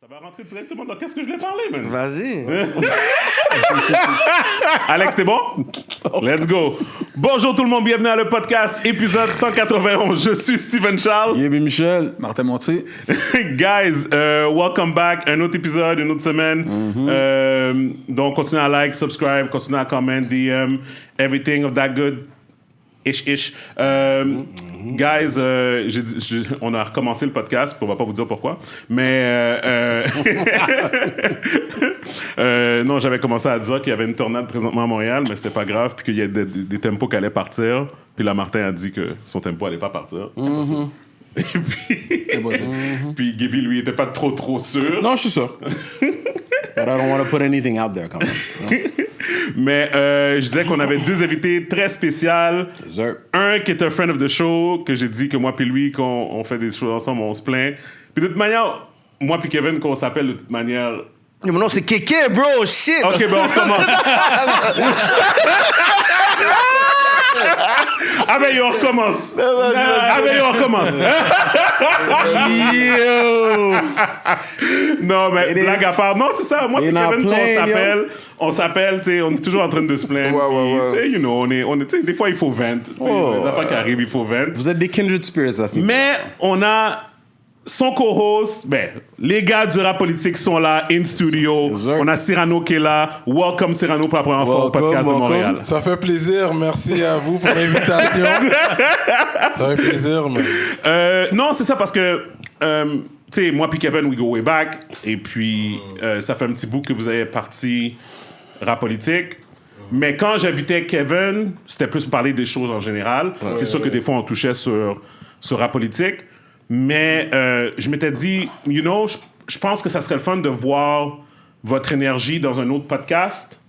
Ça va rentrer directement dans qu'est-ce que je vais parler, man. Vas-y. Alex, t'es bon? Let's go. Bonjour tout le monde, bienvenue à le podcast, épisode 191. Je suis Steven Charles. Yébi Michel. Martin Montier. Guys, welcome back. Un autre épisode, une autre semaine. Donc, continuez à like, subscribe, continuez à comment, DM, everything of that good. Ish. Guys, on a recommencé le podcast, on va pas vous dire pourquoi, mais non, j'avais commencé à dire qu'il y avait une tornade présentement à Montréal, mais c'était pas grave, puis qu'il y a des tempos qui allaient partir, puis là, Martin a dit que son tempo allait pas partir. Et puis Gaby, lui, était pas trop sûr. Non, je suis sûr. But I don't want to put anything out there, quand même. Mais je disais qu'on avait deux invités très spéciaux. Un qui est un friend of the show, que j'ai dit que moi puis lui, quand on fait des choses ensemble, on se plaint. Puis de toute manière, moi puis Kevin, qu'on s'appelle de toute manière... Mon nom, c'est Kéké, bro. Shit. OK, ben on recommence. Ah ben on recommence. Ah ben on recommence. Non, mais blague à part. Non, c'est ça. Moi puis Kevin, quand on s'appelle, tu sais, on est toujours en train de se plaindre. Tu sais, you know, on est, tu sais, des fois, il faut vent. Les affaires qui arrivent, il faut vent. Vous êtes des kindred spirits, à ce niveau. Mais on a... son co-host, les gars du rap politique sont là, in studio. On a Cyrano qui est là. Welcome Cyrano pour la première fois au podcast de Montréal. Ça fait plaisir. Merci à vous pour l'invitation. Ça fait plaisir, man. Non, c'est ça parce que, tu sais, moi puis Kevin, we go way back. Et puis, ça fait un petit bout que vous avez parti rap politique. Mais quand j'invitais Kevin, c'était plus pour parler des choses en général. C'est sûr que des fois, on touchait sur rap politique. Mais je m'étais dit, you know, je pense que ça serait le fun de voir votre énergie dans un autre podcast.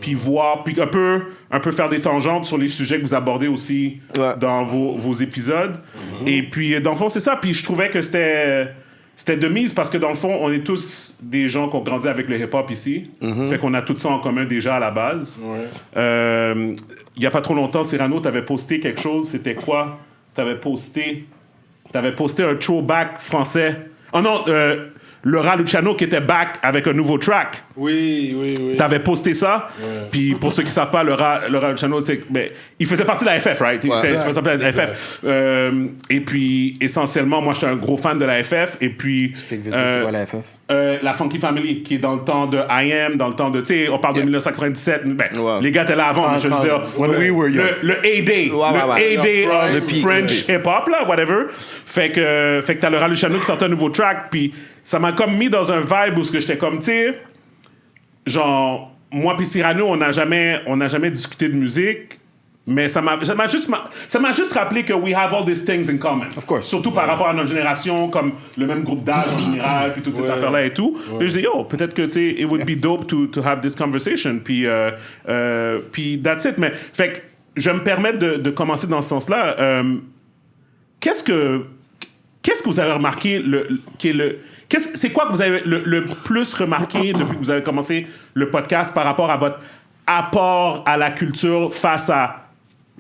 Puis voir, puis un peu faire des tangentes sur les sujets que vous abordez aussi dans vos épisodes. Et puis, dans le fond, c'est ça. Puis je trouvais que c'était de mise parce que, dans le fond, on est tous des gens qui ont grandi avec le hip-hop ici. Fait qu'on a tout ça en commun déjà à la base. Il y a pas trop longtemps, Cyrano, t'avais posté quelque chose. C'était quoi? T'avais posté un throwback français. Oh non, Laura Luciano qui était back avec un nouveau track. Oui. T'avais posté ça. Puis pour ceux qui savent pas, Laura Luciano, il faisait partie de la FF, right? Il faisait partie de la FF. Et puis, essentiellement, moi, j'étais un gros fan de la FF. Et puis... Explique vite, c'est quoi la FF? La Funky Family, qui est dans le temps de I.M., dans le temps de... Tu sais, on parle de 1997. Les gars étaient là avant, mais je veux dire... Le A-Day. Le A-Day of French hip-hop, là, whatever. Fait que t'as Laura Luciano qui sortait un nouveau track, puis ça m'a comme mis dans un vibe où j'étais comme, tu sais, genre, moi puis Cyrano, on n'a jamais discuté de musique, mais ça m'a juste rappelé que we have all these things in common. Of course. Surtout par rapport à notre génération, comme le même groupe d'âge en général, puis toute cette affaire-là et tout. Puis je dis, yo, peut-être que, tu sais, it would be dope to have this conversation. Puis that's it. Mais, fait que je vais me permettre de commencer dans ce sens-là. Qu'est-ce que vous avez remarqué c'est quoi que vous avez le plus remarqué depuis que vous avez commencé le podcast par rapport à votre apport à la culture face à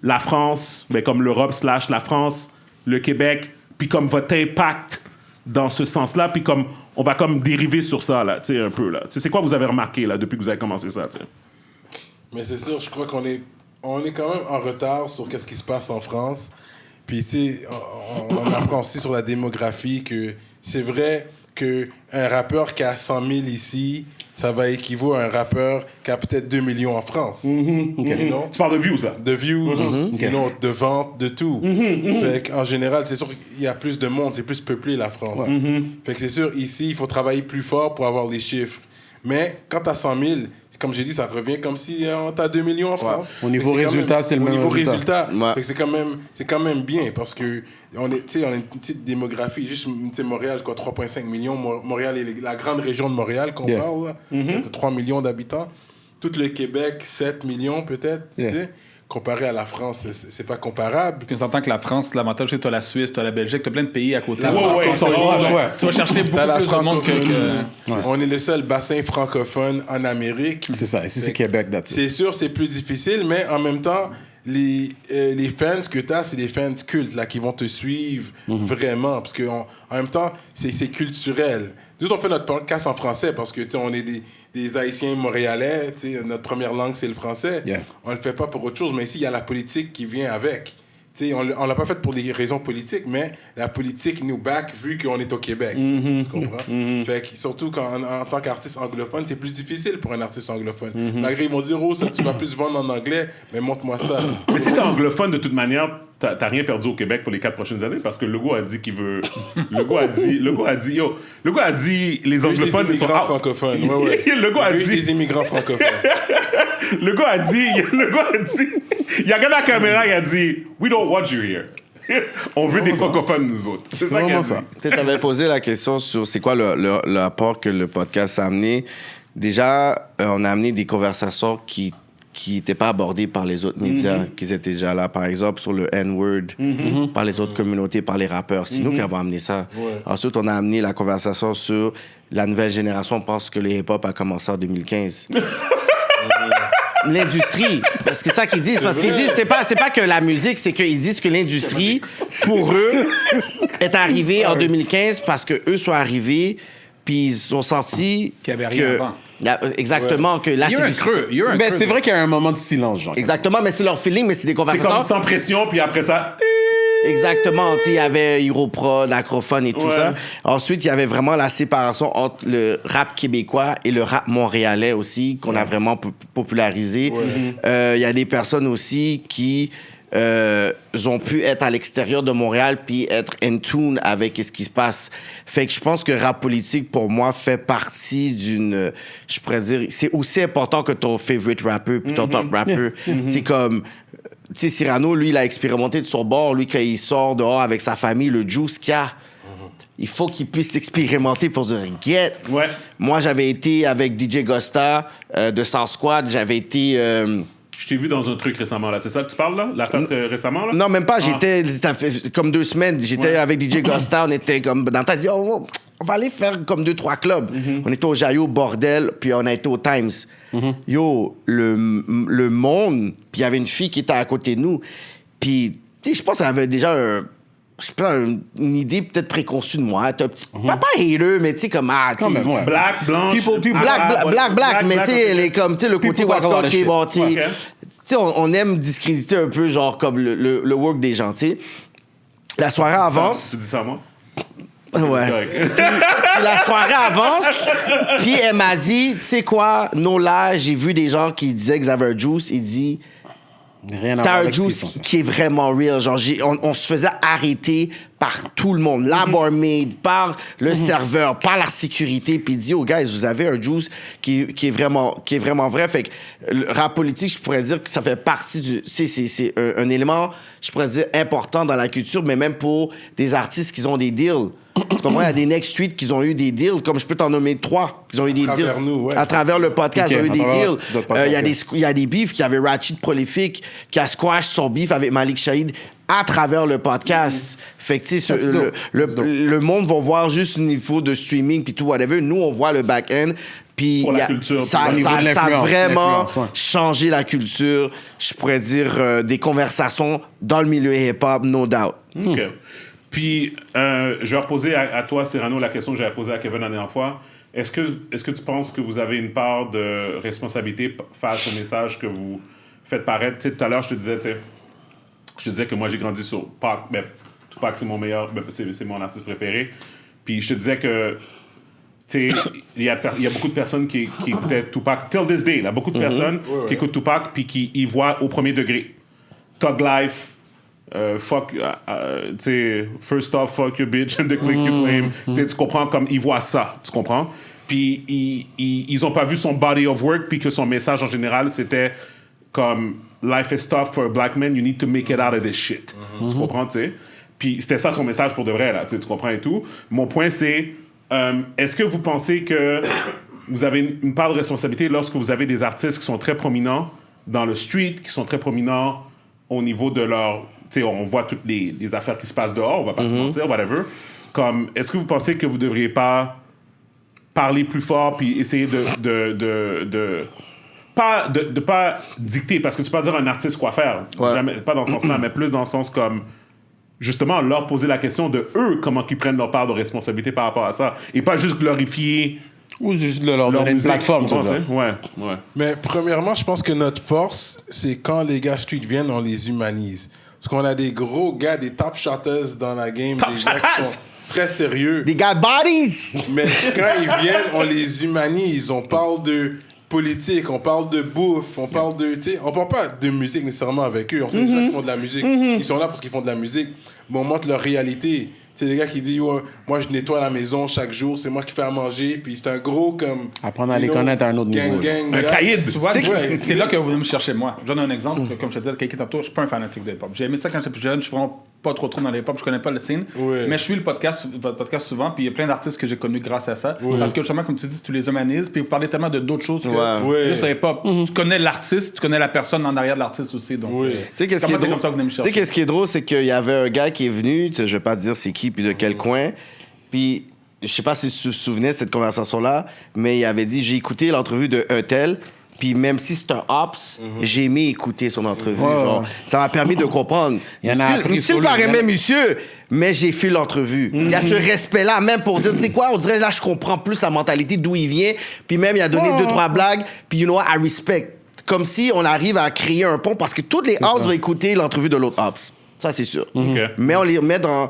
la France, comme l'Europe / la France, le Québec, puis comme votre impact dans ce sens-là, puis comme on va comme dériver sur ça, là, tu sais, un peu, là. Tu sais, c'est quoi vous avez remarqué, là, depuis que vous avez commencé ça, tu sais? Mais c'est sûr, je crois qu'on est quand même en retard sur qu'est-ce qui se passe en France. Puis, tu sais, on apprend aussi sur la démographie que c'est vrai qu'un rappeur qui a 100 000 ici, ça va équivaut à un rappeur qui a peut-être 2 millions en France. You know? Tu parles de views, là? De views, you know, de ventes, de tout. Fait qu'en général, c'est sûr qu'il y a plus de monde, c'est plus peuplé, la France. Fait que c'est sûr, ici, il faut travailler plus fort pour avoir les chiffres. Mais quand t'as 100 000, comme j'ai dit, ça revient comme si t'as 2 millions en France. Au niveau résultat, c'est le même résultat. Fait que c'est quand même bien parce que on a une petite démographie. Juste, Montréal, quoi, 3,5 millions. Montréal est la grande région de Montréal qu'on parle. De 3 millions d'habitants. Tout le Québec, 7 millions peut-être. Comparé à la France, c'est pas comparable. Puis on s'entend que la France, l'avantage, c'est que tu as la Suisse, tu as la Belgique, tu as plein de pays à côté. Tu vas chercher beaucoup plus de monde que... On est le seul bassin francophone en Amérique. C'est ça, ici c'est Québec. C'est sûr, c'est plus difficile, mais en même temps, les fans que tu as, c'est des fans cultes là, qui vont te suivre vraiment. Parce qu'en même temps, c'est culturel. Nous, on fait notre podcast en français parce que on est des Haïtiens montréalais. Notre première langue, c'est le français. Yeah. On ne le fait pas pour autre chose. Mais ici, il y a la politique qui vient avec. On ne l'a pas fait pour des raisons politiques, mais la politique nous back vu qu'on est au Québec. Tu comprends? Fait que, surtout en tant qu'artiste anglophone, c'est plus difficile pour un artiste anglophone. Malgré ils vont dire, oh, ça, tu vas plus vendre en anglais, mais montre-moi ça. Mais si t'es anglophone, de toute manière, t'as rien perdu au Québec pour les 4 prochaines années parce que Legault a dit qu'il veut. Legault a dit, les anglophones des sont immigrants out. francophones. Ouais. Legault a dit. Des immigrants francophones. Legault a dit. Il a regardé la caméra, il a dit, we don't want you here. On veut des francophones, nous autres. C'est ça qu'il a dit. Tu avais posé la question sur c'est quoi l'apport que le podcast a amené. Déjà, on a amené des conversations qui n'étaient pas abordées par les autres médias qui étaient déjà là. Par exemple, sur le N-word, par les autres communautés, par les rappeurs. C'est nous qui avons amené ça. Ouais. Ensuite, on a amené la conversation sur la nouvelle génération pense que le hip-hop a commencé en 2015. L'industrie, parce que c'est ça qu'ils disent, parce qu'ils disent c'est pas que la musique, c'est qu'ils disent que l'industrie pour eux est arrivée en 2015 parce que eux sont arrivés puis ils ont senti qu'il y avait rien avant. Exactement, que là il y a un creux. Mais c'est vrai qu'il y a un moment de silence, genre. Exactement, mais c'est leur feeling, mais c'est des C'est conversations. comme sans pression, puis après ça. Exactement, il y avait Hiroprod, Acrophone et tout ça. Ensuite, il y avait vraiment la séparation entre le rap québécois et le rap montréalais aussi, qu'on a vraiment popularisé. Il y a des personnes aussi qui ont pu être à l'extérieur de Montréal puis être in tune avec ce qui se passe. Fait que je pense que rap politique, pour moi, fait partie d'une... Je pourrais dire, c'est aussi important que ton favorite rapper puis ton top rapper. C'est comme... Tu sais, Cyrano, lui, il a expérimenté de son bord. Lui, quand il sort dehors avec sa famille, le juice qu'il a, il faut qu'il puisse expérimenter pour dire « get ». Ouais. Moi, j'avais été avec DJ Gosta de Sans Squad. J'avais été... Je t'ai vu dans un truc récemment, là. C'est ça que tu parles, là? La fête récemment, là? Non, même pas. J'étais... Ça fait comme 2 semaines. J'étais avec DJ Gosta. On était comme... Dans ta dit, oh, on va aller faire comme 2-3 clubs. On était au Jaillot, Bordel, puis on a été au Times. Yo, le monde... Puis il y avait une fille qui était à côté de nous. Puis, tu sais, je pense qu'elle avait déjà une idée peut-être préconçue de moi. T'as un petit... Pas hater, mais tu sais, comme... Quand même, ouais. Black, blanche. Black, mais tu sais, elle est comme, tu sais, le côté West Coast qui est bon, tu sais. Ok. Tu sais, on aime discréditer un peu, genre, comme le work des gens, tu sais. La soirée avance. Tu dis ça à moi? Ouais. Puis la soirée avance, puis elle m'a dit, tu sais quoi, là, j'ai vu des gens qui disaient qu'ils avaient un juice, il dit... Rien à voir T'as un avec ce qu'ils juice font. qui est vraiment real. Genre, on se faisait arrêter par tout le monde. La barmaid, par le serveur, par la sécurité. Puis il dit, oh, guys, vous avez un juice qui est vraiment vrai. Fait que le rap politique, je pourrais dire que ça fait partie du... C'est un élément, je pourrais dire, important dans la culture, mais même pour des artistes qui ont des deals. Tu comprends? Il y a des Next Street qui ont eu des deals, comme je peux t'en nommer 3, qui ont eu des deals. Nous, ouais. À travers le podcast, Ok, ils ont eu des à travers deals. notre podcast, Il y a des beefs, qui avait Ratchet Prolifique, qui a squash son beef avec Malik Shahid à travers le podcast. Fait que, tu sais, le monde va voir juste le niveau de streaming puis tout, whatever. Nous, on voit le back-end. Puis Pour la culture, ça au niveau a de l'influence, vraiment l'influence, ouais. changé la culture, je pourrais dire, des conversations dans le milieu hip-hop, no doubt. OK. Puis, je vais reposer à toi, Cyrano, la question que j'avais posée à Kevin la dernière fois. Est-ce que tu penses que vous avez une part de responsabilité face au message que vous faites paraître? Tu sais, tout à l'heure, je te disais que moi, j'ai grandi sur Pac. Ben, Tupac, c'est mon meilleur... Ben, c'est mon artiste préféré. Puis, je te disais que... Tu sais, il y a beaucoup de personnes qui écoutaient Tupac. Till this day, là, beaucoup de personnes qui écoutent Tupac puis qui y voient au premier degré. Thug Life... fuck, tu sais, first off, fuck your bitch and the click you claim. Tu comprends comme ils voient ça, tu comprends? Puis ils ont pas vu son body of work, puis que son message en général c'était comme life is tough for a black man, you need to make it out of this shit. Tu comprends, tu sais? Puis c'était ça son message pour de vrai, là, tu comprends et tout. Mon point c'est, est-ce que vous pensez que vous avez une part de responsabilité lorsque vous avez des artistes qui sont très prominents dans le street, qui sont très prominents au niveau de leur... Tu sais, on voit toutes les affaires qui se passent dehors, on va pas se mentir, whatever. Comme, est-ce que vous pensez que vous devriez pas parler plus fort puis essayer de pas de pas dicter, parce que tu peux pas dire à un artiste quoi faire. Ouais. Jamais, pas dans ce sens-là, mais plus dans le sens comme, justement, leur poser la question de eux, comment ils prennent leur part de responsabilité par rapport à ça. Et pas juste glorifier Ou juste leur leur donner une musique, plateforme, tu tu comprends, vois. tu sais? Ouais. Mais premièrement, je pense que notre force, c'est quand les gars street viennent, on les humanise. Parce qu'on a des gros gars, des top shotters dans la game, Top des gars qui shotters! sont très sérieux. They got bodies! Mais quand ils viennent, on les humanise. On parle de politique, on parle de bouffe, on parle de... Tu sais, on parle pas de musique nécessairement avec eux. On sait déjà qu'ils font de la musique. Ils sont là parce qu'ils font de la musique. Mais on montre leur réalité. C'est des gars qui disent, ouais, moi je nettoie la maison chaque jour, c'est moi qui fais à manger, puis c'est un gros comme... Apprendre à les connaître à un autre niveau. Gang, Un gars. caïd. Tu vois, Ouais. c'est là que vous venez me chercher, moi. Je donne un exemple. Comme je te disais, quelqu'un tantôt, je suis pas un fanatique de hip-hop. J'ai aimé ça quand j'étais plus jeune. Je suis vraiment pas trop dans le hip-hop. Je connais pas le scene. Ouais. Mais je suis votre podcast souvent. Puis il y a plein d'artistes que j'ai connus grâce à ça. Parce que justement, comme tu dis, tu les humanises. Puis vous parlez tellement de d'autres choses que Ouais. juste le hip-hop. Tu connais l'artiste, tu connais la personne en arrière de l'artiste aussi. Donc, Ouais. Tu sais, qu'est-ce qui comment est c'est drôle? comme ça que vous venez me Tu sais, chercher? qu'est-ce qui est drôle, c'est qu'il y avait un gars qui est venu, tu sais, je vais pas te dire c'est qui, puis de quel coin, puis je sais pas si tu te souvenais de cette conversation-là, mais il avait dit, j'ai écouté l'entrevue de un tel, puis même si c'est un ops, j'ai aimé écouter son entrevue. Ouais. Genre, ça m'a permis de comprendre. Il y en a appris Monsieur sur lui, paraît hein. même monsieur, mais j'ai fait l'entrevue. Il y a ce respect-là, même pour dire, tu sais quoi, on dirait là, je comprends plus la mentalité d'où il vient, puis même il a donné 2-3 blagues, puis you know what, I respect. Comme si on arrive à créer un pont, parce que toutes les ops vont écouter l'entrevue de l'autre ops. Ça, c'est sûr. OK. Mais on les met dans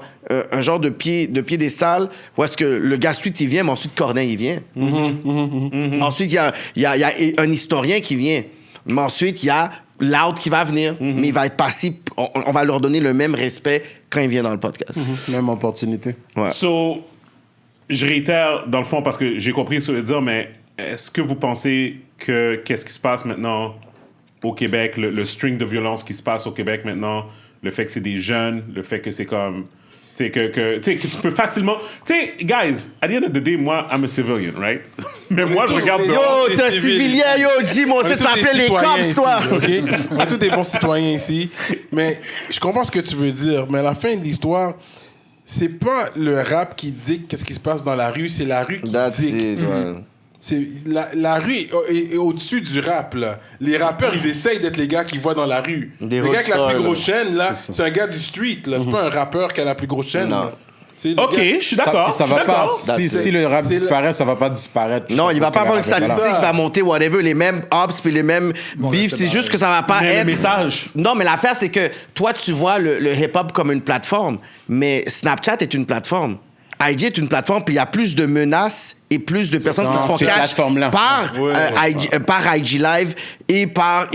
un genre de piédestal où est-ce que le gars suite, il vient, mais ensuite Corneille, il vient. Ensuite, il y a un historien qui vient. Mais ensuite, il y a l'autre qui va venir. Mais il va être passif. On va leur donner le même respect quand il vient dans le podcast. Même opportunité. Ouais. So, je réitère, dans le fond, parce que j'ai compris ce que vous voulez dire, mais est-ce que vous pensez que qu'est-ce qui se passe maintenant au Québec, le string de violence qui se passe au Québec maintenant, le fait que c'est des jeunes, le fait que c'est comme... Tu sais, que tu peux facilement... Tu sais, guys, at the end of the day, moi, I'm a civilian, right? Mais moi, je tous- regarde... on est dehors. Yo, t'es un civils. civilien, yo, Jim, on sait tous des t'appeler les citoyens cops, ici, toi. OK? On est tous des bons citoyens ici. Mais je comprends ce que tu veux dire. Mais à la fin de l'histoire, c'est pas le rap qui dit qu'est-ce qui se passe dans la rue, c'est la rue qui That's dit. it, ouais. C'est la rue est au-dessus du rap, là. Les rappeurs, ils essayent d'être les gars qui voient dans la rue. Des le gars avec la rockstars, plus là. grosse chaîne, là, c'est un gars du street, là. C'est pas un rappeur qui a la plus grosse chaîne, Non. là. C'est le OK, gars- je suis d'accord. Ça je suis va pas. d'accord. Si le rap C'est disparaît, ça va pas disparaître. Non, il va pas avoir une statistique Voilà. qui va monter, whatever, les mêmes ops puis les mêmes beefs. C'est juste que ça va pas Mais le être. message. Non, mais l'affaire, c'est que toi, tu vois le hip-hop comme une plateforme, mais Snapchat est une plateforme. IG est une plateforme, puis il y a plus de menaces et plus de personnes qui se font ces catch plateformes-là. par, par IG Live et par...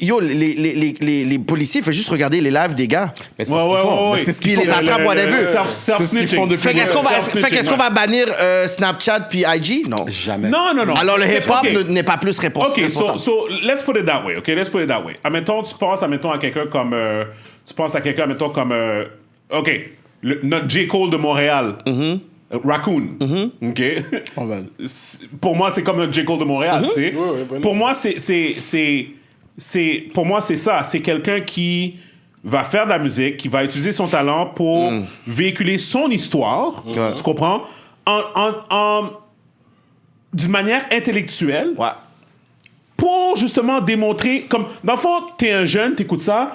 Yo, les policiers, il faut juste regarder les lives des gars. Mais c'est Ouais, ce qu'ils ouais, font. ouais, Mais ouais. c'est ce qu'ils Puis font. les attrapes, whatever. C'est ce qu'ils font depuis Fait qu'est-ce qu'on va, Self-snitching, fait qu'est-ce qu'on ouais. va bannir Snapchat puis IG? Non. Jamais. Non. Alors le hip-hop OK. n'est pas plus OK, responsable. so let's put it that way, OK? Let's put it that way. Admettons, tu penses, à quelqu'un comme... tu penses à quelqu'un, admettons, comme... OK, notre J. Cole de Montréal. Raccoon. OK? Pour moi, c'est comme notre J. Cole de Montréal, tu sais. Ouais, bonne Pour moi, pour moi, c'est ça. C'est quelqu'un qui va faire de la musique, qui va utiliser son talent pour véhiculer son histoire, tu comprends? D'une manière intellectuelle, Ouais. pour justement démontrer, comme, dans le fond, t'es un jeune, t'écoutes ça,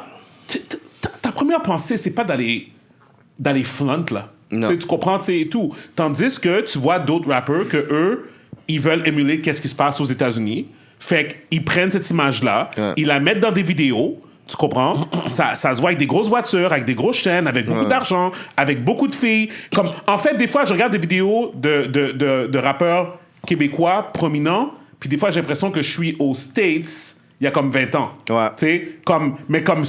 ta première pensée, c'est pas d'aller flaunt, là. Non. Tu sais, tu comprends, tu sais, et tout. Tandis que tu vois d'autres rappeurs que eux, ils veulent émuler qu'est-ce qui se passe aux États-Unis. Fait qu'ils prennent cette image-là, Ouais. ils la mettent dans des vidéos, tu comprends? ça se voit avec des grosses voitures, avec des grosses chaînes, avec beaucoup d'argent, avec beaucoup de filles. Comme, en fait, des fois, je regarde des vidéos de rappeurs québécois prominents, puis des fois, j'ai l'impression que je suis aux States il y a comme 20 ans. Ouais. Tu sais, mais comme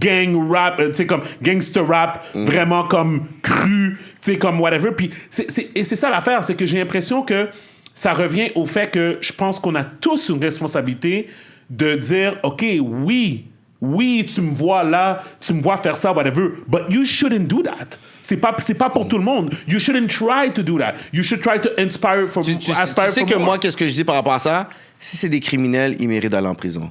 gang rap, tu sais, comme gangster rap, vraiment comme cru, tu sais, comme whatever. Puis et c'est ça l'affaire, c'est que j'ai l'impression que ça revient au fait que je pense qu'on a tous une responsabilité de dire, OK, oui, tu me vois là, tu me vois faire ça, whatever, but you shouldn't do that. C'est pas pour tout le monde. You shouldn't try to do that. You should try to inspire from Tu aspire sais from que more. moi, qu'est-ce que je dis par rapport à ça? Si c'est des criminels, ils méritent d'aller en prison.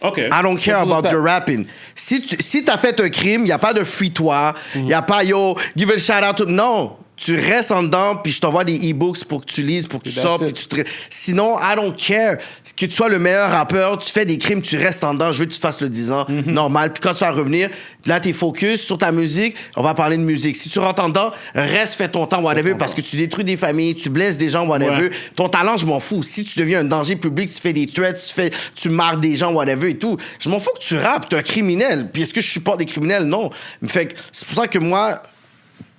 OK. I don't care pour about ça. your rapping. Si t'as fait un crime, il n'y a pas de fuis-toi, il n'y a pas, yo, give a shout-out to... Non. tu restes en dedans, puis je t'envoie des e-books pour que tu lises, pour que tu sortes, puis tu sinon, I don't care. Que tu sois le meilleur rappeur, tu fais des crimes, tu restes en dedans, je veux que tu fasses le 10 ans, normal. Puis quand tu vas revenir, là, t'es focus sur ta musique, on va parler de musique. Si tu rentres en dedans, reste, fais ton temps, whatever, parce que tu détruis des familles, tu blesses des gens, whatever. Ton talent, je m'en fous. Si tu deviens un danger public, tu fais des threats, tu marques des gens, whatever et tout, je m'en fous que tu rappes, t'es un criminel. Puis est-ce que je supporte des criminels? Non. Fait que c'est pour ça que moi,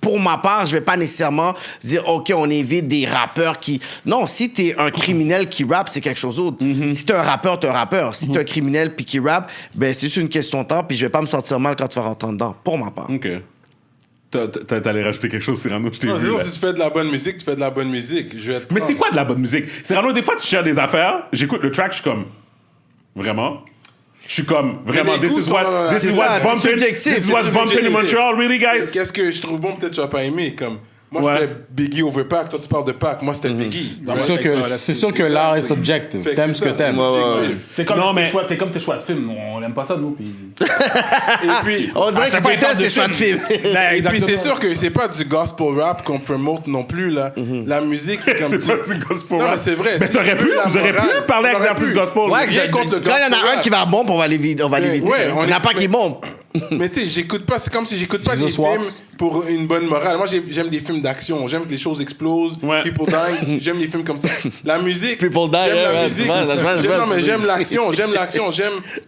pour ma part, je vais pas nécessairement dire, OK, on évite des rappeurs qui... Non, si t'es un criminel qui rappe, c'est quelque chose d'autre. Si t'es un rappeur, t'es un rappeur. Si t'es un criminel puis qui rappe, ben c'est juste une question de temps, puis je vais pas me sentir mal quand tu vas rentrer dedans, pour ma part. OK. T'allais rajouter quelque chose, Cyrano? Je t'ai Non, vu, c'est sûr, là. si tu fais de la bonne musique, tu fais de la bonne musique. Je vais te Mais c'est prendre. quoi de la bonne musique? Cyrano, des fois, tu cherches des affaires, j'écoute le track, je suis comme... Vraiment? Je suis comme, vraiment, les this goûts is sont- what's c'est bumping, subjectif, this is what's c'est bumping in subjectif. Montreal, really, guys? Qu'est-ce que je trouve bon, peut-être tu vas pas aimer. Comme, moi, Ouais. je fais Biggie over Pac, toi, tu parles de Pac. Moi, c'était Biggie. C'est sûr que l'art est subjective. Fait que T'aimes c'est ce que ça, t'aimes. c'est subjectif. C'est comme Non, tes mais- choix, t'es comme tes choix de film. On aime pas ça, nous. Puis... Et puis, On dirait que chaque je fois, déteste il ces choix de films. et puis c'est sûr que c'est pas du gospel rap qu'on promote non plus, là. La musique, c'est comme C'est pas du gospel Non, rap. mais c'est vrai. Mais Si ça aurait tu pu, veux la vous auriez pu morale, parler avec on des aurait artistes pu. gospel. Ouais, Rien contre le quand il y en a gospel un rap. qui va bon, on va l'éviter. Ouais, on n'a pas qui est bon. Mais tu sais, j'écoute pas, c'est comme si j'écoute pas des Jesus Walks. films pour une bonne morale. Moi, j'aime des films d'action, j'aime que les choses explosent, Ouais. people die, j'aime les films comme ça. La musique, People die, j'aime la ouais, musique, je vois, non mais c'est- j'aime l'action,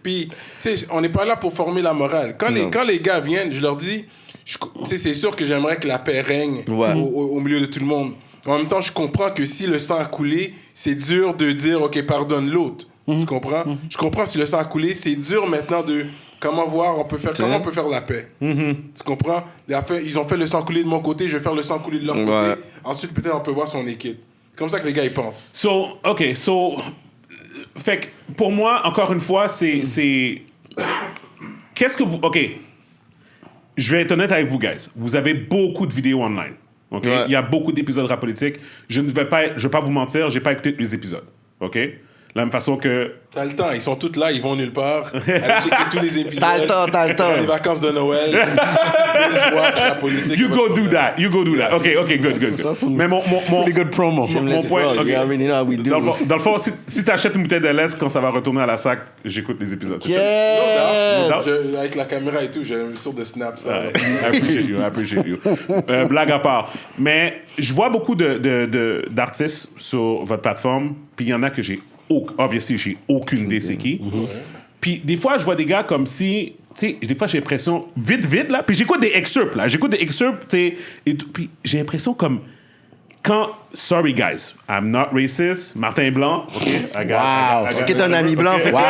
puis tu sais, on n'est pas là pour former la morale. Quand les gars viennent, je leur dis, tu sais, c'est sûr que j'aimerais que la paix règne Ouais. au milieu de tout le monde. En même temps, je comprends que si le sang a coulé, c'est dur de dire, OK, pardonne l'autre. Tu comprends? Je comprends si le sang a coulé, c'est dur maintenant de... Comment on peut faire la paix. Tu comprends? Ils ont fait le sang couler de mon côté, je vais faire le sang couler de leur Ouais. côté. Ensuite, peut-être, on peut voir son équipe. C'est comme ça que les gars, ils pensent. Fait que pour moi, encore une fois, c'est qu'est-ce que vous... OK. Je vais être honnête avec vous, guys. Vous avez beaucoup de vidéos online. OK? Ouais. Il y a beaucoup d'épisodes rap politique. Je vais pas vous mentir, j'ai pas écouté tous les épisodes. OK? De la même façon que... T'as le temps, ils sont tous là, ils vont nulle part. Allez checker tous les épisodes. T'as le temps. Les vacances de Noël. Binge watch la politique. You go do that. OK, good. Mais mon Pretty good promo. mon point... OK. You already know how we do. Dans le fond, si t'achètes une bouteille de lait, quand ça va retourner à la sac, j'écoute les épisodes. Yeah. No doubt. Avec la caméra et tout, j'ai une sorte de snap, ça. I appreciate you. Blague à part. Mais je vois beaucoup d'artistes sur votre plateforme, puis il y en a que obviously, j'ai aucune idée c'est qui. Puis des fois, je vois des gars comme si... Tu sais, des fois, j'ai l'impression... Vite, là. Puis j'écoute des excerpts, là. J'écoute des excerpts, tu sais. Et puis j'ai l'impression comme... Sorry, guys. I'm not racist. Martin Blanc. OK? Ok, t'es un ami blanc. Fait que Wow.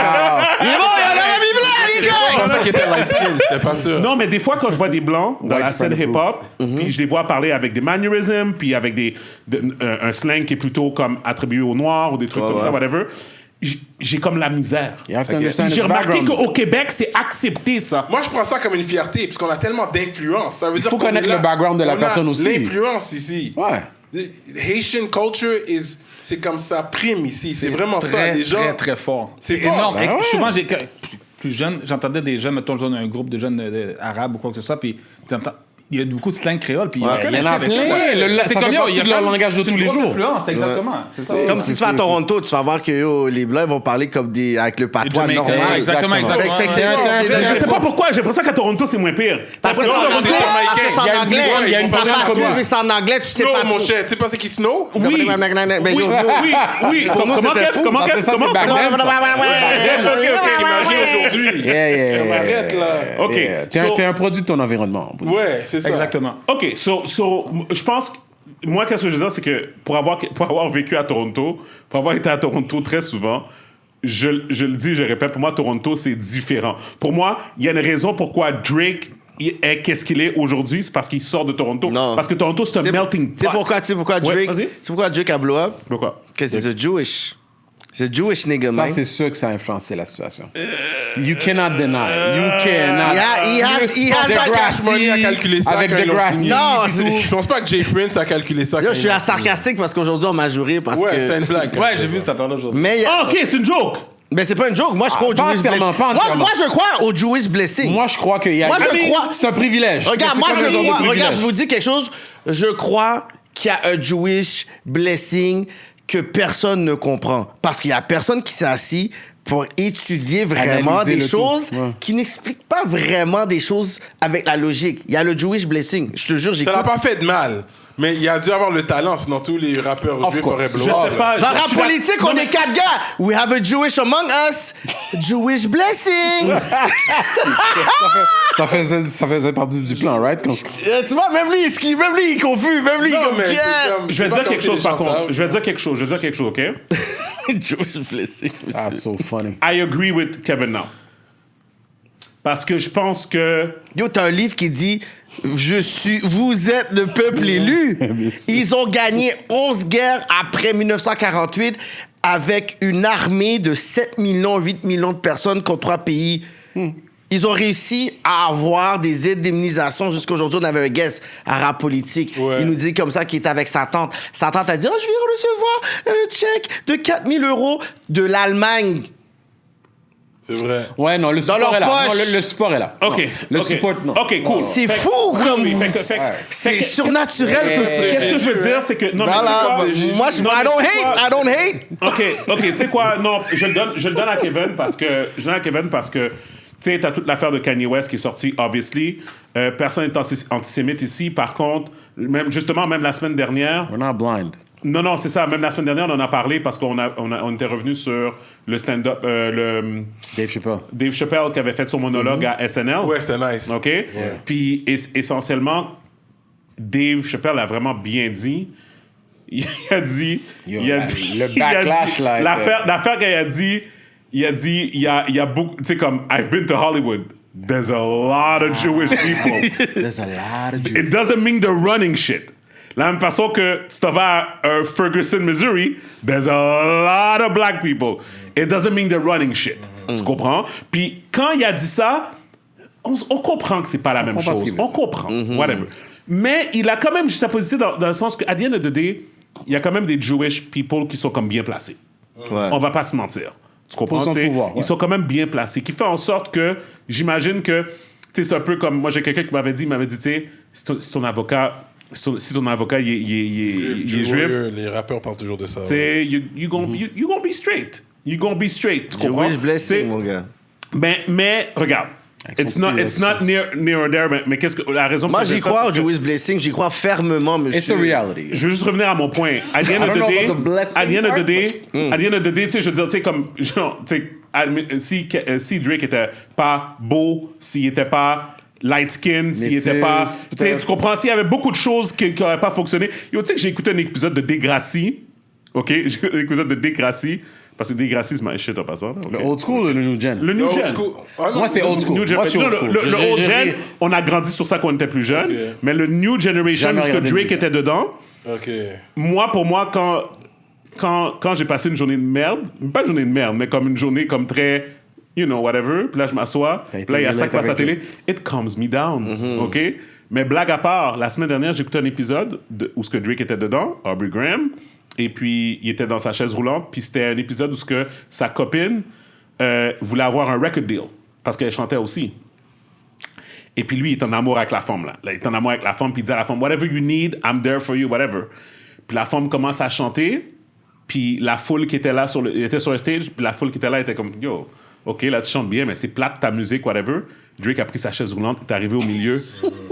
il est bon, il y a un ami blanc, les C'est gars! pour ça qu'il était light skin, j'étais pas sûr. Non, mais des fois, quand je vois des blancs dans White la scène friend hip-hop, puis je les vois parler avec des mannerisms, puis avec un slang qui est plutôt comme attribué aux noirs ou des trucs comme ça, whatever, j'ai comme la misère. You have to understand J'ai the remarqué background. qu'au Québec, c'est accepté, ça. Moi, je prends ça comme une fierté, parce qu'on a tellement d'influence. Ça veut dire faut qu'on connaître est là. le background de la On a personne aussi. L'influence ici. Ouais. Haitian culture c'est comme ça prime ici. C'est vraiment ça. Très, Les gens. très, très fort. C'est fort. énorme. Ben ouais. Souvent, plus jeune, j'entendais des jeunes, mettons, un groupe de jeunes arabes ou quoi que ce soit, puis t'entends... Il y a beaucoup de slang créole, puis Il y en a plein. Ça fait partie de leur langage de tous les jours. Influence, exactement. C'est ça. Comme si tu vas à Toronto, tu vas voir que les Blancs vont parler comme avec le patois Jamaïcains, normal. exactement. Fait que c'est Je sais pas pourquoi, j'ai l'impression qu'à Toronto, c'est moins pire. Parce que c'est en Toronto, anglais. c'est Parce que c'est en Jamaïcain. anglais. Il y a une Parce variante que comme c'est en anglais, tu sais Snow, pas mon trop. cher. Tu sais pas c'est qui Snow? Oui, oui. Pour moi, c'était fou. Comment Ça, c'est back then, ça. Imagine aujourd'hui. Yeah. On arrête là. OK. Yeah. T'es un produit de ton environnement. Ouais, c'est ça. Exactement. OK, so, je pense que moi, qu'est-ce que je veux dire, c'est que pour avoir vécu à Toronto, pour avoir été à Toronto très souvent, je le dis, je répète, pour moi, Toronto, c'est différent. Pour moi, il y a une raison pourquoi Drake est qu'est-ce qu'il est aujourd'hui, c'est parce qu'il sort de Toronto. Non. Parce que Toronto, c'est un melting Tu sais pourquoi Ouais, Drake vas-y. a blow up? Pourquoi? Because he's a Jewish. C'est Jewish nigga, Ça, man. c'est sûr que ça a influencé la situation. You cannot deny. You cannot. He has that Cash Money a calculé ça avec quand ils l'ont Degrassi. signé. Non, Je pense pas que Jay Prince a calculé ça. Yo, quand je suis ils l'ont sarcastique parce qu'aujourd'hui, on m'a juré parce signé. Ouais, que... c'était une blague. Ouais, j'ai vu cette affaire-là aujourd'hui. Mais Ah, OK, c'est une joke! Mais c'est pas une joke. Moi, je crois au Jewish blessing. Moi, je crois au Jewish blessing. Moi, je crois qu'il y a... Moi, je crois... C'est un privilège. Regarde, moi, C'est je comme un crois... privilège. Regarde, je vous dis quelque chose. Je crois qu'il y a un Jewish blessing que personne ne comprend. Parce qu'il y a personne qui s'est assis pour étudier vraiment Analyser des le choses tout. Ouais. qui n'expliquent pas vraiment des choses avec la logique. Il y a le Jewish blessing. Je te jure, Ça j'écoute. l'a pas fait de mal. Mais il a dû avoir le talent, sinon tous les rappeurs juifs auraient Je blow. sais pas. Dans rap politique, on est 4 gars. We have a Jewish among us. Jewish blessing. Ça faisait partie du plan, right? Tu vois, même lui, il est confus. Même lui, il est Non, comme mais c'est Pierre. comme- Je vais c'est dire pas quelque comme chose si par les gens contre. savent. Je vais dire quelque chose, OK? Jewish blessing. That's so funny. I agree with Kevin now. Parce que je pense que... Yo, t'as un livre qui dit vous êtes le peuple élu. Ils ont gagné 11 guerres après 1948 avec une armée de 7 millions, 8 millions de personnes contre 3 pays. Ils ont réussi à avoir des indemnisations. Jusqu'à aujourd'hui, on avait un guest à Rap Politique. Ouais. Il nous dit comme ça qu'il était avec sa tante. Sa tante a dit « Oh, je vais recevoir un chèque de 4 000 € de l'Allemagne. » C'est vrai. Ouais, non, le support leur est là. poche. Non, le support est là. OK. Non. Le OK. support, non. OK, cool. C'est Fait que- fou comme... Oui, fait que- C'est que- surnaturel tout ça. Qu'est-ce que je veux dire, c'est que... Non, mais Voilà, tu sais quoi? moi, je Non, mais I don't tu sais quoi? hate, I don't hate. OK, tu sais quoi? Non, je le donne à Kevin parce que... Tu sais, t'as toute l'affaire de Kanye West qui est sortie, obviously. Personne n'est antisémite ici. Par contre, même la semaine dernière... We're not blind. Non, c'est ça. Même la semaine dernière, on en a parlé parce on était revenu sur le stand-up... Dave Chappelle. Dave Chappelle qui avait fait son monologue à SNL. Ouais, c'était nice. OK? Puis essentiellement, Dave Chappelle a vraiment bien dit. Il a dit. le backlash, là, L'affaire qu'il a dit, il y a beaucoup. Tu sais, comme, I've been to Hollywood. There's a lot of Jewish people. There's a lot of It doesn't mean the running shit. La même façon que si tu vas à Ferguson, Missouri, there's a lot of black people. It doesn't mean the running shit. Tu comprends? Puis quand il a dit ça, on comprend que c'est pas la même comprend ce chose. qu'il veut On dire. comprend. Whatever. Mais il a quand même sa position dans le sens qu'à the end of the day, il y a quand même des Jewish people qui sont comme bien placés. Ouais. On va pas se mentir. Tu comprends? Position de T'sais, pouvoir, ouais. Ils sont quand même bien placés. Qui fait en sorte que, j'imagine que, tu sais, c'est un peu comme, moi j'ai quelqu'un qui m'avait dit, tu sais, si ton avocat, il est juif, Les rappeurs parlent toujours de ça. tu sais, you gonna be straight. You gonna be straight. Tu comprends? Jewish blessing, T'sais, mon gars. mais regarde. It's not near or there, mais qu'est-ce que la raison Moi, pour j'y laquelle- crois au Jewish blessing. J'y crois fermement, monsieur. It's a reality. Je veux juste revenir à mon point. At the end I of don't the know day, about the blessing at the end of the part, day, at the end of the day, tu sais, je veux dire, tu sais, comme, genre, tu sais, si Drake était pas beau, s'il était pas light skin, s'il était pas, tu sais, peut-être. tu comprends, s'il y avait beaucoup de choses qui n'auraient pas fonctionné. Yo, tu sais que j'ai écouté un épisode de Degrassi, ok, j'ai écouté un épisode de Degrassi, parce que Degrassi c'est my shit en passant. ok? Le old school ou le new gen? Le new Old gen. school. Ah, non, Moi, c'est old school. New gen. Moi, c'est Non, old school. le old gen, on a grandi sur ça quand on était plus jeune, Ok. mais le new generation, Jamais parce que regardé le Drake new était dedans. Ok. Pour moi, quand j'ai passé une journée de merde, pas une journée de merde, mais comme une journée comme très, you know, whatever, puis là, je m'assois, puis là, il y a ça qui passe à la télé, it calms me down, OK? Mais blague à part, la semaine dernière, j'ai écouté un épisode où ce que Drake était dedans, Aubrey Graham, et puis il était dans sa chaise roulante, puis c'était un épisode où ce que sa copine voulait avoir un record deal, parce qu'elle chantait aussi. Et puis lui, il est en amour avec la femme, là. Il est en amour avec la femme, puis il dit à la femme, whatever you need, I'm there for you, whatever. Puis la femme commence à chanter, puis la foule qui était là, était sur le stage, puis la foule qui était là était comme, yo, OK, là, tu chantes bien, mais c'est plate ta musique, whatever. Drake a pris sa chaise roulante, il est arrivé au milieu,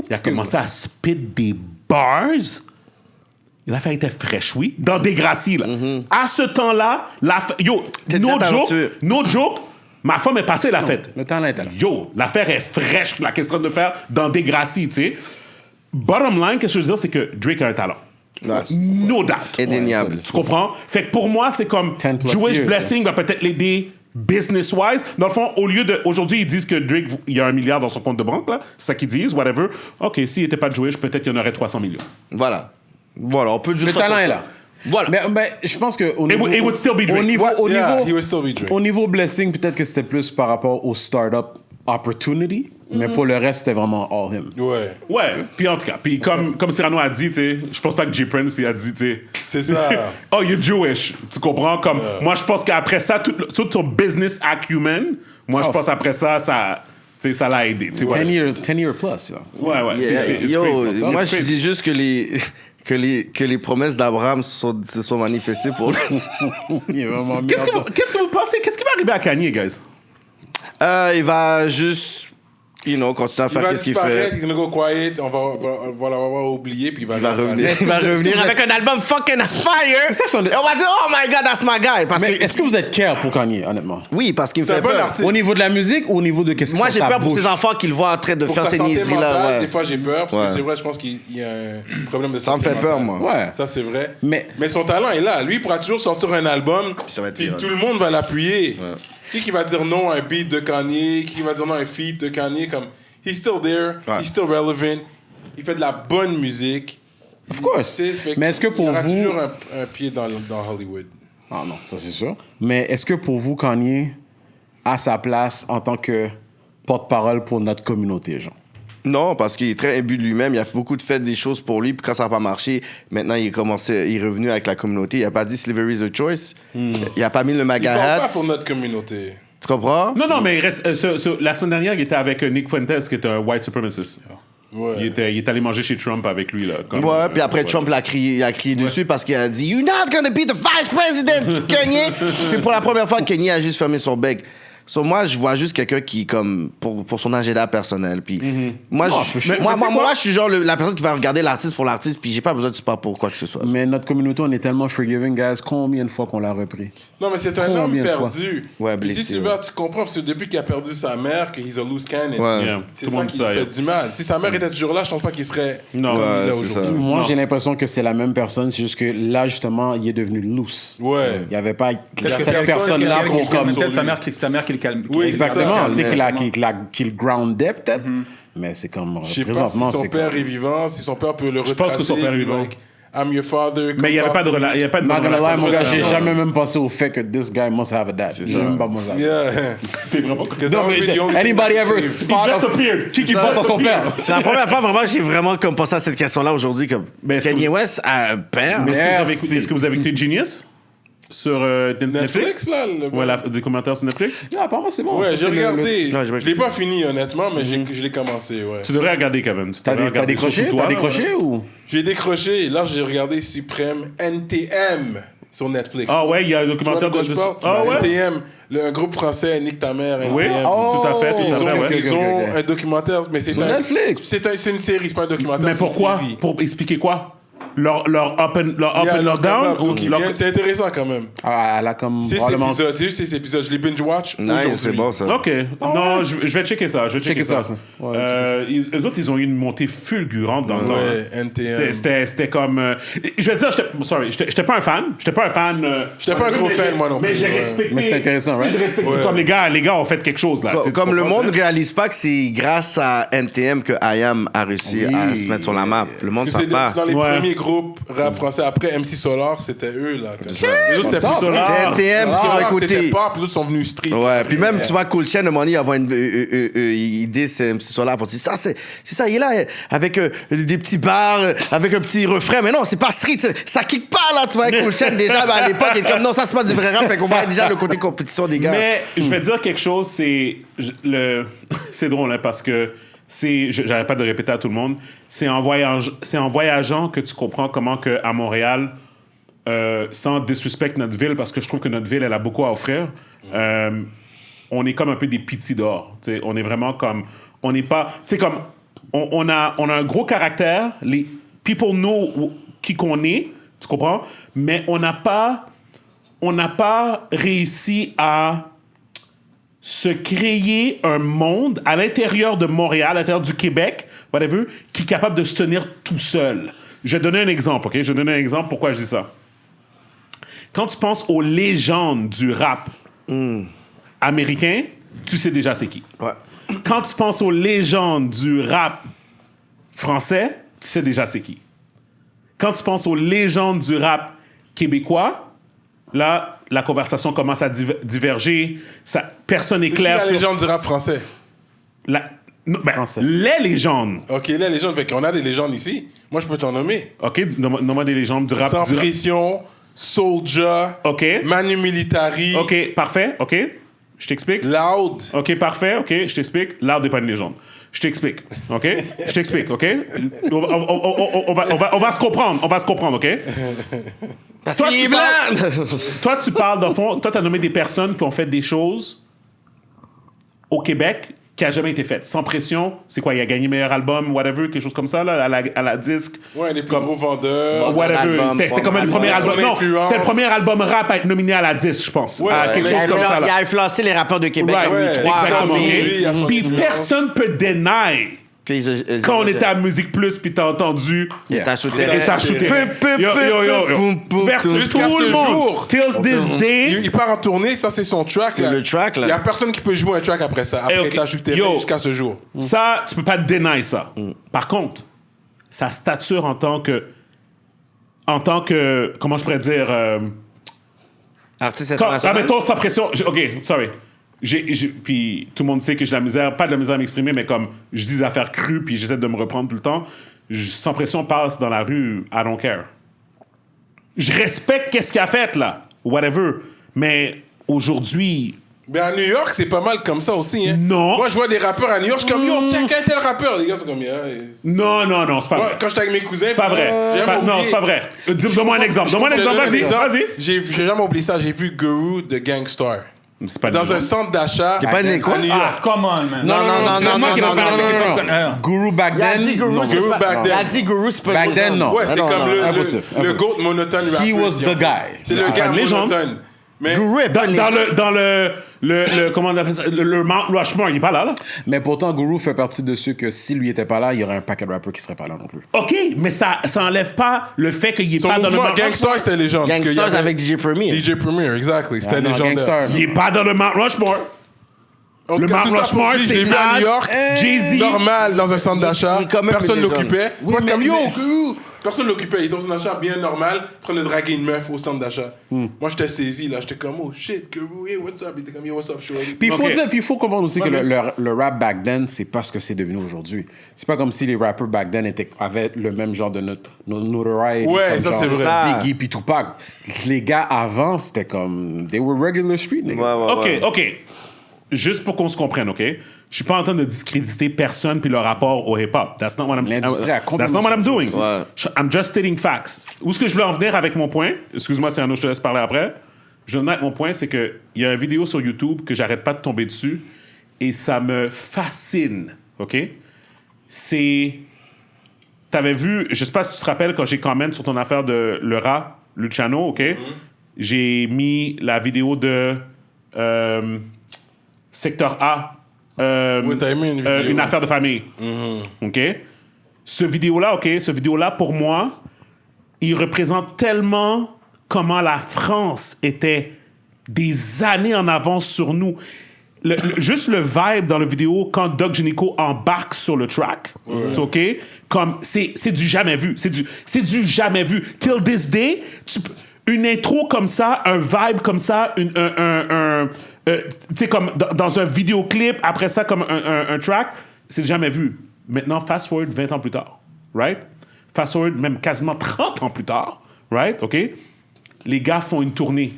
il a commencé à spit des bars. L'affaire était fraîche, oui, dans Degrassi, là. À ce temps-là, yo, no joke, ma femme est passée la fête. Le talent est là. Yo, l'affaire est fraîche, la question de faire dans Degrassi, tu sais. Bottom line, qu'est-ce que je veux dire, c'est que Drake a un talent. Ouais. No doubt. Indéniable. Tu comprends? Fait que pour moi, c'est comme 10 plus Jewish years, Blessing va peut-être l'aider business-wise. Dans le fond, au lieu de... Aujourd'hui, ils disent que Drake, il y a $1 milliard dans son compte de banque, là. C'est ça qu'ils disent, whatever. OK, s'il n'était pas Jewish, peut-être qu'il y en aurait 300 millions. Voilà. Voilà, on peut dire Le ça talent comme est ça. là. Voilà. Mais je pense que au niveau, It would still be Drake. Au niveau, Yeah, he would still be Drake. au niveau blessing, peut-être que c'était plus par rapport au startup opportunity. Mais pour le reste, c'était vraiment all him. Ouais, Ouais, puis en tout cas, puis comme Cyrano a dit, tu sais, je pense pas que J. Prince il a dit, tu sais, c'est ça. oh, you're Jewish, tu comprends? Comme, moi, je pense qu'après ça, tout ton business acumen, moi, je pense après ça, tu sais, ça l'a aidé, tu sais, 10 ouais. years plus, là. Ouais, ouais, c'est Yo, it's crazy. moi It's je crazy. dis juste que les promesses d'Abraham se sont manifestées pour lui. Il est vraiment Qu'est-ce que vous pensez? Qu'est-ce qui va arriver à Kanye, guys? Il va juste, continuer à Il faire va ce qu'il disparaître, fait. he's gonna go quiet, on va l'avoir oublié, puis il va Il va revenir, Est-ce que vous avec un album fucking fire. C'est ça que je suis en- Et on va dire, oh my god, that's my guy. Parce Mais que, est-ce que vous êtes care pour Kanye, honnêtement? oui, parce qu'il me C'est un fait bon peur. artiste. Au niveau de la musique ou au niveau de qu'est-ce qui Moi, sort j'ai ta peur pour bouche? ses enfants qu'il voit en train de Pour faire sa ces santé niaiseries mentale, là. des Ouais. fois j'ai peur, parce Ouais. que c'est vrai, je pense qu'il y a un problème de Ça me santé fait peur, mentale. moi. Ouais. Ça, c'est vrai. Mais- son talent est là. Lui, il pourra toujours sortir un album, ça va être puis viral. tout le monde va l'appuyer. Qui va dire non à un beat de Kanye? Qui va dire non à un feat de Kanye? Comme, he's still there, Ouais. he's still relevant. Il fait de la bonne musique. Of course. Tu sais, ça fait Mais est-ce que pour il y aura vous- toujours un pied dans Hollywood. Ah non, ça c'est sûr. Mais est-ce que pour vous, Kanye a sa place en tant que porte-parole pour notre communauté, genre? Non, parce qu'il est très imbu de lui-même. Il a beaucoup de fait des choses pour lui. Puis quand ça n'a pas marché, maintenant, il est revenu avec la communauté. Il n'a pas dit slavery is the choice. Il n'a pas mis le Il MAGA parle hat. pas pour notre communauté. Tu comprends? Non, mais il reste, la semaine dernière, il était avec Nick Fuentes, qui est un white supremacist. Ouais. Il est allé manger chez Trump avec lui, là. comme, Ouais, puis après ouais. Trump il a crié dessus parce qu'il a dit You're not gonna be the vice president, Kanye. Puis pour la première fois, Kanye a juste fermé son bec. So, moi, je vois juste quelqu'un qui, comme, pour son agenda personnel. Puis moi, Non, je, mais moi, tu sais moi, quoi? je suis genre la personne qui va regarder l'artiste pour l'artiste, puis j'ai pas besoin de support pour quoi que ce soit. Mais notre communauté, on est tellement forgiving, guys. Combien de fois qu'on l'a repris? Non, mais c'est un homme Combien de fois? perdu. Ouais, Puis blessé, si tu ouais. vas, tu comprends, parce que depuis qu'il a perdu sa mère, que he's a loose cannon. Ouais. Yeah. C'est Tout le ça monde qui dit ça, lui fait yeah. du mal. Si sa mère était toujours là, je pense pas qu'il serait Non. comme il est Ouais, là c'est aujourd'hui. Moi, Non. j'ai l'impression que c'est la même personne. C'est juste que là, justement, il est devenu loose. Ouais. Il n'y avait pas Peut-être que cette personne-là qu'on qu'on comme... peut-être sa mère qui le calme. Oui, Exactement. c'est Tu sais, ça. qu'il le groundait, peut-être. Mais c'est comme... Je sais pas si présentement, son c'est père comme... est vivant, si son père peut le retracer. Je pense que son père est vivant. like, I'm your father. Mais il n'y avait pas de relation. il y avait pas de Not bonne gonna lie, relation. mon gars, j'ai Non. jamais même pensé au fait que this guy must have a dad. J'ai même pas pensé à ça. Yeah. T'es vraiment... Because Non, that would mais be the only thing anybody that ever saved. thought just of- appeared. Qui ça. pense à son père? C'est la première fois vraiment que j'ai vraiment comme pensé à cette question-là aujourd'hui. Comme Mais est-ce que Kanye vous- West a un père. Mais Merci. est-ce que vous avez écouté Genius sur Netflix, là. Ouais, des commentaires sur Netflix? Non, apparemment, c'est bon. Ouais, Ça, j'ai c'est le- regardé. Non, j'ai pas Je l'ai pas fini, honnêtement, mais je l'ai commencé, ouais. Tu devrais regarder, Kevin. Tu devrais T'as regarder décroché? surtout toi, T'as là, décroché ou? J'ai décroché, là, j'ai regardé Suprême NTM sur Netflix. Ah ouais, il y a un Tu vois documentaire de quoi je parle? Ah ouais? NTM, un groupe français, Nique ta mère, NTM. Oui, tout à fait, Ils tout à fait, ont, ouais. ils ont ok. un documentaire, mais c'est Sur un... Netflix. C'est une série, c'est pas un documentaire, Mais c'est une pourquoi? série. Pour expliquer quoi? Leur up and Il y a leur leur down? capable, Ou donc ils leur- viennent. C'est intéressant quand même. Ah, elle a comme 6 probablement... épisodes, c'est juste 6 épisodes. Je les binge-watch Nice, aujourd'hui. c'est bon ça. OK. Non, je vais checker ça. Je vais checker ça. ça. Ouais, Eux autres, ils ont eu une montée fulgurante dans le temps. Ouais, NTM. C'était comme... je vais te dire, j'étais pas un fan. J'étais pas un fan... J'étais pas un gros fan, moi non plus. Mais j'ai Ouais. respecté... Mais c'est intéressant, right? J'ai respecté Ouais. comme les gars ont fait quelque chose, là. Tu sais, tu Comme le comprends, monde ne tu sais? réalise pas que c'est grâce à NTM que IAM a réussi Oui. à se mettre sur la map. Le monde Que ne sait c'est pas. dans les Ouais. premiers groupes rap français. Après MC Solar, c'était eux, là. Comme ça. Les autres, c'était Ça, plus Solar. C'est NTM qui Solar, va c'était écouter. pop, les autres sont venus street. Ouais, puis même, tu vois, Cool Chain, à un moment donné, il envoie une idée, c'est MC Solar, pour dire, ça, c'est ça, il est là, avec des petits bars, avec un petit refrain, mais non, c'est pas street, ça kick pas, là, tu vois, Cool Chain, déjà, ben, à l'époque, il est comme, non, ça, c'est pas du vrai rap, fait qu'on voit déjà le côté compétition des gars. Mais je vais dire quelque chose, c'est drôle, hein, parce que j'arrête pas de répéter à tout le monde, c'est en voyageant que tu comprends comment que à Montréal, sans disrespect notre ville, parce que je trouve que notre ville, elle a beaucoup à offrir, on est comme un peu des petits d'or. Tu sais, on est vraiment comme... On n'est pas... Tu sais, comme... On a un gros caractère. Les people know qui qu'on est, tu comprends? Mais on n'a pas réussi à se créer un monde à l'intérieur de Montréal, à l'intérieur du Québec, whatever, qui est capable de se tenir tout seul. Je vais donner un exemple, OK? Je vais donner un exemple pourquoi je dis ça. Quand tu penses aux légendes du rap américain, tu sais déjà c'est qui. Ouais. Quand tu penses aux légendes du rap français, tu sais déjà c'est qui. Quand tu penses aux légendes du rap québécois, là, la conversation commence à diverger. Personne n'est C'est qui clair la sur... légende du rap français? Non, ben, Français. les légendes. Ok, les légendes, fait qu'on a des légendes ici. Moi, je peux t'en nommer. OK, nomme-moi des légendes du rap. Sans du rap. pression, Soulja, OK. Manu Militari, OK, parfait. OK. Je t'explique. Loud. OK, parfait. OK, je t'explique. L'art n'est pas une légende. Je t'explique. OK? Je t'explique. OK? On va se comprendre. On va se comprendre. OK? Parce Toi, qu'il est tu blanc! Toi, tu parles, dans le fond, toi, tu as nommé des personnes qui ont fait des choses au Québec qui n'a jamais été faites. Sans pression, c'est quoi? Il a gagné meilleur album, whatever, quelque chose comme ça, là, à la disque. Ouais, les plus Comme- gros vendeurs. Whatever. album, C'était comme le album. premier album. Son Non, influence. c'était le premier album rap à être nominé à la disque, je pense. Ouais, À quelque ouais, chose comme ça, Il là. a influencé les rappeurs de Québec Right, comme ouais, les trois exactement. premiers. premiers. OK? Il a son Puis influence. personne peut deny quand on était à Musique Plus, puis t'as entendu. Il t'a shooté. Et t'as shooté. Personne, Jusqu'à tout ce le monde. jour. Till this day. Il part en tournée, ça c'est son track. C'est là. le track, là. Il y a personne qui peut jouer un track après ça. Après ok. t'as ajouté Yo. jusqu'à ce jour. Ça, tu peux pas deny ça. Par contre, sa stature en tant que, comment je pourrais dire, Artiste quand, international. mettons sa pression, ok, sorry. Puis tout le monde sait que j'ai de la misère, pas de la misère à m'exprimer, mais comme je dis des affaires crues, puis j'essaie de me reprendre tout le temps. Sans pression passe dans la rue, I don't care. Je respecte qu'est-ce qu'il a fait là, whatever. Mais aujourd'hui, Mais à New York, c'est pas mal comme ça aussi. Hein. Non. Moi, je vois des rappeurs à New York, je suis comme, yo, check un tel rappeur. Les gars sont comme, non, c'est pas Moi, vrai. quand j'étais avec mes cousins, C'est pas vrai. Non, c'est pas vrai. Donne-moi un exemple. Donne-moi un exemple. Vas-y. J'ai jamais oublié ça. J'ai vu Guru de Gangstar. C'est pas Dans un centre d'achat T'es pas né quoi? à New Ah, York. come on, man. Non, c'est moi qui l'ai fait. non. Guru back Il a then. dit Guru, non. c'est Guru pas- back Il a then. dit Guru, c'est pas Back une then, légende. non. Ouais, c'est Non, comme non, impossible, le impossible. GOAT monotone rapper. He was si the on veut. guy. C'est le C'est gars une légende. monotone. Mais Guru est pas une légende. Dans le comment on appelle ça, le Mount Rushmore, il est pas là. Mais pourtant, Guru fait partie de ceux que s'il lui était pas là, il y aurait un paquet de rappeurs qui seraient pas là non plus. OK, mais ça enlève pas le fait qu'il est son pas dans le mouvement Mount Rushmore. Gangstar, c'était légende. parce qu'il y Gangsters avait avec DJ Premier. DJ Premier, exactly. C'était non, légendaire. Gangstar. Il est pas dans le Mount Rushmore. En tout Le cas, Mount tout ça pour Rushmore, dire, je c'est l'ai vu à New Nas, York. Jay-Z. Normal, dans un centre d'achat. il est quand même Personne une légende. l'occupait. Oui, Moi, comme mais- yo, personne l'occupait. Il est dans un achat bien normal, en train de draguer une meuf au centre d'achat. Moi, j'étais saisi, là. J'étais comme, oh shit, Guru, hey, what's up? Il était comme, yo, what's up, shorty? Puis il faut Ok. dire, puis il faut comprendre aussi que Vas-y. le rap back then, c'est pas ce que c'est devenu aujourd'hui. C'est pas comme si les rappers back then avaient le même genre de notoriety. Ouais, comme ça, genre c'est vrai. Biggie puis Tupac. Les gars avant, c'était comme they were regular street niggas. OK. Juste pour qu'on se comprenne, OK? Je suis pas en train de discréditer personne puis le rapport au hip-hop. That's not what I'm L'industrie a complètement That's not what I'm doing. Ouais. I'm just stating facts. Où est-ce que je veux en venir avec mon point? Excuse-moi, c'est un autre, je te laisse parler après. Je veux en venir avec mon point, c'est qu'il y a une vidéo sur YouTube que j'arrête pas de tomber dessus et ça me fascine, OK? C'est... T'avais vu, je sais pas si tu te rappelles quand j'ai comment sur ton affaire de le rat, Luciano, OK? J'ai mis la vidéo de Secteur A. Ouais, t'as aimé une vidéo. Une affaire de famille. OK? Ce vidéo-là, pour moi, il représente tellement comment la France était des années en avance sur nous. Juste le vibe dans la vidéo quand Doc Gynéco embarque sur le track, OK? Comme c'est du jamais vu. C'est du jamais vu. Till this day, une intro comme ça, un vibe comme ça, tu sais, comme dans un vidéoclip, après ça, comme un track, c'est jamais vu. Maintenant, fast forward 20 ans plus tard, right? Fast forward même quasiment 30 ans plus tard, right? OK? Les gars font une tournée,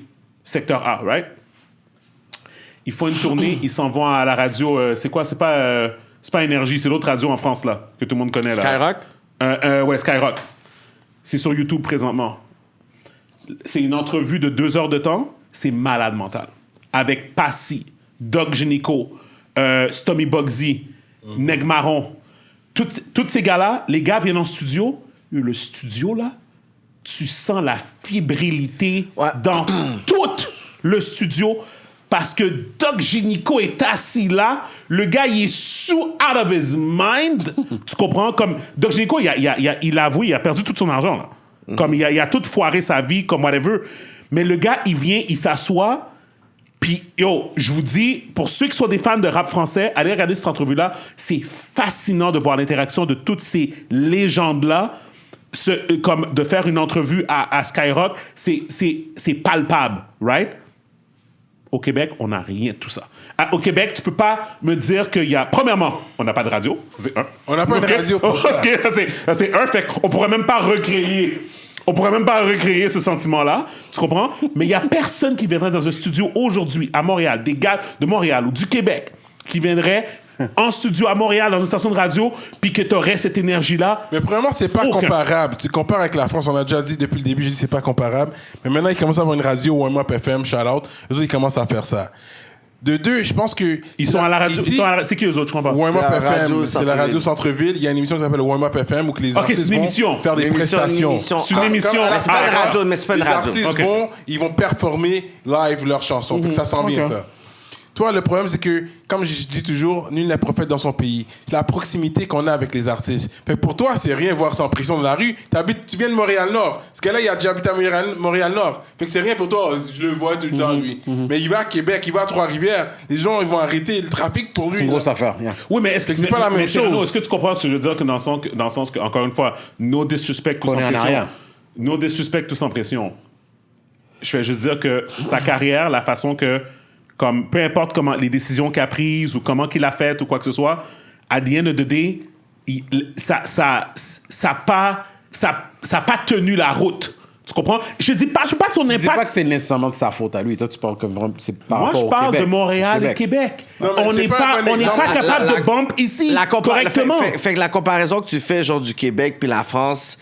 secteur A, right? Ils font une tournée, ils s'en vont à la radio, c'est quoi? C'est pas Énergie, c'est l'autre radio en France, là, que tout le monde connaît, là. Skyrock? Ouais, Skyrock. C'est sur YouTube présentement. C'est une entrevue de 2 heures de temps. C'est malade mental. Avec Passy, Doc Gynéco, Stommy Bugsy, Neg Marron. Tous ces gars-là, les gars viennent en studio. Le studio, là, tu sens la fébrilité dans tout le studio parce que Doc Gynéco est assis là. Le gars, il est sous out of his mind. Tu comprends? Comme Doc Gynéco, il a avoué, il a perdu tout son argent, là. Comme il a tout foiré sa vie, comme whatever. Mais le gars, il vient, il s'assoit. Puis, yo, je vous dis, pour ceux qui sont des fans de rap français, allez regarder cette entrevue-là. C'est fascinant de voir l'interaction de toutes ces légendes-là. Comme de faire une entrevue à Skyrock, c'est palpable, right? Au Québec, on n'a rien de tout ça. Au Québec, tu peux pas me dire qu'il y a... Premièrement, on n'a pas de radio. C'est un. On n'a pas de radio pour ça. OK, c'est un. Fait qu'on pourrait même pas recréer... On pourrait même pas recréer ce sentiment-là. Tu comprends? Mais il y a personne qui viendrait dans un studio aujourd'hui, à Montréal, des gars de Montréal ou du Québec, qui viendraient en studio à Montréal, dans une station de radio, puis que tu aurais cette énergie-là. Mais premièrement, c'est pas comparable. Tu compares avec la France, on a déjà dit depuis le début, j'ai dit c'est pas comparable. Mais maintenant, ils commencent à avoir une radio, Warm Up FM, shout out. Les autres, ils commencent à faire ça. De deux, je pense que... Ils sont à la radio. C'est qui eux autres, je comprends pas? Warm Up C'est la radio FM, c'est la radio Centre-Ville. Il y a une émission qui s'appelle Warm Up FM où que les artistes c'est une émission. vont faire des prestations. C'est une émission. Mais c'est pas une radio, mais c'est pas une Les radio. artistes ils vont performer live leurs chansons. Fait que ça sent bien ça. Toi, le problème, c'est que, comme je dis toujours, nul n'est prophète dans son pays. C'est la proximité qu'on a avec les artistes. Fait que pour toi, c'est rien voir sans pression dans la rue. Tu viens de Montréal-Nord. Ce gars-là, il a déjà habité à Montréal-Nord. Fait que c'est rien pour toi. Je le vois tout le temps, lui. Mais il va à Québec, il va à Trois-Rivières. Les gens, ils vont arrêter le trafic pour lui. C'est une grosse affaire. Yeah. Oui, mais est-ce que c'est pas la même chose? Est-ce que tu comprends ce que je veux dire que dans le sens que, encore une fois, no disrespect, tout sans pression. No disrespect, tout sans pression. Je vais juste dire que sa carrière, la façon que... Comme, peu importe comment les décisions qu'il a prises ou comment qu'il a faites ou quoi que ce soit, à the end of the day, ça pas tenu la route. Tu comprends? Je dis pas son impact. Je dis pas que c'est nécessairement de sa faute à lui. Toi, tu parles comme vraiment... C'est par Moi, rapport je au parle Québec. de Montréal et Québec. Non, mais on n'est pas capable de bump ici correctement. Fait que la comparaison que tu fais, genre, du Québec puis la France,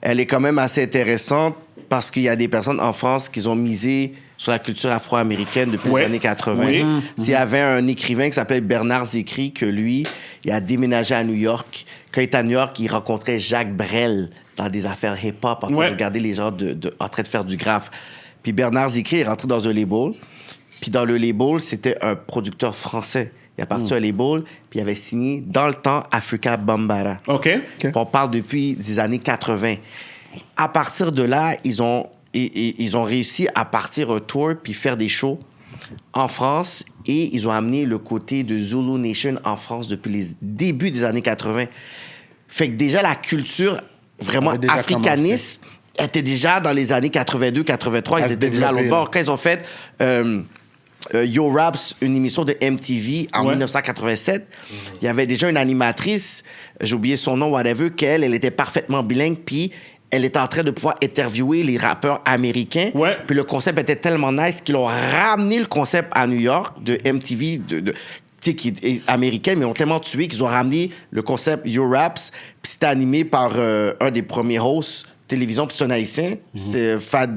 elle est quand même assez intéressante parce qu'il y a des personnes en France qui ont misé sur la culture afro-américaine depuis les années 80. Oui. Il y avait un écrivain qui s'appelait Bernard Zécry, que lui, il a déménagé à New York. Quand il était à New York, il rencontrait Jacques Brel dans des affaires hip-hop, en train de regarder les gens en train de faire du graphe. Puis Bernard Zécry est rentré dans un label. Puis dans le label, c'était un producteur français. Il a parti un label, puis il avait signé dans le temps Africa Bambaataa. OK. Puis on parle depuis des années 80. À partir de là, ils ont réussi à partir un tour puis faire des shows en France et ils ont amené le côté de Zulu Nation en France depuis les débuts des années 80. Fait que déjà, la culture vraiment africaniste était déjà dans les années 82, 83. Ils étaient déjà à l'autre bord. Quand ils ont fait Yo Raps, une émission de MTV en 1987, il y avait déjà une animatrice, j'ai oublié son nom, whatever, elle était parfaitement bilingue, puis elle était en train de pouvoir interviewer les rappeurs américains. Ouais. Puis le concept était tellement nice qu'ils ont ramené le concept à New York de MTV, qui est américain, mais ils ont tellement tué qu'ils ont ramené le concept Yo Raps. Puis c'était animé par un des premiers hosts télévision, puis c'est un haïtien. C'était Fab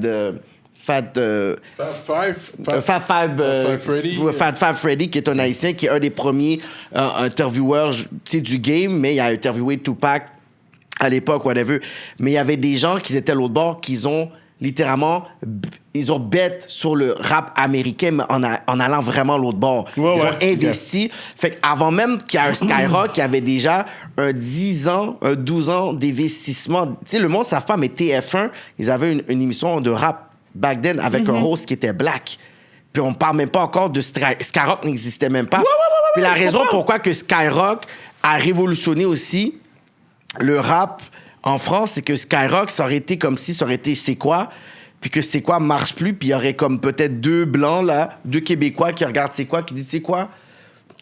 Freddy, qui est un haïtien, qui est un des premiers intervieweurs du game, mais il a interviewé Tupac à l'époque, whatever. Mais il y avait des gens qui étaient à l'autre bord, qui ont littéralement, ils ont bet sur le rap américain, mais en allant vraiment à l'autre bord. Ils ont investi. Fait qu'avant même qu'il y ait un Skyrock, il y avait déjà un 10 ans, un 12 ans d'investissement. Tu sais, le monde ne savent pas, mais TF1, ils avaient une émission de rap back then avec un host qui était black. Puis on parle même pas encore de Skyrock n'existait même pas. Puis la raison pourquoi que Skyrock a révolutionné aussi le rap en France, c'est que Skyrock, ça aurait été comme si ça aurait été C'est quoi, puis que C'est quoi marche plus, puis il y aurait comme peut-être deux Blancs, là, deux Québécois qui regardent C'est quoi, qui disent C'est quoi.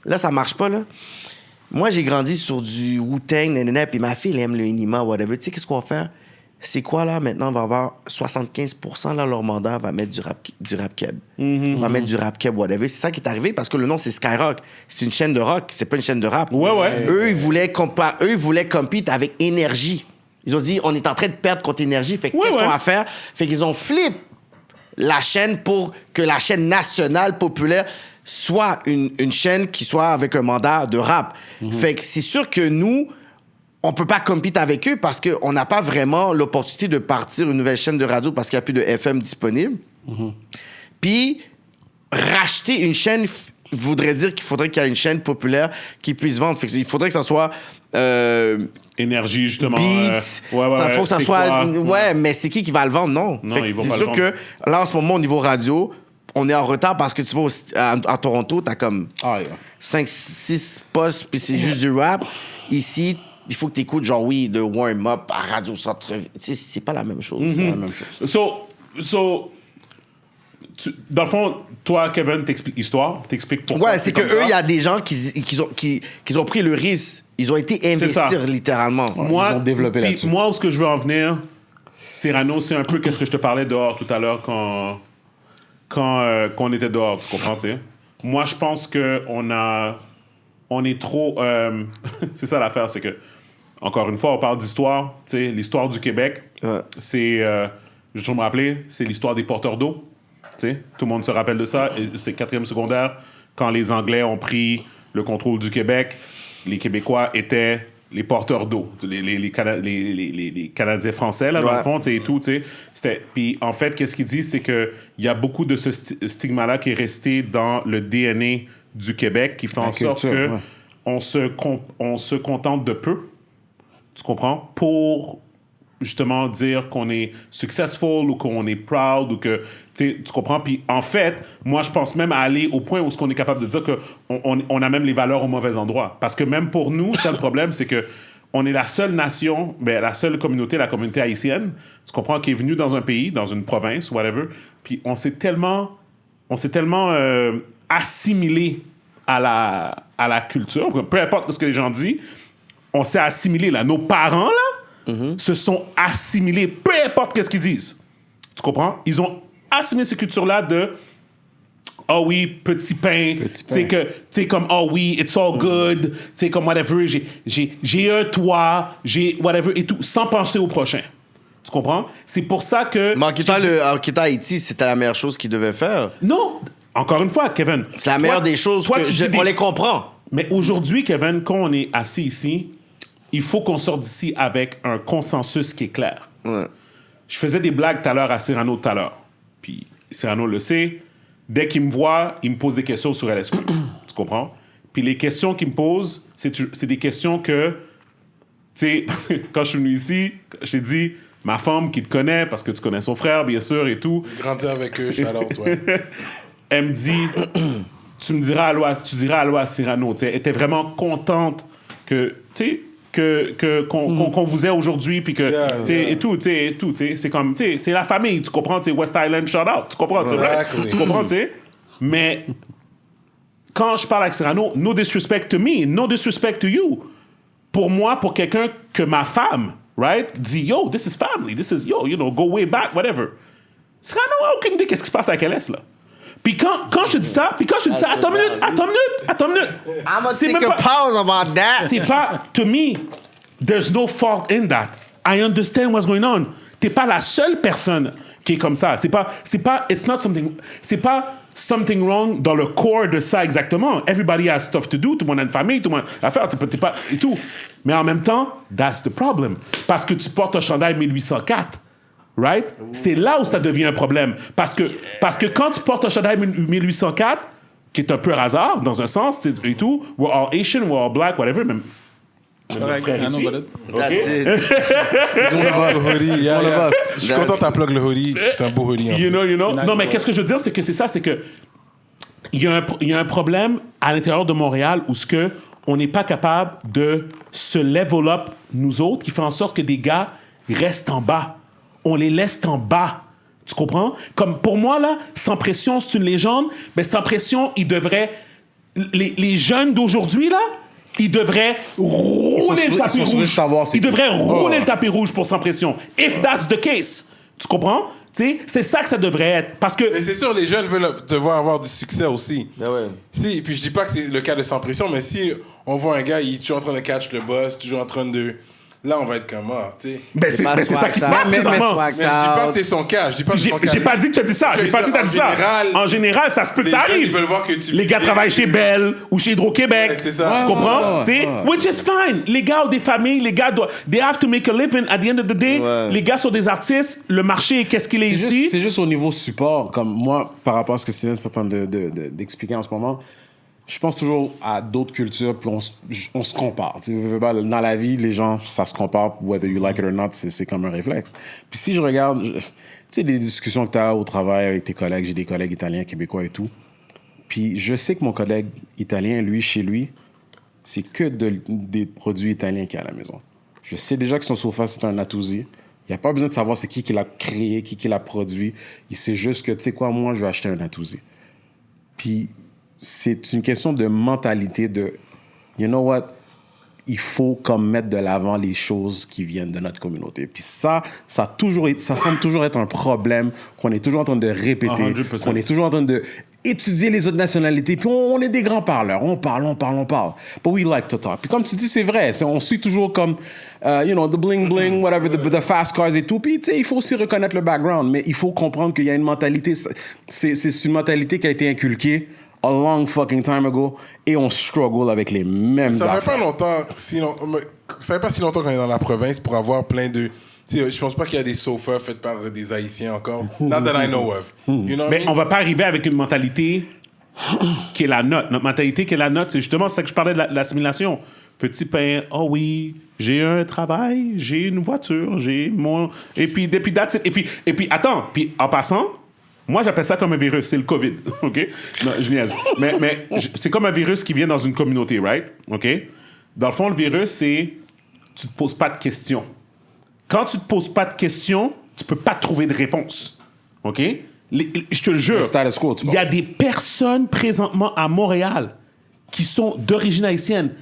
Là, ça marche pas, là. Moi, j'ai grandi sur du Wu-Tang, nanana, puis ma fille, elle aime le Inima, whatever. Tu sais, qu'est-ce qu'on va faire? C'est quoi, là, maintenant, on va avoir 75%, là, leur mandat va mettre du rap keb. On va mettre du rap keb, whatever. C'est ça qui est arrivé, parce que le nom, c'est Skyrock. C'est une chaîne de rock, c'est pas une chaîne de rap. Eux, ils voulaient compete avec Énergie. Ils ont dit, on est en train de perdre contre Énergie, fait que qu'est-ce qu'on va faire? Fait qu'ils ont flip la chaîne pour que la chaîne nationale populaire soit une chaîne qui soit avec un mandat de rap. Fait que c'est sûr que nous, on peut pas compete avec eux parce qu'on n'a pas vraiment l'opportunité de partir une nouvelle chaîne de radio parce qu'il n'y a plus de FM disponible. Puis, racheter une chaîne voudrait dire qu'il faudrait qu'il y ait une chaîne populaire qui puisse vendre. Fait que il faudrait que ça soit... Énergie, justement. Beats. Ça faut que ça soit... mais c'est qui va le vendre? Non. Non, fait que ils vont c'est pas sûr le que vendre. là, en ce moment, au niveau radio, on est en retard parce que tu vas à Toronto, t'as comme 5-6 postes, puis c'est juste du rap. Ici, il faut que tu écoutes, genre, de warm-up à Radio Centre. Tu sais, c'est pas la même chose. C'est la même chose. So, dans le fond, toi, Kevin, t'expliques l'histoire, t'expliques pourquoi. Ouais, c'est que eux, il y a des gens qui ont pris le risque. Ils ont été investir littéralement. Moi, ils ont développé puis là-dessus. moi, où ce que je veux en venir, Cyrano, c'est un peu qu'est-ce que je te parlais dehors tout à l'heure quand on était dehors, tu comprends, tu sais. Moi, je pense que on est trop... c'est ça l'affaire, c'est que, encore une fois, on parle d'histoire, tu sais, l'histoire du Québec, c'est, je me rappeler, c'est l'histoire des porteurs d'eau, tu sais. Tout le monde se rappelle de ça, et c'est 4e secondaire, quand les Anglais ont pris le contrôle du Québec, les Québécois étaient les porteurs d'eau, les Canadiens français, là, dans le fond, tu sais, et tout, tu sais. Puis, en fait, qu'est-ce qu'ils disent, c'est qu'il y a beaucoup de ce stigma-là qui est resté dans le DNA du Québec, qui fait en sorte que on se contente de peu, tu comprends, pour justement dire qu'on est successful ou qu'on est proud ou que, tu comprends. Puis en fait, moi, je pense même à aller au point où on est capable de dire qu'on a même les valeurs au mauvais endroit. Parce que même pour nous, ça, le problème, c'est que on est la seule nation, la seule communauté, la communauté haïtienne, tu comprends, qui est venue dans un pays, dans une province, whatever, puis on s'est tellement assimilé à la culture, peu importe ce que les gens disent, on s'est assimilé, là. Nos parents, là, se sont assimilés, peu importe ce qu'ils disent. Tu comprends? Ils ont assimilé cette culture-là de oh oui, petit pain. Tu sais, comme oh oui, it's all good. Tu sais, comme whatever, j'ai un toit, j'ai whatever et tout, sans penser au prochain. Tu comprends? C'est pour ça que. Mais en quittant Haïti, c'était la meilleure chose qu'ils devaient faire. Non! Encore une fois, Kevin. C'est la meilleure des choses. On les comprend. Mais aujourd'hui, Kevin, quand on est assis ici, il faut qu'on sorte d'ici avec un consensus qui est clair. Ouais. Je faisais des blagues tout à l'heure à Cyrano tout à l'heure. Puis Cyrano le sait. Dès qu'il me voit, il me pose des questions sur LSQ. Tu comprends? Puis les questions qu'il me pose, c'est des questions que, tu sais, quand je suis venu ici, je t'ai dit, ma femme qui te connaît, parce que tu connais son frère, bien sûr, et tout. Grandir avec eux, shout-out, toi. Elle me dit, tu diras allô à Cyrano. Elle était vraiment contente que, tu sais, qu'on vous ait aujourd'hui, puis que, et tout, c'est comme, tu sais, c'est la famille, tu comprends, tu sais, West Island, shout out, tu comprends, exactly. Tu comprends, tu sais, mais quand je parle avec Cyrano, no disrespect to me, no disrespect to you. Pour moi, pour quelqu'un que ma femme, right, dit, yo, this is family, this is, yo, you know, go way back, whatever. Cyrano a aucune idée qu'est-ce qui se passe avec LS, là. Puis quand je te dis ça, attends une minute. I'm gonna take a pause about that. C'est pas, to me, there's no fault in that. I understand what's going on. T'es pas la seule personne qui est comme ça. C'est pas, c'est pas something wrong dans le corps de ça exactement. Everybody has stuff to do. Tout le monde a une famille, tout le monde a affaire, t'es pas, et tout. Mais en même temps, that's the problem. Parce que tu portes un chandail 1804. Right? C'est là où ça devient un problème. Parce que quand tu portes un chandail 1804, qui est un peu hasard, dans un sens, et tout, we're all Asian, we're all black, whatever, même notre frère ici. That's it. Je suis content que tu plug le hoodie. C'est un beau hoodie. You know. Non, mais qu'est-ce que je veux dire, c'est que c'est ça, c'est que il y a un problème à l'intérieur de Montréal où ce que on n'est pas capable de se level up, nous autres, qui fait en sorte que des gars restent en bas. On les laisse en bas. Tu comprends? Comme pour moi, là, Sans Pression, c'est une légende. Mais Sans Pression, ils devraient... Les jeunes d'aujourd'hui, là, ils devraient rouler le tapis rouge. Ils devraient rouler le tapis rouge pour Sans Pression. If that's the case. Tu comprends? Tu sais, c'est ça que ça devrait être. Parce que... Mais c'est sûr, les jeunes veulent te voir avoir du succès aussi. Ben ouais. Si, puis je dis pas que c'est le cas de Sans Pression, mais si on voit un gars, il est toujours en train de catch le boss, toujours en train de... Là, on va être comme mort, tu sais. Ben, c'est ça qui se passe présentement. Mais je dis pas que c'est son cas. J'ai pas dit que tu as dit ça. J'ai pas dit que tu as dit ça. En général, ça se peut que ça arrive. Ils veulent voir que tu... Les gars travaillent chez Bell ou chez Hydro-Québec. Ouais, c'est ça. Tu comprends? Which is fine. Les gars ont des familles. Les gars doivent... They have to make a living at the end of the day. Ouais. Les gars sont des artistes. Le marché, qu'est-ce qu'il est ici? C'est juste au niveau support. Comme moi, par rapport à ce que Steven est en train d'expliquer en ce moment, je pense toujours à d'autres cultures, puis on se compare. Dans la vie, les gens, ça se compare, whether you like it or not, c'est comme un réflexe. Puis si je regarde, tu sais, des discussions que tu as au travail avec tes collègues, j'ai des collègues italiens, québécois et tout, puis je sais que mon collègue italien, lui, chez lui, c'est que des produits italiens qu'il y a à la maison. Je sais déjà que son sofa, c'est un Natuzzi. Il n'y a pas besoin de savoir c'est qui l'a créé, qui l'a produit. Il sait juste que, tu sais quoi, moi, je vais acheter un Natuzzi. Puis, c'est une question de mentalité de, you know what, il faut comme mettre de l'avant les choses qui viennent de notre communauté. Puis ça semble toujours être un problème qu'on est toujours en train de répéter, 100%. qu'on est toujours en train de étudier les autres nationalités, puis on est des grands parleurs. On parle. But we like to talk. Puis comme tu dis, c'est vrai. On suit toujours comme, the bling-bling, whatever, the fast cars et tout. Puis, tu sais, il faut aussi reconnaître le background, mais il faut comprendre qu'il y a une mentalité, c'est une mentalité qui a été inculquée a long fucking time ago, et on struggle avec les mêmes Ça affaires. fait pas longtemps, ça fait pas si longtemps qu'on est dans la province pour avoir plein de... Tu sais, je pense pas qu'il y a des sofas faits par des Haïtiens encore. Not that I know of. You know what I Mais mean? on va pas arriver avec une mentalité qui est la nôtre. Notre mentalité qui est la nôtre, c'est justement ça que je parlais de l'assimilation. Petit pain, oh oui, j'ai un travail, j'ai une voiture, j'ai mon... Et puis that's it. Et puis attends, puis en passant, moi j'appelle ça comme un virus, c'est le COVID, OK? Non, je niaise. Mais c'est comme un virus qui vient dans une communauté, right? OK? Dans le fond, le virus, c'est tu te poses pas de questions. Quand tu te poses pas de questions, tu peux pas trouver de réponse. OK? Je te le jure, Le status quo, tu il y a des personnes présentement à Montréal qui sont d'origine haïtienne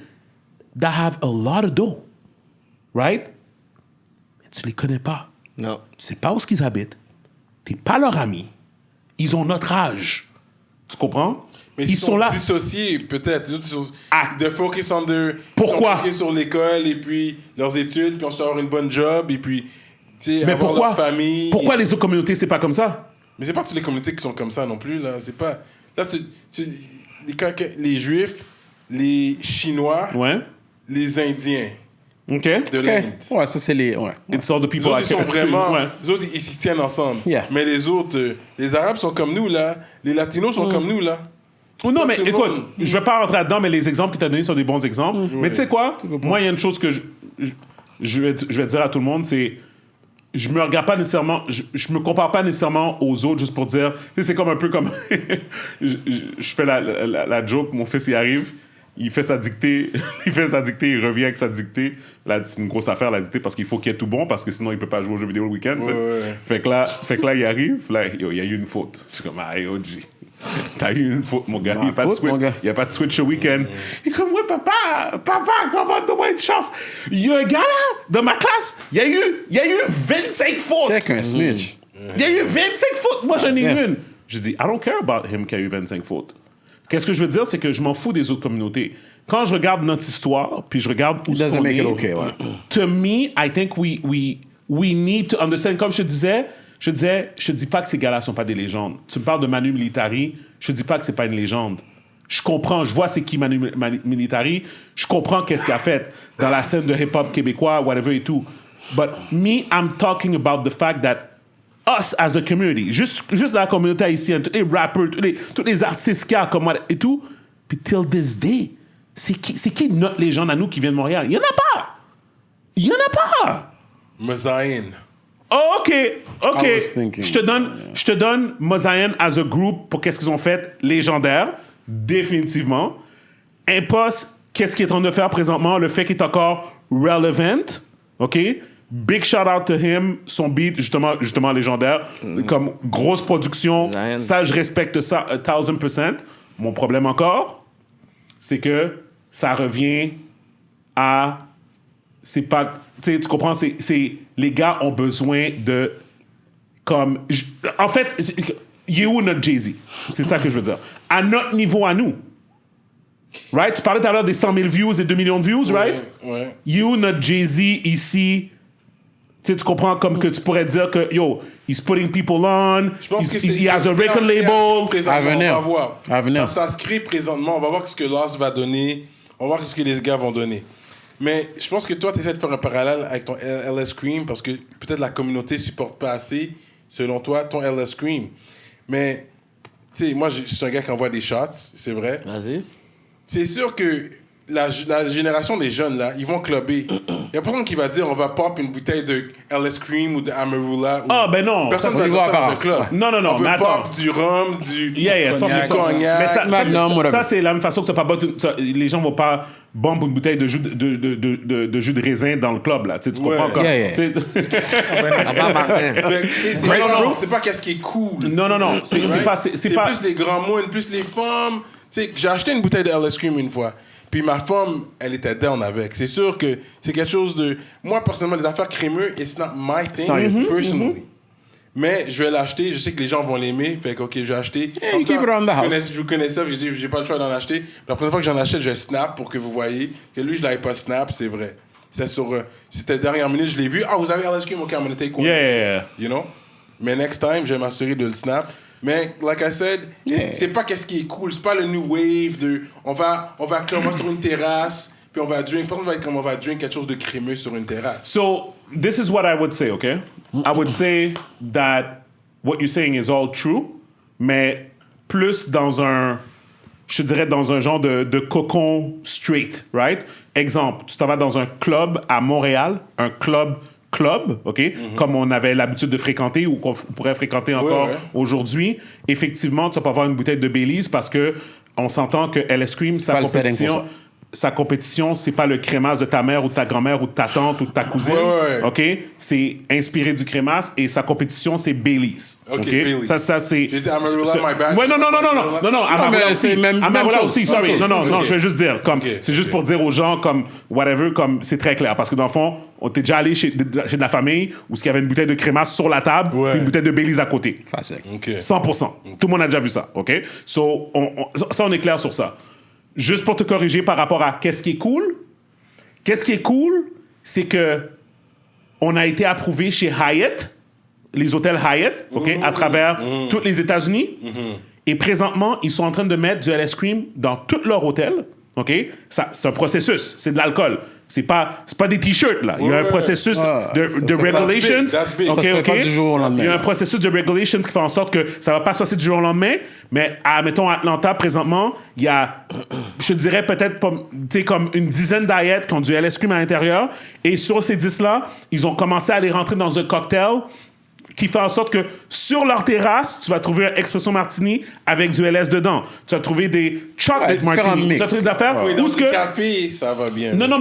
that have a lot of dough. Right? Mais tu les connais pas. Non. Tu sais pas où ils habitent. T'es pas leur ami. Ils ont notre âge. Tu comprends? Mais ils sont là. dissociés, peut-être. Les autres, ils sont Ah. de focus on their... Pourquoi? Ils sont focus sur l'école et puis leurs études, puis on se avoir une bonne job et puis, tu sais, Mais avoir pourquoi? leur famille. Pourquoi les autres communautés, c'est pas comme ça? Mais c'est pas toutes les communautés qui sont comme ça non plus, là. C'est pas... Là, les Juifs, les Chinois, Ouais. les Indiens OK. de OK. l'Inde. Ouais, ça, c'est les... Ouais. It's all the Les people autres, ils sont vraiment... Ouais. Les autres, ils s'y tiennent ensemble. Yeah. Mais les autres, les Arabes sont comme nous, là. Les Latinos sont comme nous, là. Oh non, Pas mais tout le écoute, monde. je vais pas rentrer là-dedans, mais les exemples que tu as donnés sont des bons exemples. Mais tu sais quoi? Moi, il y a une chose que je vais dire à tout le monde, c'est je me regarde pas nécessairement, je me compare pas nécessairement aux autres juste pour dire, tu sais, c'est comme un peu comme, je fais la joke, mon fils il arrive, il fait sa dictée, il revient avec sa dictée. Là, c'est une grosse affaire la dictée parce qu'il faut qu'il y ait tout bon parce que sinon il peut pas jouer aux jeux vidéo le week-end. tu sais. Ouais. Fait que là, il arrive, là, yo, il y a eu une faute. Je suis comme, ah, yo, G. T'as eu une faute, mon gars. Il n'y a pas de faute, switch. mon gars. Il n'y a pas de switch au week-end. Il est comme, ouais, papa, comment donne-moi une chance? Il y a un gars là, dans ma classe, il y a eu 25 fautes. Check un snitch. Il y a eu 25 fautes. Moi, j'en ai eu damn. une. Je dis, I don't care about him qui a eu 25 fautes. Qu'est-ce que je veux dire, c'est que je m'en fous des autres communautés. Quand je regarde notre histoire, puis je regarde où It doesn't on make est, it okay, ouais. to me, I think we need to understand. Comme je te dis pas que ces gars-là sont pas des légendes. Tu me parles de Manu Militari, je te dis pas que c'est pas une légende. Je comprends, je vois c'est qui Manu Militari, je comprends qu'est-ce qu'il a fait dans la scène de hip-hop québécois, whatever et tout. But me, I'm talking about the fact that us as a community, juste dans la communauté haïtienne, tous les rappers, tous les artistes qu'il y a comme moi et tout, puis till this day, c'est qui notre légende à nous qui vient de Montréal? Il y en a pas! Mosaïen. Oh, OK. I was thinking. Je te donne Mosaïen as a group pour qu'est-ce qu'ils ont fait légendaire, définitivement. Impost, qu'est-ce qu'il est en train de faire présentement, le fait qu'il est encore relevant, OK? Big shout out to him, son beat justement légendaire, comme grosse production. Zion. Ça, je respecte ça 1000%. Mon problème encore, c'est que ça revient à c'est pas tu comprends, c'est les gars ont besoin de comme en fait il est où notre Jay-Z, c'est ça que je veux dire, à notre niveau à nous, right? Tu parlais tout à l'heure des 100 000 views et 2 millions de views, right? Ouais. Il est où notre Jay-Z ici? Tu comprends, comme que tu pourrais dire que yo, he's putting people on, Je pense que he has a c'est record en label. création présentement, À venir. On va voir. À venir. Ça se crée présentement. On va voir ce que Lost va donner. On va voir ce que les gars vont donner. Mais je pense que toi, tu essaies de faire un parallèle avec ton LS Cream parce que peut-être la communauté ne supporte pas assez, selon toi, ton LS Cream. Mais, tu sais, moi, je suis un gars qui envoie des shots, c'est vrai. Vas-y. C'est sûr que la génération des jeunes, là, ils vont clubber. Il n'y a personne qui va dire on va pop une bouteille de LS Cream ou de Amarula. Ah, ben non. Personne ça, ne va faire dans un club. Non, On veut mais attends. pop du rhum, du cognac. cognac. Mais ça, Magnum, ça, c'est la même façon que les gens vont pas bomber une bouteille de jus de jus de raisin dans le club, là. Tu comprends? Comme, Fait que, c'est pas qu'est-ce qui est cool. Non. C'est pas... plus les grands moines, plus les pommes. J'ai acheté une bouteille de LS Cream une fois. Puis ma femme, elle était down avec. C'est sûr que c'est quelque chose de... Moi, personnellement, les affaires crémeux, it's not my thing, personally. Mais je vais l'acheter. Je sais que les gens vont l'aimer. Fait que, OK, je vais acheter. Hey, you keep it on the house. Je vous connais ça. J'ai pas le choix d'en acheter. La première fois que j'en achète, je snap pour que vous voyez que lui, je l'avais pas snap. C'est vrai. C'était dernière minute, je l'ai vu. Ah, vous avez LS Cream? OK, I'm gonna take one. Yeah. You know? Mais next time, je vais m'assurer de le snap. Mais, like I said, c'est pas qu'est-ce qui est cool. C'est pas le new wave de... On va clairement sur une terrasse, puis on va drink. Personne va être comme on va drink quelque chose de crémeux sur une terrasse. So, this is what I would say, okay? I would say that what you're saying is all true, mais plus dans un... Je dirais dans un genre de cocon straight, right? Exemple, tu t'en vas dans un club à Montréal, un club, OK? Comme on avait l'habitude de fréquenter ou qu'on pourrait fréquenter encore aujourd'hui. Effectivement, tu vas pas avoir une bouteille de Baileys parce que on s'entend que LS Cream, sa compétition, c'est pas le crémasse de ta mère ou de ta grand-mère ou de ta tante ou de ta cousine. OK? C'est inspiré du crémasse et sa compétition, c'est Baileys. OK? Baileys. Ça c'est... J'ai dit Amarula, my bad. Ouais, non. Amarula aussi. Amarula aussi, sorry. Non, je vais juste dire. C'est juste pour dire aux gens, comme, whatever, comme, c'est très clair. Parce que dans le fond, on était déjà allé chez de la famille où il y avait une bouteille de crémasse sur la table puis une bouteille de Baileys à côté. Facile. 100%. Tout le monde a déjà vu ça. OK? So, on est clair sur ça. Juste pour te corriger par rapport à qu'est-ce qui est cool. Qu'est-ce qui est cool, c'est que on a été approuvé chez Hyatt, les hôtels Hyatt, OK, à travers tous les États-Unis. Et présentement, ils sont en train de mettre du LS Cream dans tous leurs hôtels. OK? Ça, c'est un processus. C'est de l'alcool. C'est pas des t-shirts, là. Il y a un processus de regulations. That's big. OK. Pas du jour au lendemain. Il y a un processus de regulations qui fait en sorte que ça va pas se passer du jour au lendemain. Mais, mettons, à Atlanta, présentement, il y a, je dirais peut-être, comme une dizaine d'Hyatt qui ont du LS Cream à l'intérieur. Et sur ces 10-là, ils ont commencé à les rentrer dans un cocktail qui fait en sorte que sur leur terrasse, tu vas trouver un Espresso Martini avec du LS dedans. Tu vas trouver des chocolate martini. Tu vas trouver des affaires Oui, dans où du café, ça va bien. Non,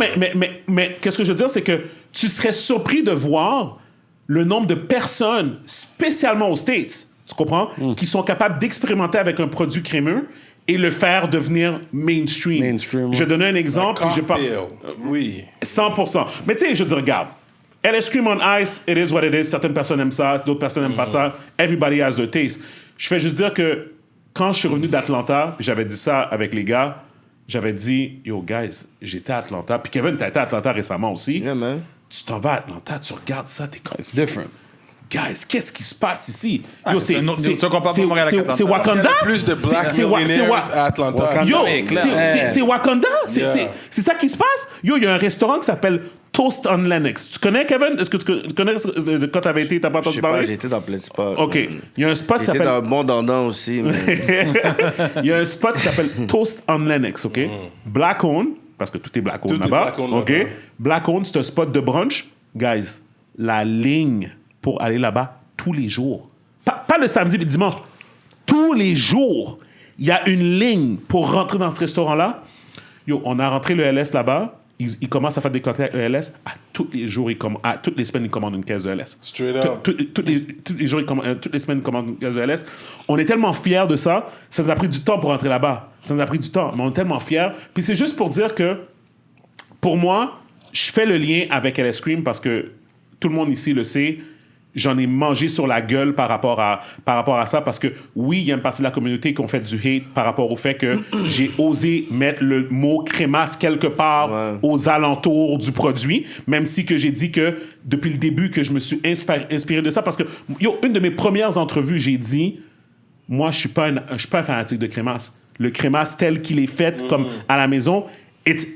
mais qu'est-ce que je veux dire, c'est que tu serais surpris de voir le nombre de personnes, spécialement aux States, tu comprends, qui sont capables d'expérimenter avec un produit crémeux et le faire devenir mainstream. Je vais donner un exemple. Oui. 100%. Mais tu sais, je dis, regarde, LS Cream on Ice, it is what it is. Certaines personnes aiment ça, d'autres personnes n'aiment pas ça. Everybody has their taste. Je fais juste dire que quand je suis revenu d'Atlanta, puis j'avais dit ça avec les gars, j'avais dit, yo, guys, j'étais à Atlanta. Puis Kevin, t'as été à Atlanta récemment aussi. Yeah, man. Tu t'en vas à Atlanta, tu regardes ça, t'es comme... It's different. Guys, qu'est-ce qui se passe ici? Yo, c'est c'est Wakanda? Il y a plus de black millionaires à Atlanta. Yo, c'est Wakanda? C'est ça qui se passe? Yo, il y a un restaurant qui s'appelle Toast on Lennox. Tu connais, Kevin? Est-ce que tu connais quand t'avais été? T'as pas entendu parler? Je sais pas, j'étais dans plein de spots. OK. Il y a un spot qui s'appelle... J'étais dans Bon Dandan aussi. Il y a un spot qui s'appelle Toast on Lennox, OK? Black owned, parce que tout est black owned là-bas. OK? Black owned, c'est un spot de brunch. Guys, la ligne pour aller là-bas tous les jours. Pas le samedi et le dimanche. Tous les jours, il y a une ligne pour rentrer dans ce restaurant-là. Yo, on a rentré le LS là-bas. Ils commencent à faire des cocktails avec le LS. Tous les jours, toutes les semaines, ils commandent une caisse de LS. Straight up. Tous les jours, toutes les semaines, ils commandent une caisse de LS. On est tellement fiers de ça. Ça nous a pris du temps pour rentrer là-bas. Ça nous a pris du temps, mais on est tellement fiers. Puis c'est juste pour dire que, pour moi, je fais le lien avec LS Cream parce que tout le monde ici le sait. J'en ai mangé sur la gueule par rapport à ça parce que oui, il y a une partie de la communauté qui ont fait du hate par rapport au fait que j'ai osé mettre le mot crémasse quelque part aux alentours du produit, même si que j'ai dit que depuis le début que je me suis inspiré de ça parce que une de mes premières entrevues, j'ai dit moi je suis pas un fanatique de crémasse. Le crémasse tel qu'il est fait comme à la maison, it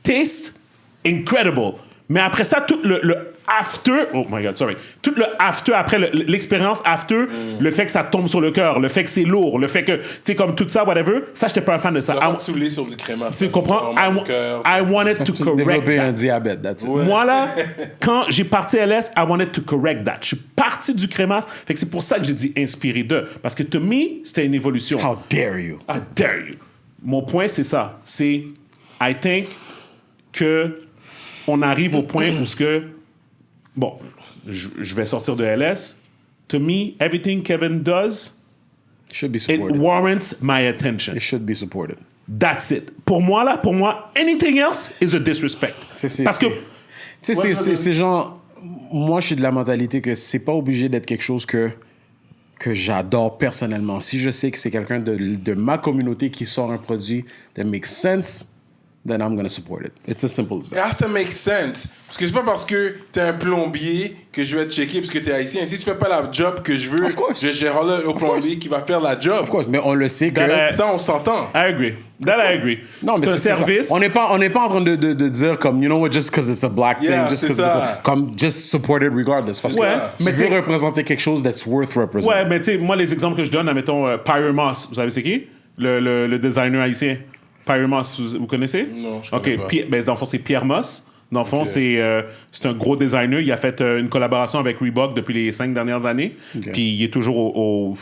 tastes incredible. Mais après ça, tout le after, oh my God, sorry, tout le after, après l'expérience after, le fait que ça tombe sur le cœur, le fait que c'est lourd, le fait que, tu sais, comme tout ça, whatever, ça, j'étais pas un fan de ça. Tu vas pas te saouler sur du crémasse. Tu comprends? I wanted to correct Développer un that. diabète, that's it. Moi, là, quand j'ai parti LS, I wanted to correct that. Je suis parti du crémasse. Fait que c'est pour ça que j'ai dit inspiré d'eux. Parce que, to me, c'était une évolution. How dare you? I dare you. Mon point, c'est ça. C'est, I think que on arrive au point où ce que, bon, je vais sortir de LS. To me, everything Kevin does, Should be it supported. warrants my attention. It should be supported. That's it. Pour moi, anything else is a disrespect. Parce que, Tu sais, c'est genre... Moi, je suis de la mentalité que c'est pas obligé d'être quelque chose que j'adore personnellement. Si je sais que c'est quelqu'un de ma communauté qui sort un produit that makes sense, then I'm gonna support it. It's as simple as It that. has to make sense. Parce que c'est pas parce que t'es un plombier que je vais te checker parce que t'es haïtien. Si tu fais pas la job que je veux, Of course. j'ai rôle au plombier qui va faire la job. Of course, mais on le sait que... Ça, on s'entend. I agree. That I agree. Non, mais c'est un c'est service. ça. On n'est pas en train de dire comme, you know what, just because it's a black Yeah, thing, just c'est because it's ça. comme, just support it regardless. Parce que Ouais, tu mais veux t'sais- représenter quelque chose that's worth representing. Ouais, mais tu sais, moi, les exemples que je donne, admettons, Pyromoss, vous savez c'est qui? Le designer haïtien. Pyromoss, vous connaissez? Non, je connais pas. Ben, dans le fond, c'est Pierre Moss. Dans le fond, c'est un gros designer. Il a fait une collaboration avec Reebok depuis les 5 dernières années. Puis il est toujours au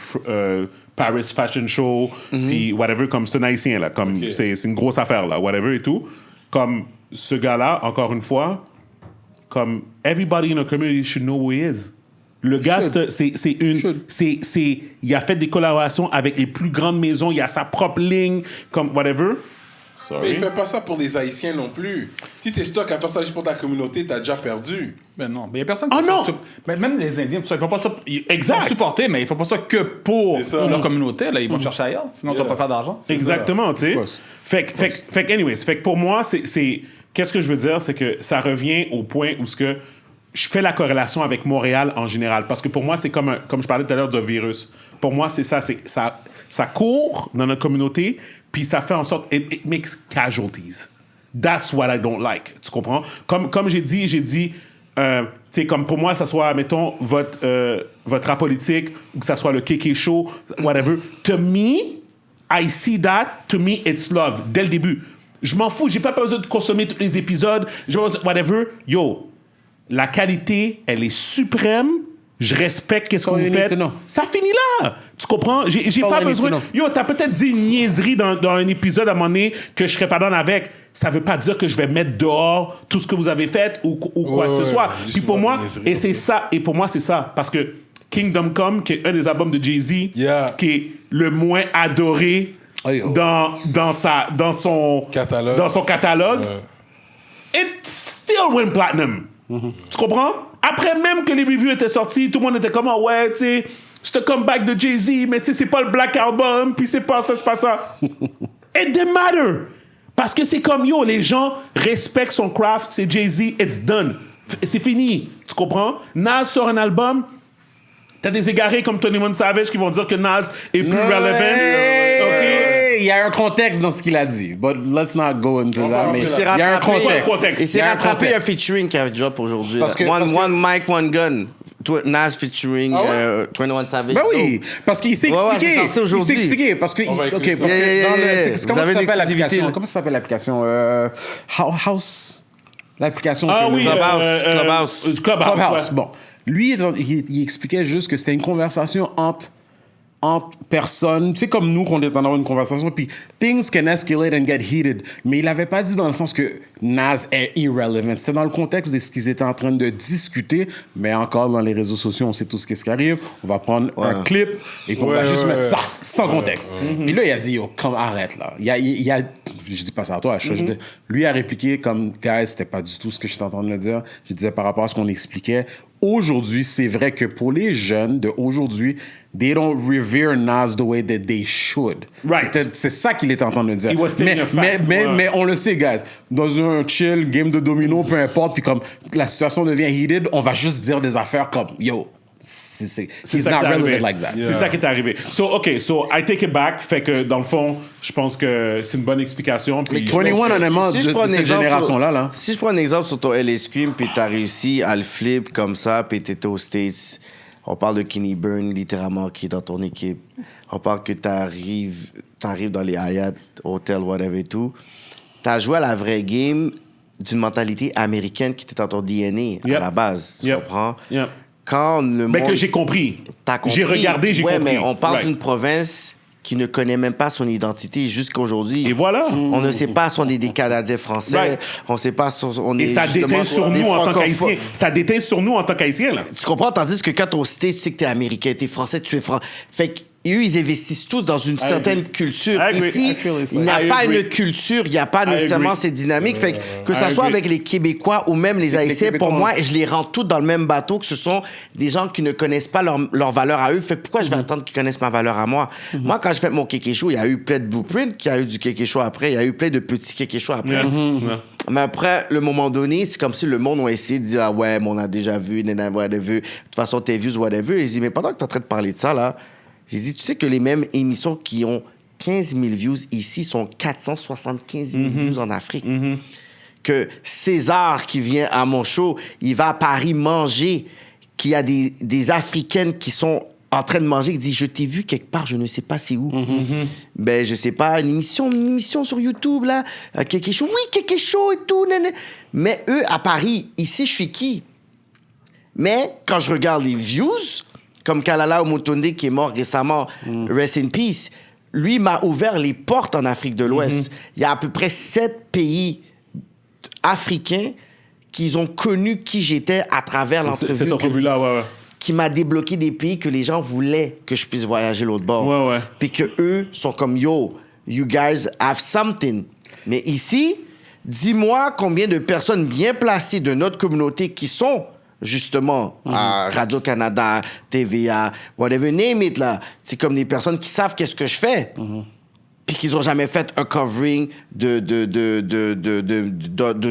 Paris Fashion Show, puis whatever, comme c'est un haïtien, là. Comme c'est une grosse affaire, là, whatever et tout. Comme ce gars-là, encore une fois, comme everybody in a community should know who he is. Le gars, il a fait des collaborations avec les plus grandes maisons, il a sa propre ligne, comme whatever. Mais il fait pas ça pour les Haïtiens non plus. Si t'es stock à faire ça juste pour ta communauté, t'as déjà perdu. Ben non, mais il y a personne Oh qui non! Mais même les Indiens, tout ça, ils font pas ça. Exact. Ils vont supporter, mais ils font pas ça que pour C'est ça. leur communauté. Là, ils vont chercher ailleurs. Sinon, tu vas pas faire d'argent. Exactement, tu sais. course. Fait que, anyways, fait que pour moi, qu'est-ce que je veux dire, c'est que ça revient au point où ce que je fais la corrélation avec Montréal en général. Parce que pour moi, c'est comme je parlais tout à l'heure de virus. Pour moi, c'est ça. Ça court dans notre communauté, puis ça fait en sorte... It makes casualties. That's what I don't like. Tu comprends? Comme j'ai dit... tu sais, comme pour moi, ça soit, mettons, votre rap politique, ou que ça soit le Kéké Show, whatever. To me, I see that. To me, it's love. Dès le début. Je m'en fous. J'ai pas besoin de consommer tous les épisodes. Whatever. Yo, la qualité, elle est suprême. Je respecte qu'est-ce que all vous you need faites. to know. Ça finit là. Tu comprends? J'ai all pas you need to besoin... know. Yo, t'as peut-être dit une niaiserie dans un épisode à un moment donné que je serais pas dans avec. Ça veut pas dire que je vais mettre dehors tout ce que vous avez fait ou quoi que ce soit. juste Puis pour souvent moi, des niaiseries, et c'est ça, et pour moi, c'est ça. Parce que Kingdom Come, qui est un des albums de Jay-Z, Yeah. qui est le moins adoré dans son Catalogue. Dans son catalogue, it still went platinum. Tu comprends? Après même que les reviews étaient sortis, tout le monde était comme, ah ouais, tu sais, c'est un comeback de Jay-Z, mais tu sais, c'est pas le Black Album, puis c'est pas ça, c'est pas ça. It didn't matter. Parce que c'est comme, yo, les gens respectent son craft, c'est Jay-Z, it's done. C'est fini. Tu comprends? Nas sort un album, t'as des égarés comme 21 Savage qui vont dire que Nas est plus relevant. OK? Il y a un contexte dans ce qu'il a dit. But let's not go into that. Mais Il il s'est y a un contexte. contexte. Il s'est Il y a un rattrapé un contexte. featuring qui avait drop aujourd'hui. Parce que- One Mic, One Gun. Nas featuring 21 Savage. Ben oui, parce qu'il s'est Ouais, ouais, expliqué. c'est sorti Il aujourd'hui. s'est expliqué parce que On va OK, écouter parce ça. que Yeah, dans yeah, yeah. le Vous comment avez ça s'appelle l'exclusivité, l'application? là. Comment ça s'appelle l'application House l'application Ah que oui, Clubhouse. Clubhouse. ouais. Bon, lui il expliquait juste que c'était une conversation entre personnes, tu sais, comme nous, qu'on est en train d'avoir une conversation, puis things can escalate and get heated. Mais il n'avait pas dit dans le sens que Nas est irrelevant. C'était dans le contexte de ce qu'ils étaient en train de discuter, mais encore dans les réseaux sociaux, on sait tout ce qui arrive. On va prendre un clip et puis on va juste mettre ça, sans contexte. Et là, il a dit, yo, comme arrête là. Il y a je dis pas ça à toi, lui a répliqué comme, guys, c'était pas du tout ce que j'étais en train de le dire. Je disais par rapport à ce qu'on expliquait. Aujourd'hui, c'est vrai que pour les jeunes d'aujourd'hui, they don't revere Nas the way that they should. Right. C'est ça qu'il était en train de dire. He was stating a fact, ouais. Mais on le sait, guys. Dans un game de domino, peu importe, puis comme la situation devient heated, on va juste dire des affaires comme, yo, He's ça not qui est arrivé. relevant like that. C'est ça qui est arrivé. So I take it back. Fait que dans le fond, je pense que c'est une bonne explication. Puis Mais je pense 21, que- honnêtement, Si je de prends un cette exemple génération-là, là. Si je prends un exemple sur ton LA Scream, puis t'as réussi à le flip comme ça, puis t'étais aux States, on parle de Kenny Byrne, littéralement, qui est dans ton équipe. On parle que t'arrives dans les Hyatt, hôtel, whatever et tout. T'as joué à la vraie game d'une mentalité américaine qui était dans ton DNA à la base. Tu comprends? Yep. Quand le Mais monde... que j'ai compris. T'as compris. J'ai regardé, j'ai ouais, compris. mais on parle Right. d'une province qui ne connaît même pas son identité jusqu'à aujourd'hui. Et voilà. On ne sait pas si on est des Canadiens français. Right. On ne sait pas si on est Et ça justement déteint sur des nous en tant francophones. qu'Haïtiens. Ça déteint sur nous en tant qu'Haïtiens, là. Tu comprends? Tandis que quand on sait, tu sais que t'es américain, t'es français, tu es français. Fait que eux, ils investissent tous dans une certaine culture. I agree. Ici, I feel it's il n'y a I pas agree. une culture, il n'y a pas nécessairement agree. cette dynamique. Fait que ça I soit agree. avec les Québécois ou même les que les Haïtiens, Québécois, pour moi, je les rends tous dans le même bateau, que ce sont des gens qui ne connaissent pas leur valeur à eux. Fait que pourquoi je vais attendre qu'ils connaissent ma valeur à moi? Moi, quand je fais mon Kéké Show, il y a eu plein de blueprints, il y a eu du Kéké Show après, il y a eu plein de petits Kéké Show après. Yeah. Yeah. Mais après, le moment donné, c'est comme si le monde a essayé de dire ah ouais, mais on a déjà vu, whatever. De toute façon, tes views, whatever. Et je dis, mais pendant que tu es en train de parler de ça, là, j'ai dit, tu sais que les mêmes émissions qui ont 15 000 views ici sont 475 000 views en Afrique. Que César qui vient à mon show, il va à Paris manger, qu'il y a des Africaines qui sont en train de manger, il dit, je t'ai vu quelque part, je ne sais pas c'est où. Ben, je sais pas, une émission sur YouTube, là, quelque chose, oui, quelque chose et tout, mais eux, à Paris, ici, je suis qui? Mais quand je regarde les views, comme Kalala Omotonde qui est mort récemment, rest in peace, lui m'a ouvert les portes en Afrique de l'Ouest. Il y a à peu près 7 pays africains qui ont connu qui j'étais à travers l'entrevue. Cette entrevue-là, ouais. Qui m'a débloqué des pays que les gens voulaient que je puisse voyager l'autre bord. Ouais. Puis que eux sont comme, yo, you guys have something. Mais ici, dis-moi combien de personnes bien placées de notre communauté qui sont justement à Radio-Canada, TVA, whatever, name it, là. C'est comme des personnes qui savent qu'est-ce que je fais. Puis qu'ils n'ont jamais fait un covering de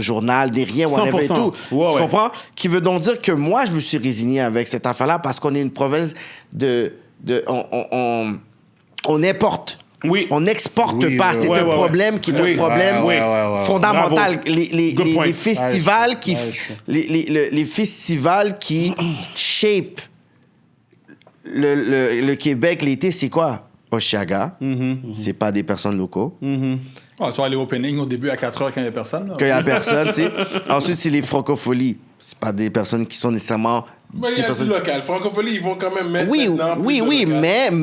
journal, des rien, whatever et 100%. tout. Ouais, Tu ouais. comprends? Qui veut donc dire que moi, je me suis résigné avec cette affaire-là parce qu'on est une province on importe. Oui. On n'exporte Oui, pas. oui, C'est oui. un Ouais, problème qui est un Oui. problème Ouais, fondamental. Bravo. Les Good point. festivals qui... Les festivals qui shape le Québec l'été, c'est quoi? Oshiaga. C'est pas des personnes locaux. Ouais, tu vas aller au opening au début à 4 heures quand il n'y a personne. là. Qu'il y a personne, tu sais. Ensuite, c'est les francopholies. C'est pas des personnes qui sont nécessairement... Mais il y des a personnes- du local. Francophonie, ils vont quand même mettre Oui, maintenant plus oui, de oui, local.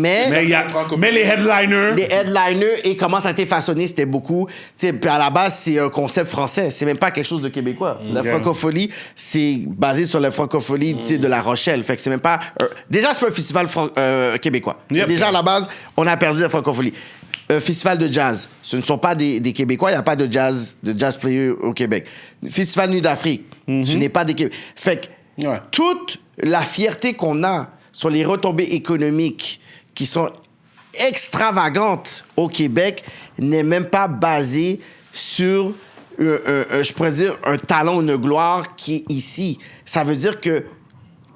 Mais les headliners. les headliners et comment ça a été façonné, c'était beaucoup. Tu sais, puis à la base, c'est un concept français. C'est même pas quelque chose de québécois. La francophonie, c'est basé sur la francophonie tu sais, de La Rochelle. Fait que c'est même pas. Déjà, c'est pas un festival québécois. Yep. Déjà, à la base, on a perdu la francophonie. Festival de jazz. Ce ne sont pas des Québécois. Il n'y a pas de jazz player au Québec. Festival Nuit d'Afrique. Ce n'est pas des Québécois. Fait que toute la fierté qu'on a sur les retombées économiques qui sont extravagantes au Québec n'est même pas basée sur, je pourrais dire, un talent, une gloire qui est ici. Ça veut dire que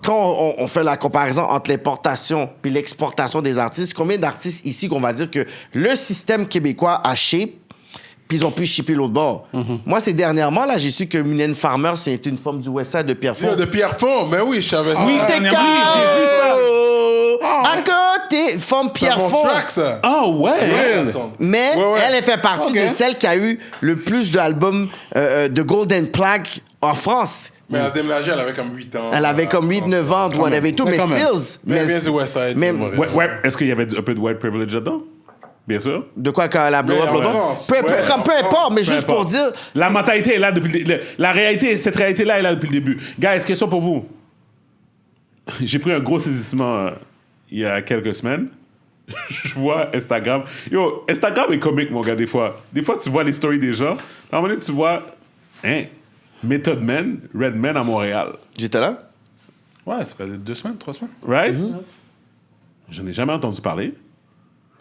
quand on fait la comparaison entre l'importation puis l'exportation des artistes, combien d'artistes ici qu'on va dire que le système québécois a shape puis ils ont pu shipper l'autre bord? Moi, c'est dernièrement, là, j'ai su que Mylène Farmer, c'est une femme du Westside de Pierrefonds. De Pierrefonds, mais oui, je savais ça. Oui, Ah, t'es j'ai vu ça. À côté, femme c'est un bon Pierrefonds. track, ça. Ah ouais. Ouais. Mais Ouais, ouais. elle fait partie Ok. de celle qui a eu le plus d'albums de Golden Plaque en France. Mais elle a déménagé, elle avait comme 8 ans. Elle avait comme 8-9 ans, whatever et tout, mais quand même. stills. Mais elle vient du Westside. même- de Montréal. Ouais. Est-ce qu'il y avait un peu de white privilege là-dedans? Bien sûr. De quoi quand elle a blow Mais up en l'autre bord? France, Peu ouais, en importe, France, mais Peu juste pour importe. dire... La mentalité est là depuis la réalité, cette réalité-là est là depuis le début. Guys, question pour vous. J'ai pris un gros saisissement il y a quelques semaines. Je vois Instagram. Yo, Instagram est comique, mon gars, des fois. Des fois, tu vois les stories des gens. À un moment donné, tu vois, Method Man, Redman à Montréal. J'étais là? Ouais, ça fait 2 semaines, 3 semaines. Right? Je n'ai jamais entendu parler.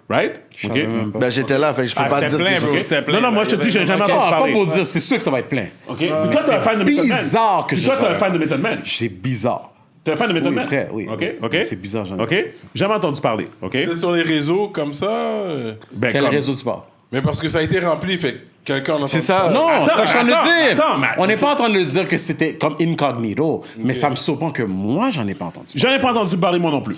Right? OK? Ben, j'étais là, fait que je peux pas C'était dire plein, que bro, j'ai- c'était plein. Non, moi, je te dis, j'ai jamais entendu Pas parler. pour dire, c'est sûr que ça va être plein. OK? Mais toi, t'es un fan de Method Man. bizarre que Puis j'ai toi, t'es un jamais- fan de Method Man. C'est bizarre. T'es un fan de Method Man? très, oui. OK. C'est bizarre, j'en ai OK. pas. Jamais entendu parler. OK. Vous êtes sur les réseaux comme ça Ben, Quel comme- réseau tu parles? mais parce que ça a été rempli, fait que quelqu'un en a C'est ça. Non, Attends, ça, je suis en train de le attends, dire. attends, mais- On n'est pas en train de le dire que c'était comme incognito, mais ça me surprend que moi, j'en ai pas entendu. J'en ai pas entendu parler, moi non plus.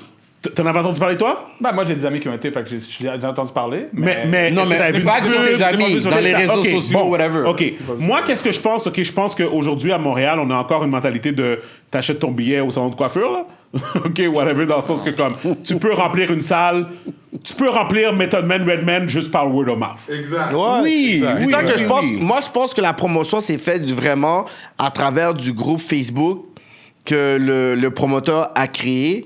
T'en avais entendu parler, toi? Ben, moi, j'ai des amis qui ont été, fait que j'ai entendu parler. Mais Non, est-ce que mais t'avais vu vagues du sur pub? tes amis, sur dans les ça? réseaux OK, sociaux, bon, whatever. OK. Moi, qu'est-ce que je pense? OK, je pense qu'aujourd'hui, à Montréal, on a encore une mentalité de t'achètes ton billet au salon de coiffure, là. OK, whatever, dans le sens que, comme, tu peux remplir une salle, tu peux remplir Method Man, Redman juste par word of mouth. Exact. Ouais. Oui, Exact. C'est ça que je pense. oui. Moi, je pense que la promotion s'est faite vraiment à travers du groupe Facebook que le promoteur a créé.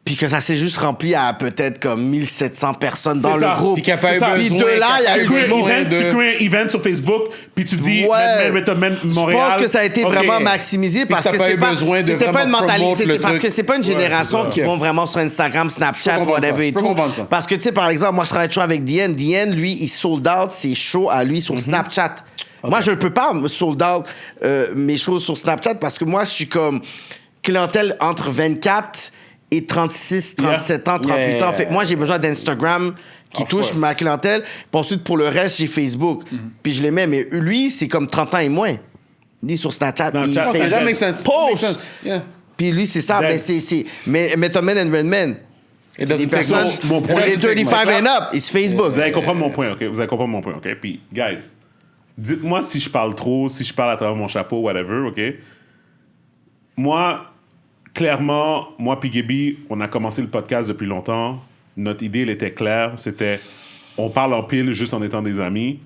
Puis que ça s'est juste rempli à peut-être comme 1700 personnes dans C'est le ça. groupe. Puis qu'il y a pas eu Puis besoin, de là, il y a Tu eu crées du un monde. event, tu crées un event sur Facebook, puis tu dis Ouais. Method Man Je Montréal. pense que ça a été OK. vraiment maximisé parce t'as que pas c'est eu pas, besoin de c'était pas une vraiment mentalité, promote le c'était parce truc. que c'est pas une génération c'est qui ça. vont vraiment sur Instagram, Snapchat, comprendre whatever ça. et Je peux tout. comprendre ça. Parce que tu sais, par exemple, moi je travaille toujours avec Diane. Diane, lui, il sold out ses shows à lui sur Snapchat. Moi, je ne peux pas me sold out mes choses sur Snapchat parce que moi, je suis comme clientèle entre 24 et 36, 37 ans, 38 Yeah. ans. Fait que moi, j'ai besoin d'Instagram qui touche ma clientèle. Puis ensuite, pour le reste, j'ai Facebook. Puis je les mets. Mais lui, c'est comme 30 ans et moins. Lui, sur Snapchat, il Snapchat, fait ça Ça make sense. post. Make sense. Yeah. Puis lui, c'est ça. That- Mais Method Man and Redman, It c'est des doesn't take personnes, much. Mon point, c'est des 35 and up. It's Facebook. Vous allez comprendre mon point, OK? Vous allez comprendre mon point, OK? Puis, guys, dites-moi si je parle trop, si je parle à travers mon chapeau, whatever, OK? Moi, clairement, moi puis Gaby, on a commencé le podcast depuis longtemps. Notre idée, elle était claire. C'était, on parle en pile juste en étant des amis.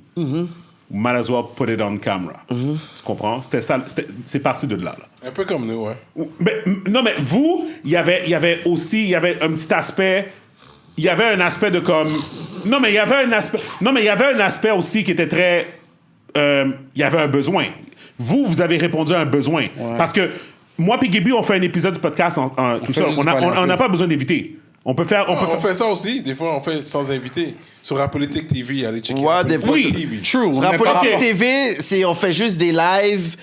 Might as well put it on camera. Tu comprends? C'était ça, c'est parti de là. Un peu comme nous, ouais. Non, mais vous, il y avait un petit aspect. Il y avait un aspect de comme. Non, mais il y avait un aspect aussi qui était très. Il y avait un besoin. Vous avez répondu à un besoin. Parce que moi et Gaby, on fait un épisode du podcast tout seul. juste On du parler n'a pas besoin d'éviter. On peut faire. On fait ça aussi. Des fois, on fait sans inviter. Sur la Politique TV, allez checker. Ouais, la des Politique fois- TV. True. Sur la mais par Politique rapport- TV, on fait juste des lives.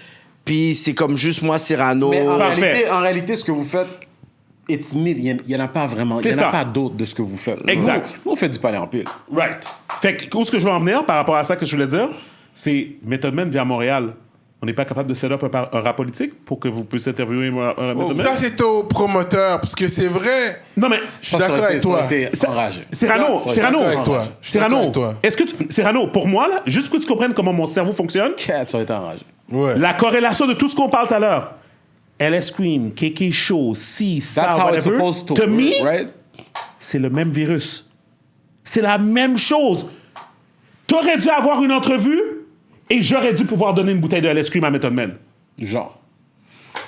Puis c'est comme juste moi, Cyrano. Mais Parfait. en réalité, ce que vous faites, it's neat. Il n'y en a pas vraiment. Il C'est n'y en ça. a pas d'autres de ce que vous faites. Exact. Nous, on fait du palais en pile. Right. Fait que, où est-ce que je veux en venir par rapport à ça que je voulais dire? C'est Method Man vient à Montréal. On n'est pas capable de set up un rap politique pour que vous puissiez interviewer Method Man? Ça, c'est au promoteur, parce que c'est vrai. Non, mais. Je suis d'accord avec toi. Enragé. Cyrano, Je suis d'accord avec toi. Je suis d'accord Cyrano, avec toi. est-ce que Cyrano, pour moi, là, juste que tu comprennes comment mon cerveau fonctionne, Cat, ça aurait été enragé. Ouais. la corrélation de tout ce qu'on parle tout à l'heure, LS Queen, KK Show, si, ça, That's how it's whatever, supposed to to work, me, right? c'est le même virus. C'est la même chose. T'aurais dû avoir une entrevue et j'aurais dû pouvoir donner une bouteille de LS Cream à Method Man. Genre.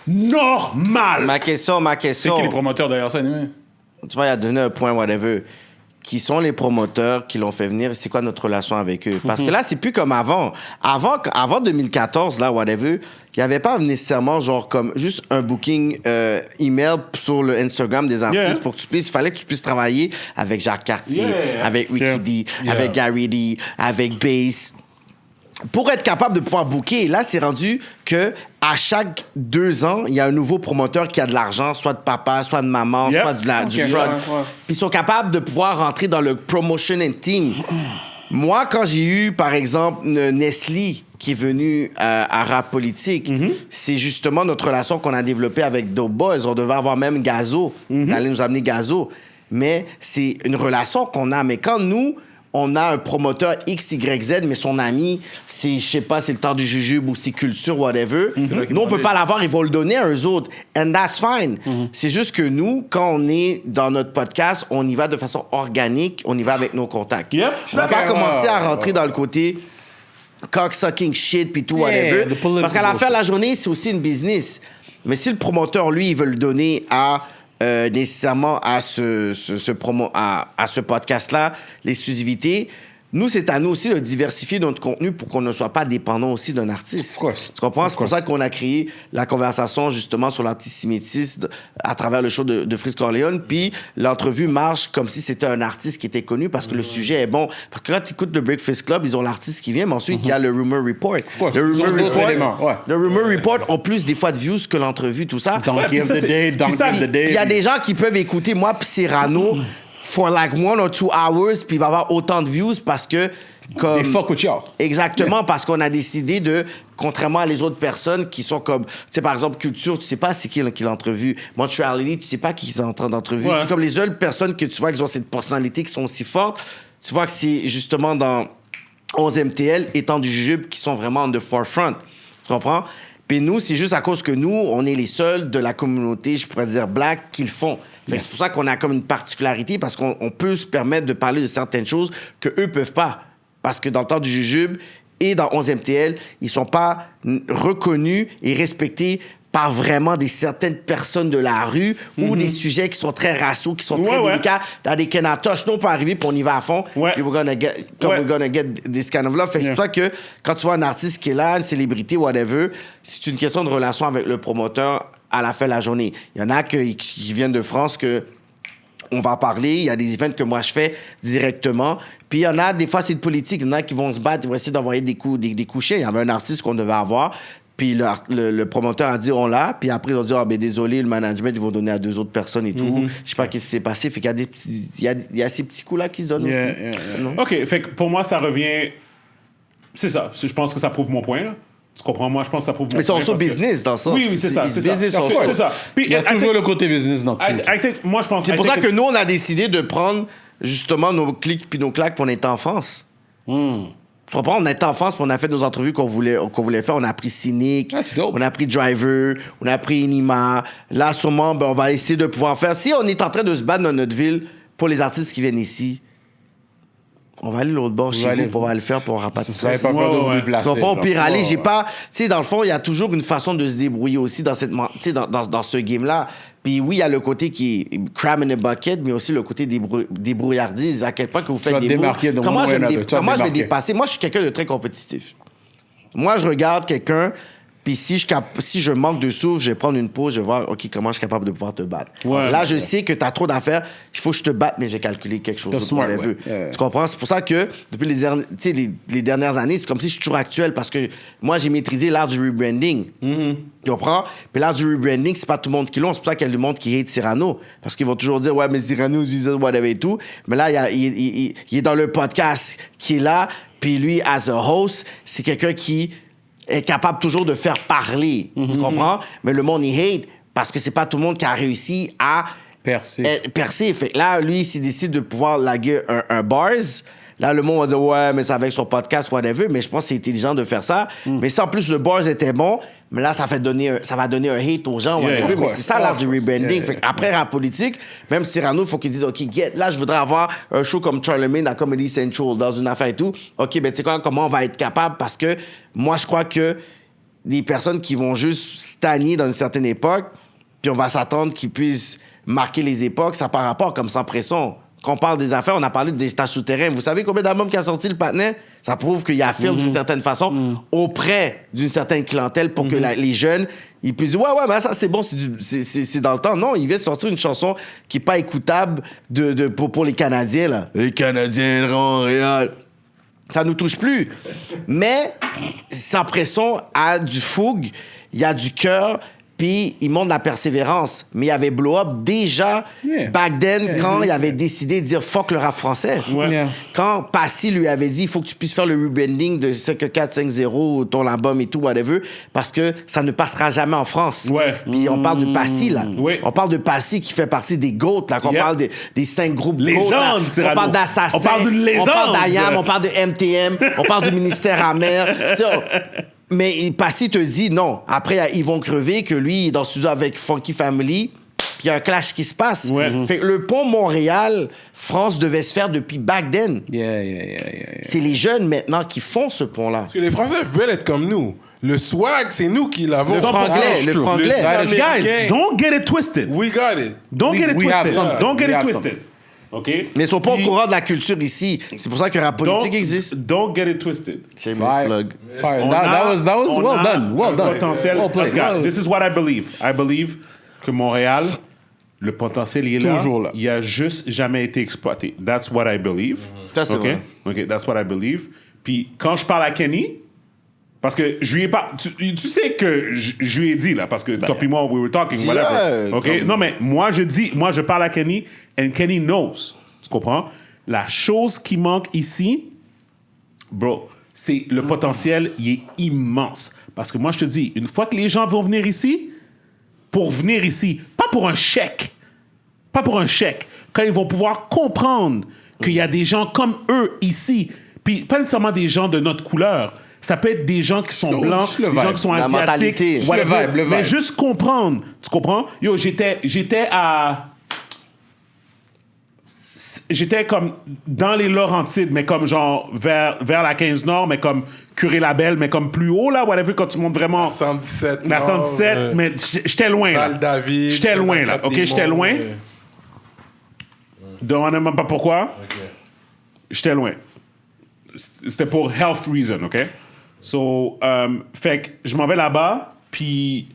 Normal. Ma question. C'est qui les promoteurs derrière ça, anyway? Tu vois, il a donné un point, whatever. Qui sont les promoteurs qui l'ont fait venir? C'est quoi notre relation avec eux? Parce que là, c'est plus comme avant. Avant 2014, là, whatever, il n'y avait pas nécessairement, genre, comme juste un booking email sur le Instagram des artistes Yeah. pour que tu puisses. Il fallait que tu puisses travailler avec Jacques Cartier, Yeah. avec Ricky D, Yeah. avec Gary D, avec Bass. Pour être capable de pouvoir booker, là, c'est rendu que à chaque 2 ans, il y a un nouveau promoteur qui a de l'argent, soit de papa, soit de maman, Yep. soit du drug. ouais. Puis ils sont capables de pouvoir rentrer dans le promotion and team. Moi, quand j'ai eu, par exemple, Nestlé qui est venu à Rap Politique, c'est justement notre relation qu'on a développée avec Dope Boys. On devait avoir même Gazo, d'aller nous amener Gazo. Mais c'est une relation qu'on a. Mais quand nous, on a un promoteur X, Y, Z, mais son ami, c'est, je sais pas, c'est le temps du jujube ou c'est culture, whatever. Nous, on peut pas l'avoir, ils vont le donner à eux autres. And that's fine. C'est juste que nous, quand on est dans notre podcast, on y va de façon organique, on y va avec nos contacts. Yep. On va pas Ok, commencer à ouais, rentrer dans le côté cocksucking shit puis tout, whatever. the political Parce qu'à la fin de shit. la journée, c'est aussi une business. Mais si le promoteur, lui, il veut le donner à nécessairement à ce podcast-là, l'exclusivité, nous, c'est à nous aussi de diversifier notre contenu pour qu'on ne soit pas dépendant aussi d'un artiste. Of course. Tu comprends? C'est pour ça qu'on a créé la conversation justement sur l'antisémitisme à travers le show de Freeze Corleone. Puis l'entrevue marche comme si c'était un artiste qui était connu parce que le sujet est bon. Parce que quand tu écoutes The Breakfast Club, ils ont l'artiste qui vient, mais ensuite, il y a le Rumor Report. Le Rumor Report ont plus des fois de views que l'entrevue, tout ça. Donkey of the Day, Donkey of the Day. Il y a des gens qui peuvent écouter moi puis Cyrano for like 1 or 2 hours, puis il va avoir autant de views parce que... They fuck with y'all. Exactement, parce qu'on a décidé de, contrairement à les autres personnes qui sont comme, tu sais, par exemple, Culture, tu sais pas c'est qui l'entrevue. Montreality, tu sais pas qui ils sont en train d'entrevue. Ouais. C'est comme les seules personnes que tu vois qui ont cette personnalité, qui sont aussi fortes. Tu vois que c'est justement dans 11 MTL, étant du jujube, qui sont vraiment on the forefront. Tu comprends? Puis nous, c'est juste à cause que nous, on est les seuls de la communauté, je pourrais dire black, qui le font. Fait que c'est pour ça qu'on a comme une particularité, parce qu'on peut se permettre de parler de certaines choses que eux peuvent pas. Parce que dans le temps du jujube et dans 11 MTL, ils sont pas reconnus et respectés par vraiment certaines personnes de la rue ou des sujets qui sont très raciaux, qui sont très délicats. Dans des Kenatosh, nous, on peut arriver puis on y va à fond. Ouais. Puis we're gonna get this kind of love. Fait que c'est pour ça que quand tu vois un artiste qui est là, une célébrité, whatever, c'est une question de relation avec le promoteur à la fin de la journée. Il y en a qui viennent de France que on va parler. Il y a des events que moi je fais directement. Puis il y en a, des fois, c'est de politique. Il y en a qui vont se battre, ils vont essayer d'envoyer des coups chers. Il y avait un artiste qu'on devait avoir. Puis le promoteur a dit on l'a. Puis après, ils ont dit ben désolé, le management, ils vont donner à 2 autres personnes et tout. Je sais pas qu'est-ce qui s'est passé. Fait qu'il y a des petits, il y a ces petits coups-là qui se donnent aussi. Non? OK, fait que pour moi, ça revient... C'est ça. Je pense que ça prouve mon point, là. Tu comprends? Moi, je pense que ça prouve mon point. Mais c'est aussi parce que- business dans ça. Oui, c'est ça. C'est ça. business C'est also. ça. Puis, Il y a toujours le côté business dans tout. moi, je pense... C'est pour ça que nous, on a décidé de prendre justement nos clics puis nos claques, puis on était en France. Tu comprends? On était en France, puis on a fait nos entrevues qu'on voulait faire. On a pris Cynic, That's dope. on a pris Driver, on a pris Inima. Là, sûrement, on va essayer de pouvoir faire... Si on est en train de se battre dans notre ville pour les artistes qui viennent ici, on va aller l'autre bord chez vous pour le faire pour rapatrier. Ça serait pas peur de vous ouais. déplacer. Tu comprends? Au genre. pire, aller, j'ai pas... Tu sais, dans le fond, il y a toujours une façon de se débrouiller aussi dans dans ce game-là. Puis oui, il y a le côté qui est crab in a bucket, mais aussi le côté débrouillardise. À quel point que vous faites vas te des moves. démarquer de Comment one je way vais or me another. Tu vas te comment je vais démarquer. dépasser? Moi, je suis quelqu'un de très compétitif. Moi, je regarde quelqu'un, puis si je manque de souffle, je vais prendre une pause, je vais voir, OK, comment je suis capable de pouvoir te battre. Ouais. Là, je sais que tu as trop d'affaires, il faut que je te batte, mais j'ai calculé quelque chose T'es d'autre, smart, whatever. ouais. Tu comprends? C'est pour ça que depuis les dernières années, c'est comme si je suis toujours actuel, parce que moi, j'ai maîtrisé l'art du rebranding. Tu comprends? Puis l'art du rebranding, c'est pas tout le monde qui l'a. C'est pour ça qu'il y a du monde qui hate Cyrano. Parce qu'ils vont toujours dire, ouais, mais Cyrano, disait whatever et tout. Mais là, il est dans le podcast qui est là, puis lui, as a host, c'est quelqu'un qui est capable toujours de faire parler. Tu comprends? Mais le monde, il hate parce que c'est pas tout le monde qui a réussi à percer. Fait que là, lui, s'il décide de pouvoir laguer un bars, là, le monde va dire, ouais, mais c'est avec son podcast, whatever. Mais je pense que c'est intelligent de faire ça. Mais si en plus le bars était bon, mais là, ça va donner un hate aux gens. Yeah, whatever. of Mais course. c'est ça l'art du rebranding. Yeah, Fait après rap politique, même Cyrano, il faut qu'il dise, OK, là, je voudrais avoir un show comme Charlemagne à Comedy Central, dans une affaire et tout. OK, ben tu sais quoi, comment on va être capable? Parce que moi, je crois que des personnes qui vont juste stagner dans une certaine époque, puis on va s'attendre qu'ils puissent marquer les époques, ça par rapport comme Sans Pression. Quand on parle des affaires, on a parlé des états souterrains. Vous savez combien d'albums qui a sorti le Patinet? Ça prouve qu'il y a fil d'une certaine façon auprès d'une certaine clientèle pour que les jeunes, ils puissent dire, ouais, mais ça, c'est bon, c'est dans le temps. Non, il vient de sortir une chanson qui n'est pas écoutable pour les Canadiens, là. Les Canadiens de Montréal. Ça nous touche plus. Mais Sans Pression a du fougue, il y a du cœur, puis il montre la persévérance. Mais il y avait Blow Up déjà back then quand il avait décidé de dire fuck le rap français. Ouais. Yeah. Quand Passy lui avait dit il faut que tu puisses faire le rebranding de 450, ton album et tout, whatever, parce que ça ne passera jamais en France. Ouais. Puis on parle de Passy, là. Oui. On parle de Passy qui fait partie des GOAT, là. Qu'on Yep. parle des 5 groupes Légende, GOAT, là. Cyrano. On parle d'Assassin. On parle d'une légende. On parle d'Ayam, on parle de MTM, on parle du ministère amer. Tu sais, mais Passy te dit non. Après, ils vont crever, que lui, il est dans le studio avec Funky Family, puis il y a un clash qui se passe. Ouais. Fait que le pont Montréal-France devait se faire depuis back then. Yeah. C'est les jeunes maintenant qui font ce pont-là. Parce que les Français veulent être comme nous. Le swag, c'est nous qui l'avons. Le franglais, le franglais. Guys, don't get it twisted. We got it. Don't get it We have twisted. something. Don't get We it have twisted. OK? Mais ils sont pas au Puis, courant de la culture ici. C'est pour ça que rap politique existe. Don't get it twisted. Shameless plug. Fire. On That was on well a done. Well un done. potentiel. Well played. Regarde, this is what I believe. I believe que Montréal, le potentiel, il est là. Toujours là. Il a juste jamais été exploité. That's what I believe. Ça, c'est OK? vrai. OK, that's what I believe. Puis quand je parle à Kenny, parce que je lui ai pas... Tu sais que je lui ai dit, là, parce que toi et moi, we were talking, dis-le, whatever. OK? comme- Non, mais moi, je parle à Kenny, and Kenny knows. Tu comprends? La chose qui manque ici, bro, c'est le potentiel, il est immense. Parce que moi, je te dis, une fois que les gens vont venir ici, pour venir ici, pas pour un chèque, quand ils vont pouvoir comprendre qu'il y a des gens comme eux ici, puis pas nécessairement des gens de notre couleur, ça peut être des gens qui sont Non, blancs, juste le des gens vibe. qui sont La asiatiques, mentalité. Juste whatever. le vibe. Mais juste comprendre, tu comprends? Yo, j'étais comme dans les Laurentides, mais comme genre vers la 15 Nord, mais comme Curé-Labelle, mais comme plus haut, là, whatever, quand tu montes vraiment... 117. La 117, mais j'étais loin, là. Val-David. J'étais loin, là. OK, j'étais loin. Ouais. Demandez même pas pourquoi. Ok. J'étais loin. C'était pour health reason, OK? So, fait que je m'en vais là-bas, puis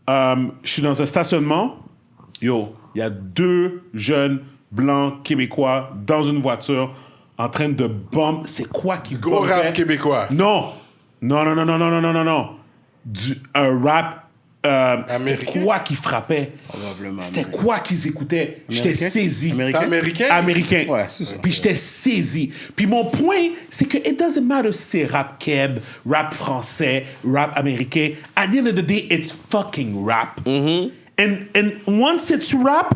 je suis dans un stationnement. Yo, il y a 2 jeunes blancs québécois dans une voiture en train de bomber. C'est quoi qui Gros bombait? rap québécois. Non. Un rap. C'était Américain? quoi qui frappait? Probablement. C'était quoi qu'ils écoutaient? J'étais Américain? saisi. C'est américain? Américain. Ouais, c'est ça. Puis j'étais saisi. Puis mon point, c'est que it doesn't matter si c'est rap keb, rap français, rap américain. At the end of the day, it's fucking rap. And once it's rap,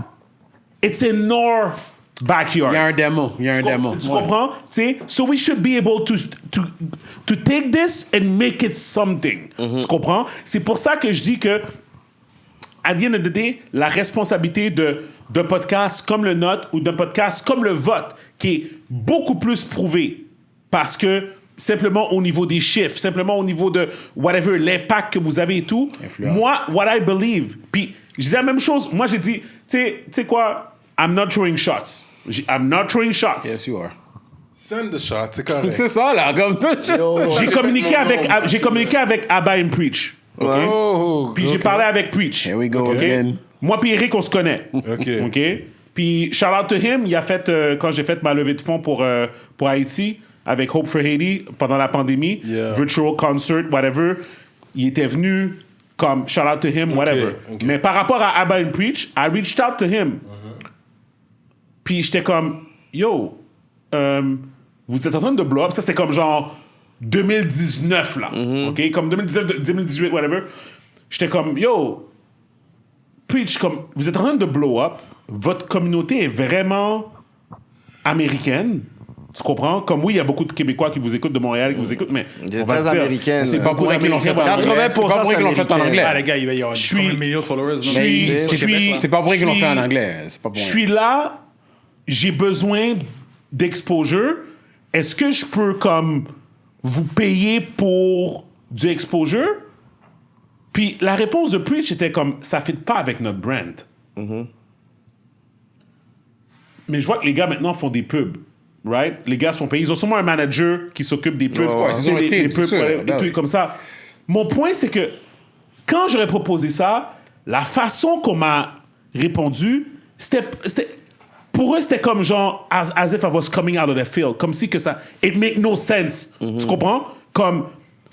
it's in our backyard. Il y a un démo. Tu comprends? Tu sais, so we should be able to take this and make it something. Tu comprends? C'est pour ça que je dis que, at the end of the day, la responsabilité d'un podcast comme le nôtre ou d'un podcast comme le vôtre, qui est beaucoup plus prouvé, parce que simplement au niveau des chiffres, simplement au niveau de whatever, l'impact que vous avez et tout, Influence. moi, what I believe, puis je disais la même chose, moi j'ai dit, tu sais quoi, I'm not throwing shots. I'm not throwing shots. Yes, you are. Send the shot, c'est correct. C'est ça, là, comme tout. J'ai communiqué avec Abba and Preach. OK? Oh, Puis j'ai ok. parlé avec Preach. Here we go OK? again. Moi puis Eric, on se connaît. OK. OK? Puis shout out to him, il a fait, quand j'ai fait ma levée de fonds pour Haïti, avec Hope for Haiti, pendant la pandémie, Yeah. virtual concert, whatever, il était venu comme shout out to him, whatever. ok. Mais par rapport à Abba and Preach, I reached out to him. Puis j'étais comme, yo, vous êtes en train de blow up. Ça, c'était comme genre 2019, là. OK? Comme 2019, 2018, whatever. J'étais comme, yo, Preach, comme, vous êtes en train de blow up. Votre communauté est vraiment américaine. Tu comprends? Comme oui, il y a beaucoup de Québécois qui vous écoutent de Montréal, qui vous écoutent, mais C'est on va très se dire, américaine. c'est pas pour rien qu'ils l'ont fait en Américains, anglais. 80% C'est pas pour rien qu'ils l'ont fait en américain. anglais. Ah, les gars, il y a Je suis- combien de millions de followers? Je suis- Mais- je suis- C'est pas pour rien qu'ils l'ont fait en suis- anglais. C'est pas pour Je rien. suis là, j'ai besoin d'exposure. Est-ce que je peux comme vous payer pour du exposure? Puis la réponse de Preach était comme, ça ne fit pas avec notre brand. Mais je vois que les gars maintenant font des pubs. Right? Les gars se font payer. Ils ont sûrement un manager qui s'occupe des pubs. Ouais, Tu ils sais, ont les été, pubs, c'est sûr, whatever, des ben trucs oui. comme ça. Mon point, c'est que quand j'aurais proposé ça, la façon qu'on m'a répondu, c'était pour eux, c'était comme genre, as if I was coming out of the field. Comme si que ça, it make no sense. Tu comprends? Comme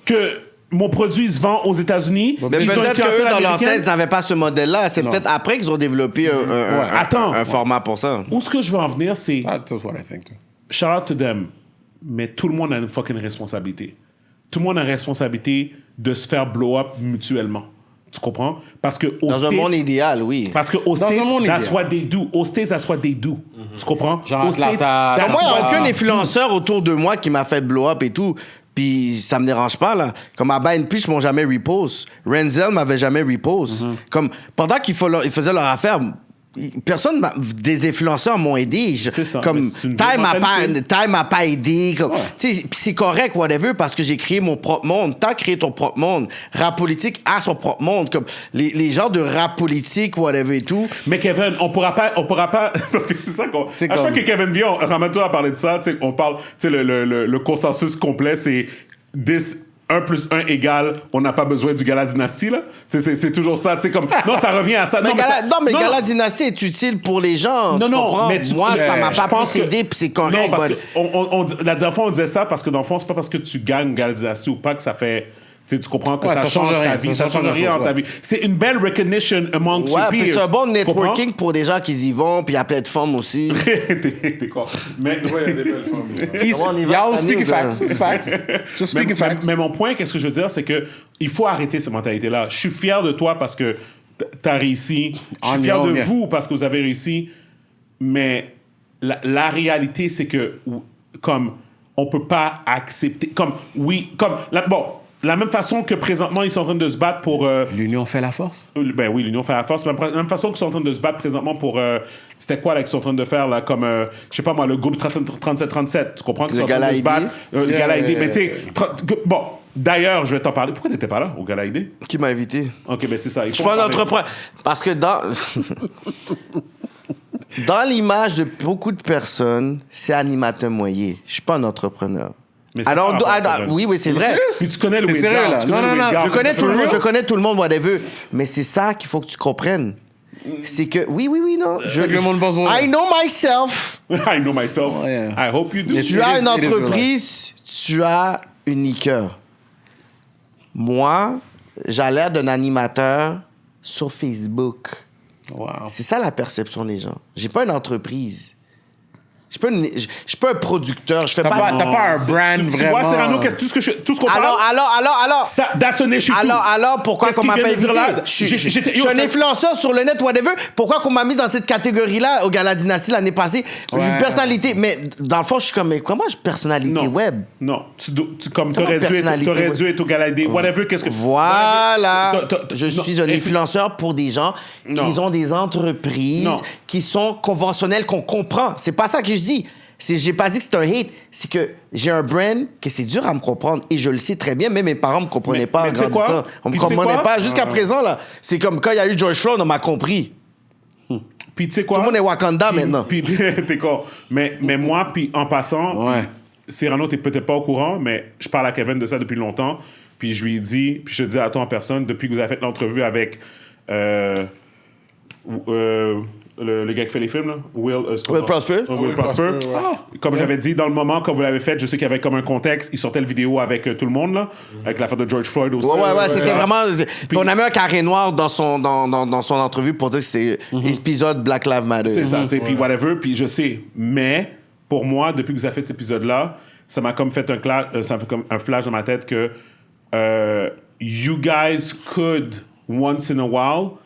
que mon produit se vend aux États-Unis. Mais ils ont une peut-être clientèle qu'eux, dans leur américaine. tête, ils n'avaient pas ce modèle-là. C'est peut-être après qu'ils ont développé Attends. un format pour ça. Où ce que je veux en venir, c'est That's what I think, too. shout out to them, mais tout le monde a une fucking responsabilité. Tout le monde a une responsabilité de se faire blow up mutuellement. Tu comprends? Parce que aux Dans un States- monde idéal, oui. Parce que aux Dans un States, monde that's idéal. what they do. Aux States, that's what they do. Tu comprends? Genre aux States, Atlanta. that's Moi, il n'y a what- aucun influenceur autour de moi qui m'a fait blow up et tout. Puis ça me dérange pas, là. Comme Abba and Preach m'ont jamais repost. Renzel m'avait jamais repost. Comme pendant qu'ils faisaient leur affaire, des influenceurs m'ont aidé. C'est ça, Comme mais c'est une Time mentalité. m'a pas aidé. Tu sais, pis c'est correct, whatever, parce que j'ai créé mon propre monde. T'as créé ton propre monde. Rap politique a son propre monde. Comme les gens de rap politique, whatever et tout. Mais Kevin, on pourra pas, parce que c'est ça qu'on. À chaque fois que Kevin vient, Ramato a parlé de ça, tu sais, on parle, tu sais, le consensus complet, c'est 1 + 1 égale, on n'a pas besoin du Gala Dynasty, là. C'est toujours ça, tu sais, comme. Non, ça revient à ça. Mais Gala Dynasty est utile pour les gens. Non, tu comprends? mais moi, ça m'a je pas pense plus aidé, puis c'est correct. Non, parce que la dernière fois, on disait ça parce que dans le fond, c'est pas parce que tu gagnes Gala Dynasty ou pas que ça fait. Tu comprends que ça change ta vie, ça change rien dans ta vie. C'est une belle recognition amongst your peers. C'est un bon networking pour des gens qui y vont, puis il y a plein de femmes aussi. T'es quoi? Mais Ouais, il y a des belles femmes. Y'all speaking facts. It's facts. Just speaking facts. Mais mon point, qu'est-ce que je veux dire, c'est que il faut arrêter cette mentalité-là. Je suis fier de toi parce que t'as réussi. Je suis fier de vous parce que vous avez réussi. Mais la réalité, c'est que comme on peut pas accepter, la même façon que présentement, ils sont en train de se battre pour... L'union fait la force. Ben oui, l'union fait la force. La même façon qu'ils sont en train de se battre présentement pour... c'était quoi là qu'ils sont en train de faire, là, comme... je sais pas moi, le groupe 3737. Tu comprends qu'ils sont en train de se battre? Le Gala ID. Mais tu sais... Bon, d'ailleurs, je vais t'en parler. Pourquoi t'étais pas là, au Gala ID? Qui m'a invité? OK, ben c'est ça. Je suis pas un entrepreneur. Parce que dans l'image de beaucoup de personnes, c'est animateur moyen. Je suis pas un entrepreneur. Mais c'est pas Oui, c'est vrai. Puis tu connais le T'es sérieux, là? Non, Je connais tout le monde, whatever. Mais c'est ça qu'il faut que tu comprennes. C'est que, oui, non. le monde pense pour I know myself. I know myself. Yeah. I hope you do. Tu as une entreprise, tu as une liqueur. Moi, j'ai l'air d'un animateur sur Facebook. Wow. C'est ça la perception des gens. J'ai pas une entreprise. Je suis pas un producteur. Je fais T'as pas un brand Tu vraiment. vois, Cyrano, tout ce qu'on parle... Alors. Ça, that's an issue too. Alors, pourquoi Qu'est-ce qu'on qu'il m'a vient pas de dire invité? là? Je suis un influenceur sur le net, whatever. Pourquoi qu'on m'a mis dans cette catégorie-là au Gala Dynasty l'année passée? J'ai une personnalité. Mais dans le fond, je suis comme, mais comment j'ai personnalité web? Non. T'aurais dû être au Gala ID. Whatever, qu'est-ce que... Voilà. Je suis un influenceur pour des gens qui ont des entreprises qui sont conventionnelles, qu'on comprend. C'est pas ça que je dis. J'ai pas dit que c'est un hate, c'est que j'ai un brand que c'est dur à me comprendre et je le sais très bien, même mes parents me comprenaient pas en grandissant. On me comprenait pas jusqu'à présent là. C'est comme quand il y a eu George Floyd, on m'a compris. Puis tu sais quoi? Tout le monde est Wakanda maintenant. Puis t'es quoi? Mais moi, puis en passant, Cyrano, t'es peut-être pas au courant, mais je parle à Kevin de ça depuis longtemps. Puis je lui ai dit, puis je te dis à toi en personne, depuis que vous avez fait l'entrevue avec le gars qui fait les films, là, Will Prosper. Will Prosper. Comme j'avais dit, dans le moment, quand vous l'avez fait, je sais qu'il y avait comme un contexte. Il sortait le vidéo avec tout le monde, là, avec l'affaire de George Floyd aussi. Ouais, c'était vraiment... Puis on a mis un carré noir dans son entrevue pour dire que c'est épisode Black Lives Matter. C'est ça, tu sais, puis whatever, puis je sais. Mais, pour moi, depuis que vous avez fait cet épisode-là, ça m'a comme fait un flash dans ma tête que you guys could, once in a while,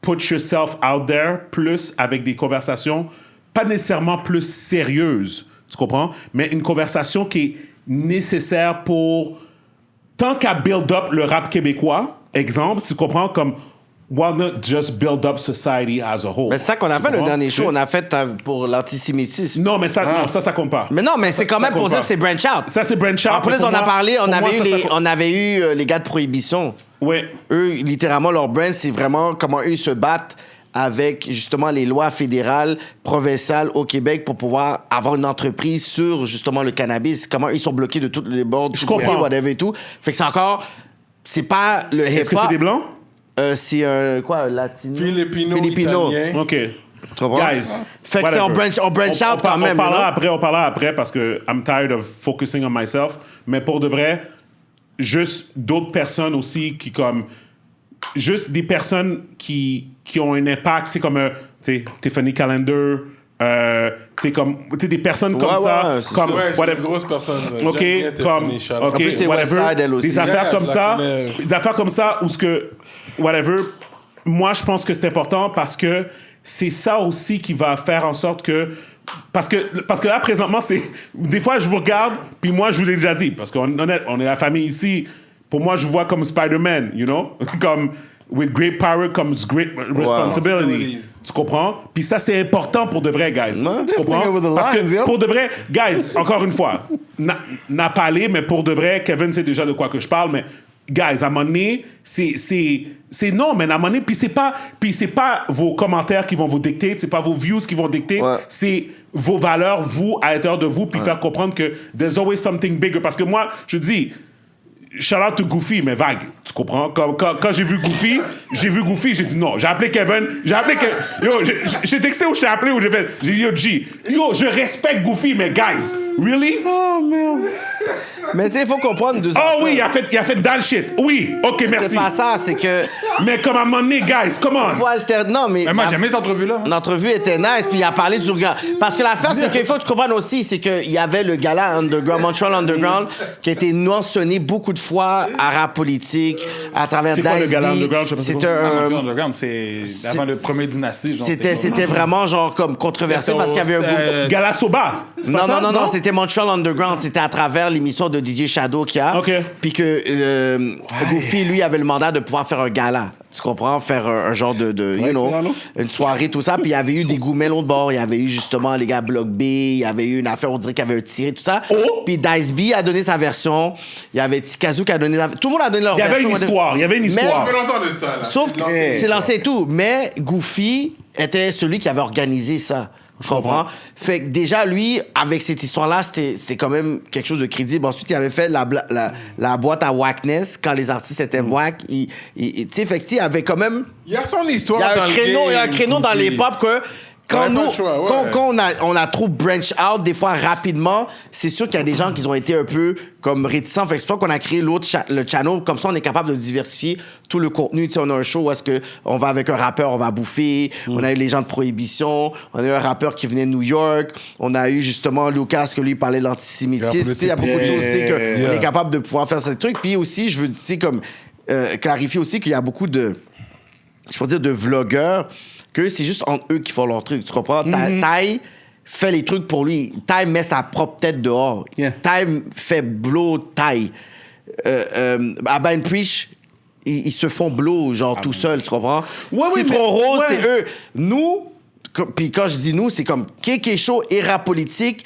put yourself out there, plus avec des conversations, pas nécessairement plus sérieuses, tu comprends? Mais une conversation qui est nécessaire pour, tant qu'à build up le rap québécois, exemple, tu comprends, comme, why not just build up society as a whole? Mais c'est ça qu'on a fait le dernier show, on a fait pour l'antisémitisme. Non, mais ça, non, ça compte pas. Mais non, mais c'est quand même pour dire que c'est branch out. Ça, c'est branch out. En plus, on a parlé, on avait eu les gars de Prohibition. Oui. Eux, littéralement, leur brand, c'est vraiment comment eux se battent avec, justement, les lois fédérales, provinciales au Québec pour pouvoir avoir une entreprise sur, justement, le cannabis. Comment ils sont bloqués de toutes les bords, je comprends. whatever et tout. Fait que c'est encore... C'est pas le hip-hop. Est-ce que c'est des Blancs? C'est un... Quoi? Latino? Filipino. Italien. OK. Guys. Fait que c'est on branch out quand même. On parlera après parce que I'm tired of focusing on myself. Mais pour de vrai, juste d'autres personnes aussi qui comme... Juste des personnes qui ont un impact, tu sais, comme Tiffany Callender, tu sais, des personnes comme ça. Comme, c'est une grosse personne. OK, comme... OK, c'est whatever. Des affaires comme ça. mais... Des affaires comme ça où ce que... Whatever. Moi, je pense que c'est important parce que c'est ça aussi qui va faire en sorte que... Parce que là, présentement, c'est... Des fois, je vous regarde, puis moi, je vous l'ai déjà dit, parce qu'on est la famille ici. Pour moi, je vous vois comme Spider-Man, you know? Comme, with great power comes great responsibility. Tu comprends? Puis ça, c'est important pour de vrai, guys. Man, Tu this nigga comprends? with the Parce lines, que yo. pour de vrai, guys, encore une fois, n'a pas allé, mais pour de vrai, Kevin sait déjà de quoi que je parle, mais guys, à un moment donné, c'est non, mais à un moment donné, puis c'est pas vos commentaires qui vont vous dicter, c'est pas vos views qui vont dicter, Ouais. c'est vos valeurs, vous, à l'intérieur de vous, puis faire comprendre que there's always something bigger. Parce que moi, je dis, shout out to Goofy, mais vague. Tu comprends? Quand j'ai vu Goofy, j'ai dit non. J'ai appelé Kevin. Yo, j'ai texté ou je t'ai appelé ou j'ai dit yo, G. Yo, je respecte Goofy, mais guys, really? Oh, merde. Mais tu sais, il faut comprendre deux Oh affaires. oui, il a fait that shit. Oui, ok, merci. C'est pas ça, c'est que. Mais comme à un moment donné, guys, come on. Faut alterner. Non, mais. Mais moi, j'aime cette entrevue-là. L'entrevue était nice, puis il a parlé du regard. Parce que l'affaire, c'est qu'il faut que tu comprennes aussi, c'est qu'il y avait le gala Underground, Montreal Underground, qui a été mentionné beaucoup de fois à Rap Politique, à travers C'est quoi le Dice gala B. Underground? Je sais pas C'était Ah, un. Montreal Underground, c'est avant le premier dynastie. genre, C'était vraiment genre comme controversé parce qu'il y avait un groupe. Gala Soba. C'est pas ça, Non, c'était Montreal Underground. C'était à travers l'émission de DJ Shadow qu'il y a. OK. Puis que Goofy, lui, avait le mandat de pouvoir faire un gala. Tu comprends? Faire un genre de you know, c'est ça, non? une soirée, tout ça. Puis il y avait eu des gourmets l'autre bord. Il y avait eu justement les gars Block B. Il y avait eu une affaire, on dirait qu'il y avait un tiré, tout ça. Oh! Puis Dice B a donné sa version. Il y avait Tikazu qui a donné sa version. Tout le monde a donné leur Il y version. avait une histoire. Il y avait une histoire. Ça fait longtemps de ça, là. Sauf que c'est lancé et tout. Mais Goofy était celui qui avait organisé ça. Tu comprends? Fait que déjà, lui, avec cette histoire-là, c'était quand même quelque chose de crédible. Ensuite, il avait fait la boîte à Wackness quand les artistes étaient wack. Tu sais, fait que, tu sais, il y avait quand même. Il y a son histoire Il y a dans un le créneau, game, il y a un créneau dans Goofy. les pop que. Quand, Ouais, nous, pas le choix, ouais. quand on a trop branch out, des fois rapidement, c'est sûr qu'il y a des gens qui ont été un peu comme réticents. Fait que c'est pour ça qu'on a créé le channel. Comme ça, on est capable de diversifier tout le contenu. Tu sais, on a un show où est-ce qu'on va avec un rappeur, on va bouffer. On a eu les gens de Prohibition. On a eu un rappeur qui venait de New York. On a eu justement Lucas, que lui parlait de l'antisémitisme. Tu sais, il y a beaucoup de choses, tu sais, qu'on est capable de pouvoir faire ces trucs. Puis aussi, je veux, tu sais, comme clarifier aussi qu'il y a beaucoup de, je peux dire, de vlogueurs que c'est juste entre eux qui font leur truc. Tu comprends? Ty fait les trucs pour lui. Ty met sa propre tête dehors. Yeah. Ty fait blow Ty. Abba and Preach, ils se font blow, genre tout seul, tu comprends? Ouais, c'est oui, trop mais- rose, ouais. c'est eux. Nous, puis quand je dis nous, c'est comme Kéké Show et Rap Politique,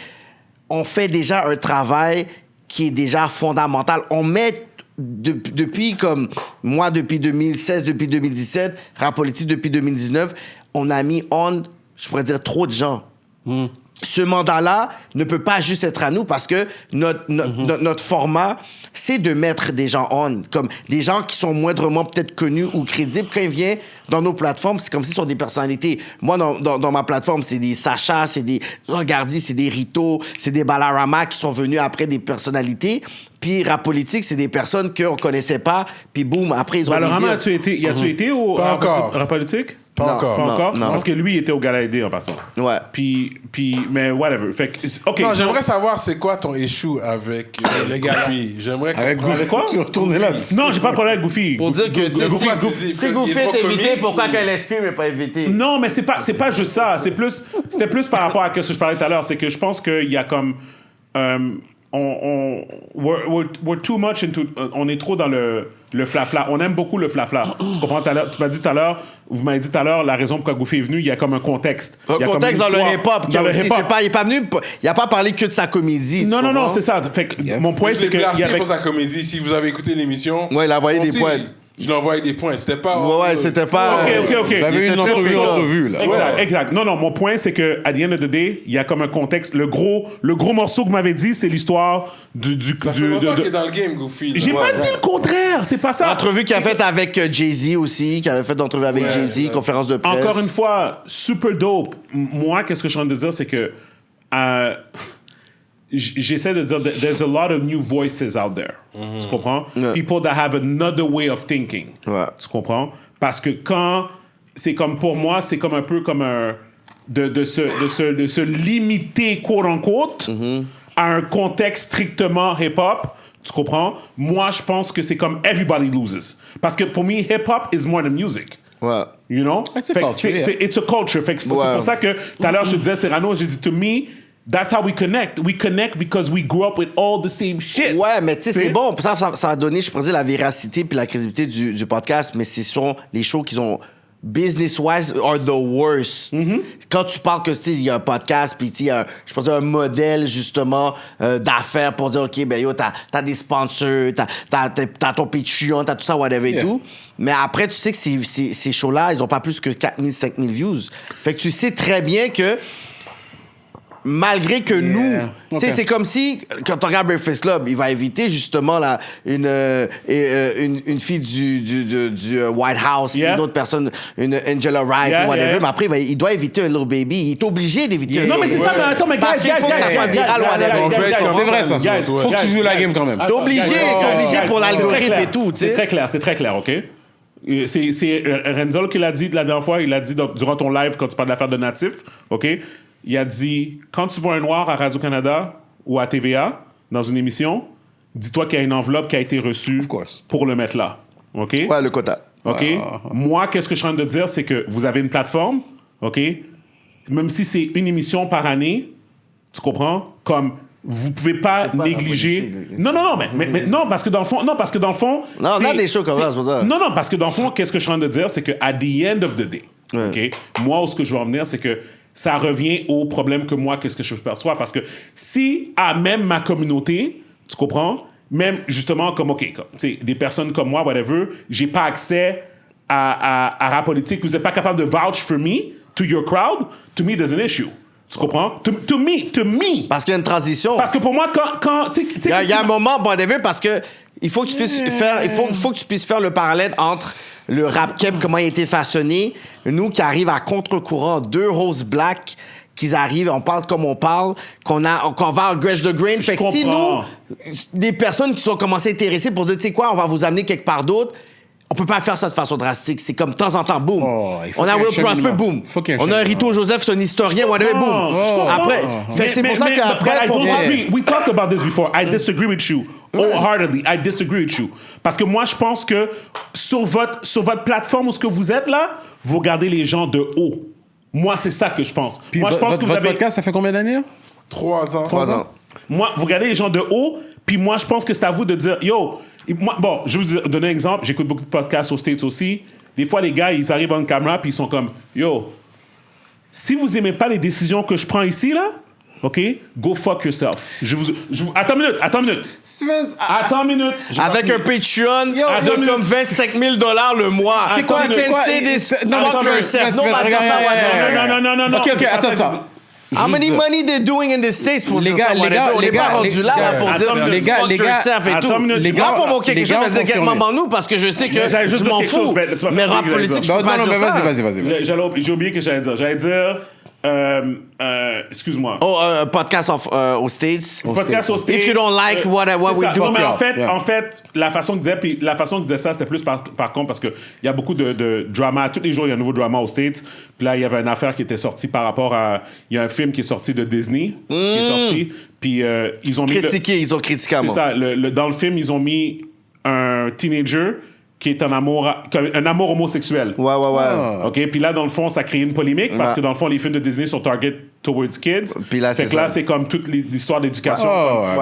on fait déjà un travail qui est déjà fondamental. On met depuis comme moi depuis 2016, depuis 2017, Rap Politique depuis 2019, on a mis je pourrais dire trop de gens. Ce mandat-là ne peut pas juste être à nous parce que notre format, c'est de mettre des gens comme des gens qui sont moindrement peut-être connus ou crédibles. Quand ils viennent dans nos plateformes, c'est comme si ce sont des personnalités. Moi, dans ma plateforme, c'est des Sacha, c'est des Regardi, c'est des Rito, c'est des Balarama qui sont venus après des personnalités. Puis Rap Politique, c'est des personnes qu'on connaissait pas. Puis boum, après, ils ont... Alorama, as-tu été au Pas encore. Rap Politique? Pas Non. encore. Pas encore? non. Parce que lui, il était au Gala Aidé en passant. Ouais. Puis, mais whatever. Fait que, OK. Non, j'aimerais savoir c'est quoi ton issue avec les gars. J'aimerais Avec comprendre. Goofy, quoi? Tu retournes là. Non, j'ai pas parlé avec Goofy. Pour dire que Pourquoi tu dis- si il est Goofy trop est invité, comique pourquoi ou- qu'un exclu n'est pas invité? Non, mais c'est pas juste ça. C'était plus par rapport à ce que je parlais tout à l'heure. C'est que je pense qu'il y a comme... we're too much into... on est trop dans le flafla. On aime beaucoup le flafla. Tu comprends? Vous m'avez dit tout à l'heure, la raison pourquoi Goofy est venu, il y a comme un contexte. Un Il y a comme contexte une dans le histoire. hip-hop. Dans le hip-hop. Il est pas venu... Il a pas parlé que de sa comédie. Non, non, non, c'est ça. Fait que mon point, Je c'est l'ai que... blasté il y avait... pour sa comédie. Si vous avez écouté l'émission. Ouais, il a envoyé on des sait, points. Je lui ai envoyé des points. C'était pas. Ouais, c'était pas... OK. Vous avez Il une était très entrevue, fréquent. là. Exact, exact. Non, mon point, c'est que à the end of the day, il y a comme un contexte. Le gros morceau que vous m'avez dit, c'est l'histoire Ça fait longtemps qu'il est dans le game, Goofy. là. J'ai pas dit le contraire, c'est pas ça. L'entrevue qu'il a faite avec Jay-Z aussi, qui avait fait d'entrevue avec Jay-Z, conférence de presse. Encore une fois, super dope. Moi, qu'est-ce que je suis en train de dire, c'est que j'essaie de dire there's a lot of new voices out there. Tu comprends? Ouais. People that have another way of thinking. Ouais. Tu comprends? Parce que quand c'est comme pour moi, c'est comme un peu comme un de se limiter quote unquote à un contexte strictement hip-hop. Tu comprends? Moi, je pense que c'est comme everybody loses. Parce que pour moi, hip-hop is more than music. Ouais. You know? It's a Fait que culture, it's a culture. Fait que c'est Ouais. pour ça que tout à l'heure, je te disais, Cyrano, j'ai dit, to me, that's how we connect. We connect because we grew up with all the same shit. Ouais, mais tu sais, c'est T'sais? bon. Ça a donné, je pourrais dire, la véracité puis la crédibilité du podcast, mais ce sont les shows qu'ils ont business-wise, are the worst. Quand tu parles que, tu sais, il y a un podcast, puis tu sais, je pense un modèle, justement, d'affaires pour dire, OK, ben yo, t'as des sponsors, t'as ton Patreon, t'as tout ça, whatever et tout. Mais après, tu sais que ces shows-là, ils ont pas plus que 4000, 5000 views. Fait que tu sais très bien que malgré que nous, tu sais, c'est comme si, quand on regarde Breakfast Club, il va inviter justement là, une fille du White House, puis une autre personne, une Angela Wright, whatever, mais après, il doit inviter un Little Baby. Il est obligé d'éviter un Non, mais c'est ça, mais attends, mais parce qu'il faut que ça soit viral, whatever. C'est vrai, ça. Faut que tu joues la game quand même. T'es obligé pour l'algorithme et tout, tu sais. C'est très clair, OK? C'est Renzel qui l'a dit la dernière fois, il l'a dit durant ton live quand tu parles de l'affaire de Natif, OK? Il a dit, quand tu vois un noir à Radio-Canada ou à TVA, dans une émission, dis-toi qu'il y a une enveloppe qui a été reçue pour le mettre là. OK? Ouais, le quota. OK? Moi, qu'est-ce que je suis en train de dire, c'est que vous avez une plateforme, OK? Même si c'est une émission par année, tu comprends? Comme, vous pouvez pas négliger... Non, mais non, parce que dans le fond... Non, on a des shows comme ça, c'est pour ça. Non, parce que dans le fond, qu'est-ce que je suis en train de dire, c'est que at the end of the day, OK? Moi, où ce que je veux en venir, c'est que ça revient au problème que moi, qu'est-ce que je perçois. Parce que si, à même ma communauté, tu comprends, même justement comme, OK, comme, des personnes comme moi, whatever, j'ai pas accès à rap politique, vous n'êtes pas capable de vouch for me, to your crowd, to me, there's an issue. Tu comprends? To me. Parce qu'il y a une transition. Parce que pour moi, quand il y a un moment, bon, parce que il faut que tu puisses faire, faut que tu puisses faire le parallèle entre le rap keb, comment il a été façonné, nous qui arrivent à contre-courant, deux roses black, qu'ils arrivent, on parle comme on parle, qu'on va aggress the grain. Fait que si nous, des personnes qui sont commencées à intéresser pour dire, tu sais quoi, on va vous amener quelque part d'autre, on peut pas faire ça de façon drastique. C'est comme de temps en temps, boom. On a Will Prosper, boom. On a un Rito Joseph, c'est un historien, whatever, boom. Après, c'est pour ça qu'après, pour moi... We talked about this before. I disagree with you. Wholeheartedly, I disagree with you. Parce que moi, je pense que sur votre plateforme où ce que vous êtes là, vous regardez les gens de haut. Moi, c'est ça que je pense. Puis moi, je pense que vous votre avez... podcast, ça fait combien d'années? 3 ans. 3 ans. Moi, vous regardez les gens de haut, puis moi, je pense que c'est à vous de dire, yo, moi, bon, je vais vous donner un exemple. J'écoute beaucoup de podcasts aux States aussi. Des fois, les gars, ils arrivent en caméra, puis ils sont comme, yo, si vous aimez pas les décisions que je prends ici, là, OK, go fuck yourself. Attends une minute. Steven, Attends une minute. Avec un Patreon de comme 25 000 $ le mois. C'est quoi? Non, OK, attends. How many money they doing in the States pour les dire gars, ça, les gars, on n'est pas rendu là pour dire les gars, fuck yourself et tout. les gars, Pas pour moquer quelque chose, mais dire confirmé. nous parce que je sais que J'allais juste je m'en dire quelque fous. chose, mais tu vas Mais faire rap ce que politique, je j'allais peux pas dire ça. Vas-y. J'ai oublié que j'allais dire. J'allais dire... excuse-moi. Podcast aux States. Podcast aux States. If you don't like what we do. Non, mais en fait, la façon qu'il disait ça, c'était plus par contre parce qu'il y a beaucoup de drama. Tous les jours, il y a un nouveau drama aux States. Puis là, il y avait une affaire qui était sortie par rapport à... Il y a un film qui est sorti de Disney, qui est sorti. Puis ils ont mis... Ils ont critiqué à moi. C'est ça. Dans le film, ils ont mis un teenager qui est un amour homosexuel. Ouais. OK? Puis là, dans le fond, ça crée une polémique parce que dans le fond, les films de Disney sont target towards kids. Puis là, c'est comme toute l'histoire d'éducation.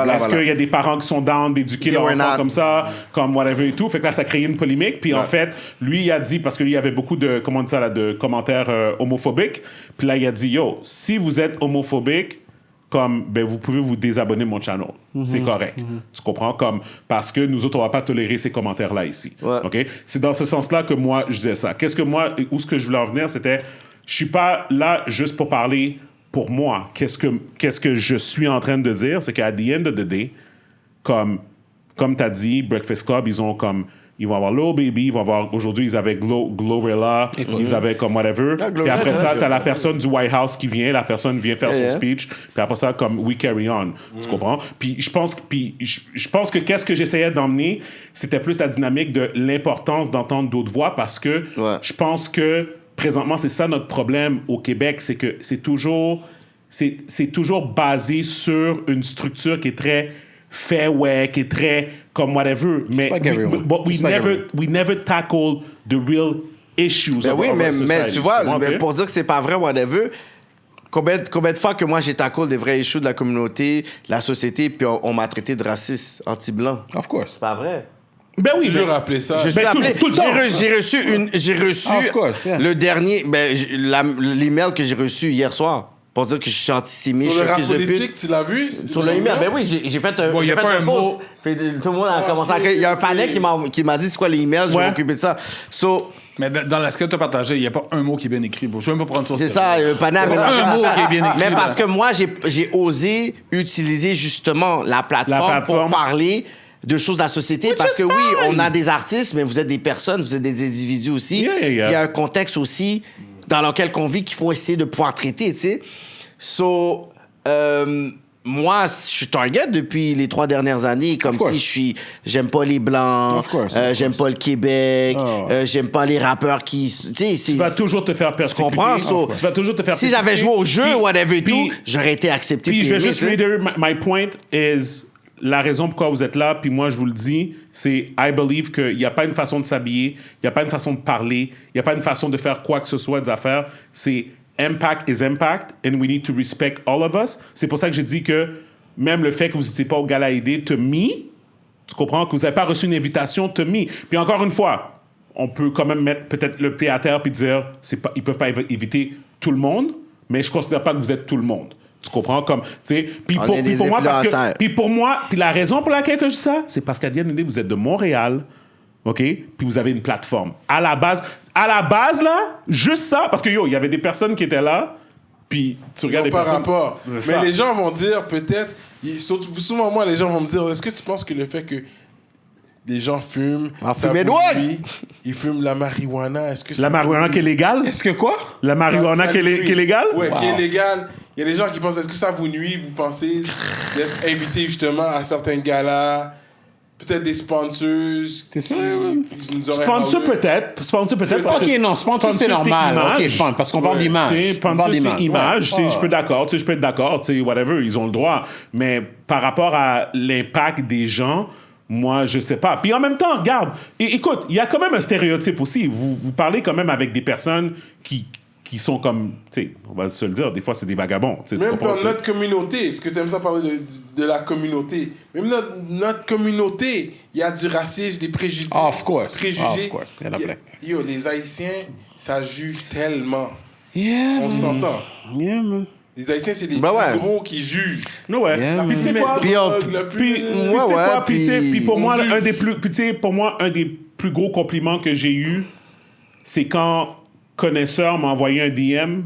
Est-ce qu'il y a des parents qui sont down d'éduquer leur enfant comme ça, comme whatever et tout? Fait que là, ça crée une polémique. Puis en fait, lui, il a dit, parce qu'il y avait beaucoup de, comment on dit ça, là, de commentaires homophobiques. Puis là, il a dit, yo, si vous êtes homophobique, comme, ben, vous pouvez vous désabonner de mon channel. C'est correct. Tu comprends? Comme, parce que nous autres, on va pas tolérer ces commentaires-là ici. OK? C'est dans ce sens-là que moi, je disais ça. Où ce que je voulais en venir, c'était, je suis pas là juste pour parler pour moi. Qu'est-ce que je suis en train de dire? C'est qu'à the end of the day, comme tu as dit, Breakfast Club, ils vont avoir Lil Baby, aujourd'hui, ils avaient Glorilla, ils avaient comme whatever. Puis après ça, t'as la personne du White House qui vient, la personne vient faire son speech, puis après ça, comme We Carry On. Tu comprends? Puis je pense que qu'est-ce que j'essayais d'emmener, c'était plus la dynamique de l'importance d'entendre d'autres voix parce que je pense que présentement, c'est ça notre problème au Québec, c'est que c'est toujours basé sur une structure qui est très fairway, qui est très comme whatever, mais we never tackle the real issues of our society. Mais tu vois, pour dire que c'est pas vrai, whatever, combien de fois que moi j'ai tackle des vrais issues de la communauté, de la société, puis on m'a traité de raciste, anti-blanc. Of course. C'est pas vrai. Ben oui, toujours mais- rappeler ça. Je suis Ben, appelé. tout le temps. J'ai reçu Of course, yeah. le dernier, l'email que j'ai reçu hier soir pour dire que je suis antisémite, je Sur suis le rap fils de pute. politique, tu l'as vu? Sur le email, ben oui, j'ai fait un, Bon, y j'ai a fait pas un un post. mot. Tout le monde a commencé à... Il y a un panel qui m'a dit c'est quoi les emails, je vais Ouais. m'occuper de ça. So, Mais dans ce que tu as partagé, il n'y a pas un mot qui est bien écrit. Bro. Je vais même pas prendre ça. au c'est sérieux. ça, panel. Un mot qui est bien écrit. Mais parce là. que moi, j'ai osé utiliser justement la plateforme pour parler de choses de la société. Parce que oui, on a des artistes, mais vous êtes des personnes, vous êtes des individus aussi. Yeah, yeah. Il y a un contexte aussi dans lequel on vit qu'il faut essayer de pouvoir traiter, tu sais. So, moi, je suis target depuis les 3 dernières années, comme course. si j'aime pas les Blancs, Of course, j'aime pas le Québec, Oh. j'aime pas les rappeurs qui... Tu vas toujours te faire persécuter. comprends? So, Tu vas toujours te faire si j'avais persécuter. joué au jeu, Puis- whatever et puis- tout, j'aurais été accepté. Puis je vais aimé, juste tu sais. reiterate my point is la raison pourquoi vous êtes là, puis moi je vous le dis, c'est I believe qu'il n'y a pas une façon de s'habiller, il n'y a pas une façon de parler, il n'y a pas une façon de faire quoi que ce soit des affaires. C'est impact is impact and we need to respect all of us. C'est pour ça que j'ai dit que même le fait que vous n'étiez pas au Gala ID, to me, tu comprends, que vous n'avez pas reçu une invitation, to me. Puis encore une fois, on peut quand même mettre peut-être le pied à terre puis dire, ils ne peuvent pas éviter tout le monde, mais je ne considère pas que vous êtes tout le monde. Tu comprends? Comme, tu sais, puis On pour, est puis des pour moi, parce que, influenceurs. puis pour moi, puis la raison pour laquelle que je dis ça, c'est parce qu'à Diane, vous êtes de Montréal, OK? Puis vous avez une plateforme. À la base, là, juste ça, parce que il y avait des personnes qui étaient là, puis tu regardes Ils les ont pas personnes. rapport. C'est Mais ça. les gens vont dire, peut-être, souvent moi, les gens vont me dire, est-ce que tu penses que le fait que les gens fument, ça fumer de pollue, ils fument la marijuana, est-ce que La marijuana qui est légale? Est-ce que quoi? La marijuana qui est légale? Ouais, qui est légale. Il y a des gens qui pensent, est-ce que ça vous nuit, vous pensez d'être invité justement à certains galas, peut-être des sponsors T'es qui sérieux, man? nous auraient Sponsor parlé. peut-être. Sponsor peut-être. Peut-être. parce que Ok, non, sponsor, c'est normal. image. Ok, fine, parce qu'on parle Ouais. d'image. Tu sais, On sponsor, parle c'est d'image. image. Tu sais, Ouais. je peux d'accord. Tu sais, je peux être d'accord. Tu sais, whatever, ils ont le droit. Mais par rapport à l'impact des gens, moi, je sais pas. Puis en même temps, regarde, écoute, il y a quand même un stéréotype aussi. Vous parlez quand même avec des personnes qui sont comme, tu sais, on va se le dire, des fois, c'est des vagabonds. Tu sais, tu Même comprends, dans tu sais. notre communauté, parce que tu aimes ça parler de la communauté, même notre communauté, il y a du racisme, des préjudices. Of course. Préjugés. Of course. Il y en a plein. Yo, les Haïtiens, ça juge tellement. Yeah, On man. s'entend. Yeah, man. Les Haïtiens, c'est les Ben ouais. plus gros qui jugent. No, ouais. Yeah, Puis tu sais man. quoi? Puis on- Drogue, la plus- Puis, tu sais ouais, quoi? Puis, tu sais, puis puis pour moi, on juge. un des plus, puis tu sais, pour moi, un des plus gros compliments que j'ai eu, c'est quand Connaisseur m'a envoyé un DM,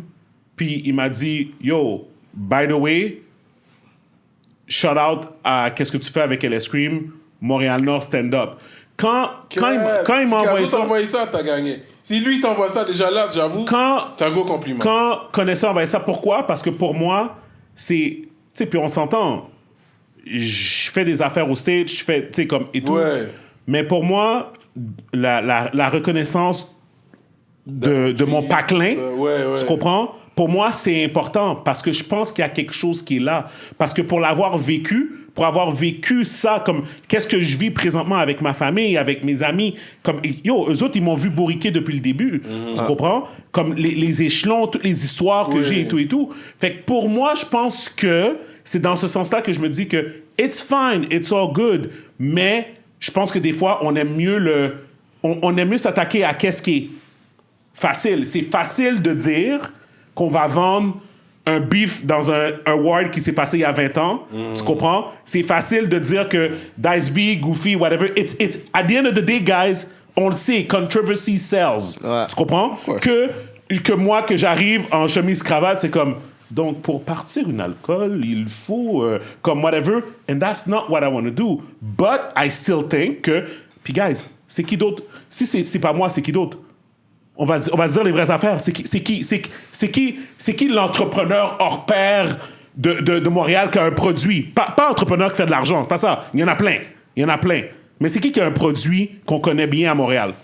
puis il m'a dit, yo, by the way, shout out à qu'est-ce que tu fais avec LS Cream, Montréal Nord stand up. Quand il m'a envoyé Si Caso t'a ça, envoyé ça, t'as gagné. Si lui t'envoie ça, déjà là, j'avoue, quand c'est un gros compliment. Quand Connaisseur envoyait ça, pourquoi? Parce que pour moi, c'est... Tu sais, puis on s'entend. Je fais des affaires au stage, je fais, tu sais, comme... Et tout. Ouais. Mais pour moi, la reconnaissance de mon paclin, Ouais. tu comprends? Pour moi, c'est important parce que je pense qu'il y a quelque chose qui est là. Parce que pour l'avoir vécu, pour avoir vécu ça, comme qu'est-ce que je vis présentement avec ma famille, avec mes amis, comme yo, eux autres, ils m'ont vu bourriquer depuis le début. Tu comprends? Comme les échelons, toutes les histoires que Oui. j'ai et tout. Fait que pour moi, je pense que c'est dans ce sens-là que je me dis que it's fine, it's all good. Mais je pense que des fois, on aime mieux on aime mieux s'attaquer à qu'est-ce qui est facile. C'est facile de dire qu'on va vendre un beef dans un award qui s'est passé il y a 20 ans. Tu comprends? C'est facile de dire que Dice B, Goofy, whatever. It's at the end of the day, guys, on le sait, controversy sells. Ouais. Tu comprends? Que moi, que j'arrive en chemise cravate, c'est comme... Donc, pour partir une alcool, il faut comme whatever. And that's not what I want to do. But I still think que... Puis, guys, c'est qui d'autre? Si c'est pas moi, c'est qui d'autre? On va se dire les vraies affaires. C'est qui l'entrepreneur hors pair de Montréal qui a un produit? Pas entrepreneur qui fait de l'argent, c'est pas ça. Il y en a plein. Mais c'est qui a un produit qu'on connaît bien à Montréal?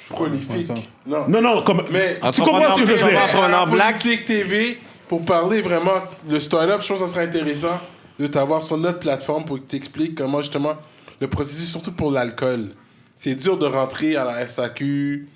Prolifique. Non. Non, comme... Mais tu comprends ce que je veux Entrepreneur dire? Entrepreneur black. Politique TV, pour parler vraiment de start-up, je pense que ça serait intéressant de t'avoir sur notre plateforme pour que tu expliques comment justement le processus, surtout pour l'alcool. C'est dur de rentrer à la SAQ.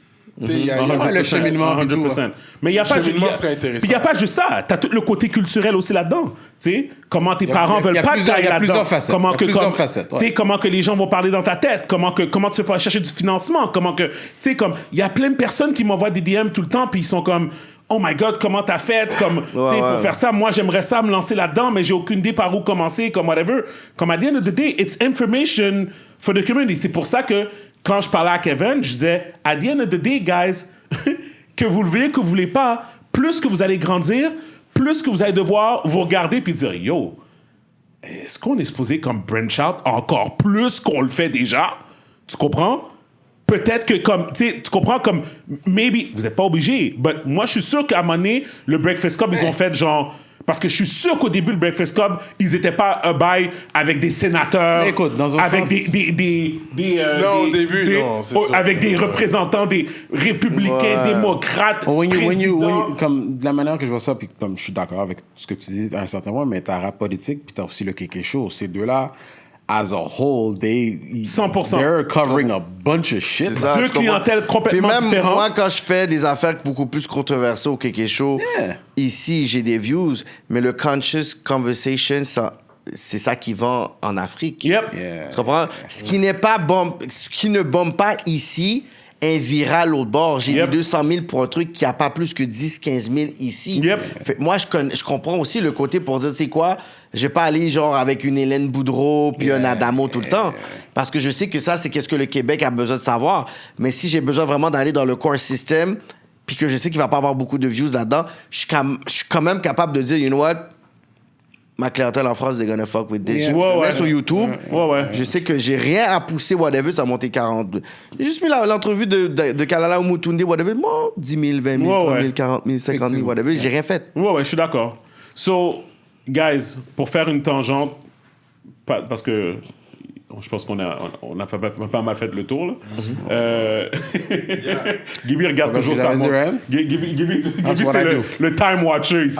Tu sais, il y a le cheminement, 100%. Mais il n'y a pas cheminement serait intéressant. Puis il n'y a pas juste ça. Tu as tout le côté culturel aussi là-dedans. Tu sais, comment tes y a- parents il y a veulent pas que plusieurs- t'ailles il y a là-dedans. plusieurs facettes. Comment Il y a que, plusieurs comme, facettes, tu sais, ouais. comment que les gens vont parler dans ta tête, comment tu fais pas chercher du financement, comment que, tu sais, comme, il y a plein de personnes qui m'envoient des DM tout le temps, puis ils sont comme, oh my God, comment t'as fait, comme, tu sais, pour faire ça, moi j'aimerais ça me lancer là-dedans, mais j'ai aucune idée par où commencer, comme whatever. Comme at the end of the day, it's information for the community. C'est pour ça que quand je parlais à Kevin, je disais, at the end of the day, guys, que vous le voulez, que vous voulez pas, plus que vous allez grandir, plus que vous allez devoir vous regarder puis dire, yo, est-ce qu'on est supposé comme branch out encore plus qu'on le fait déjà? Tu comprends? Peut-être que comme, tu sais, tu comprends comme, maybe, vous n'êtes pas obligé, mais moi je suis sûr qu'à un moment donné, le Breakfast Club, ils ont fait genre, parce que je suis sûr qu'au début, le Breakfast Club, ils n'étaient pas un bail avec des sénateurs, Mais écoute, dans un avec sens- Non, au début, non, c'est sûr. avec des représentants des républicains, démocrates, When you- présidents. comme de la manière que je vois ça, puis comme je suis d'accord avec ce que tu dis à un certain moment, mais t'as rap politique, puis t'as aussi le quelque chose. Ces deux-là, as a whole, 100%. they're covering a bunch of shit. C'est ça, Deux tu comprends? clientèles complètement Puis même différentes. moi, quand je fais des affaires beaucoup plus controversées au Kéké Show, Yeah. ici, j'ai des views, mais le conscious conversation, c'est ça qui vend en Afrique. Yep. Yeah. Tu comprends? Ce qui n'est pas ce qui ne bombe pas ici est viral l'autre bord. J'ai Yep. dit 200 000 pour un truc qui a pas plus que 10-15 000 ici. Yep. Fait, moi, je comprends aussi le côté pour dire, tu sais quoi, je vais pas aller genre avec une Hélène Boudreau puis un Adamo tout le temps. Parce que je sais que ça, c'est qu'est-ce que le Québec a besoin de savoir. Mais si j'ai besoin vraiment d'aller dans le core system puis que je sais qu'il va pas avoir beaucoup de views là-dedans, je suis quand même capable de dire, you know what, ma clientèle en France, they're gonna fuck with this. Yeah. Je Ouais, le mets ouais. sur YouTube. Ouais, ouais. Je sais que j'ai rien à pousser, whatever, ça a monté 42. J'ai juste mis l'entrevue de Kalala Oumutunde, whatever, moi, 10 000, 20 000, Ouais, 30 ouais. 000, 40 000, 50 000, whatever, j'ai rien fait. Ouais, je suis d'accord. So, guys, pour faire une tangente, parce que je pense qu'on a pas mal fait le tour, là. Gibi regarde toujours ça. That's what I do, right? Gibi, what c'est I do. le time watcher ici.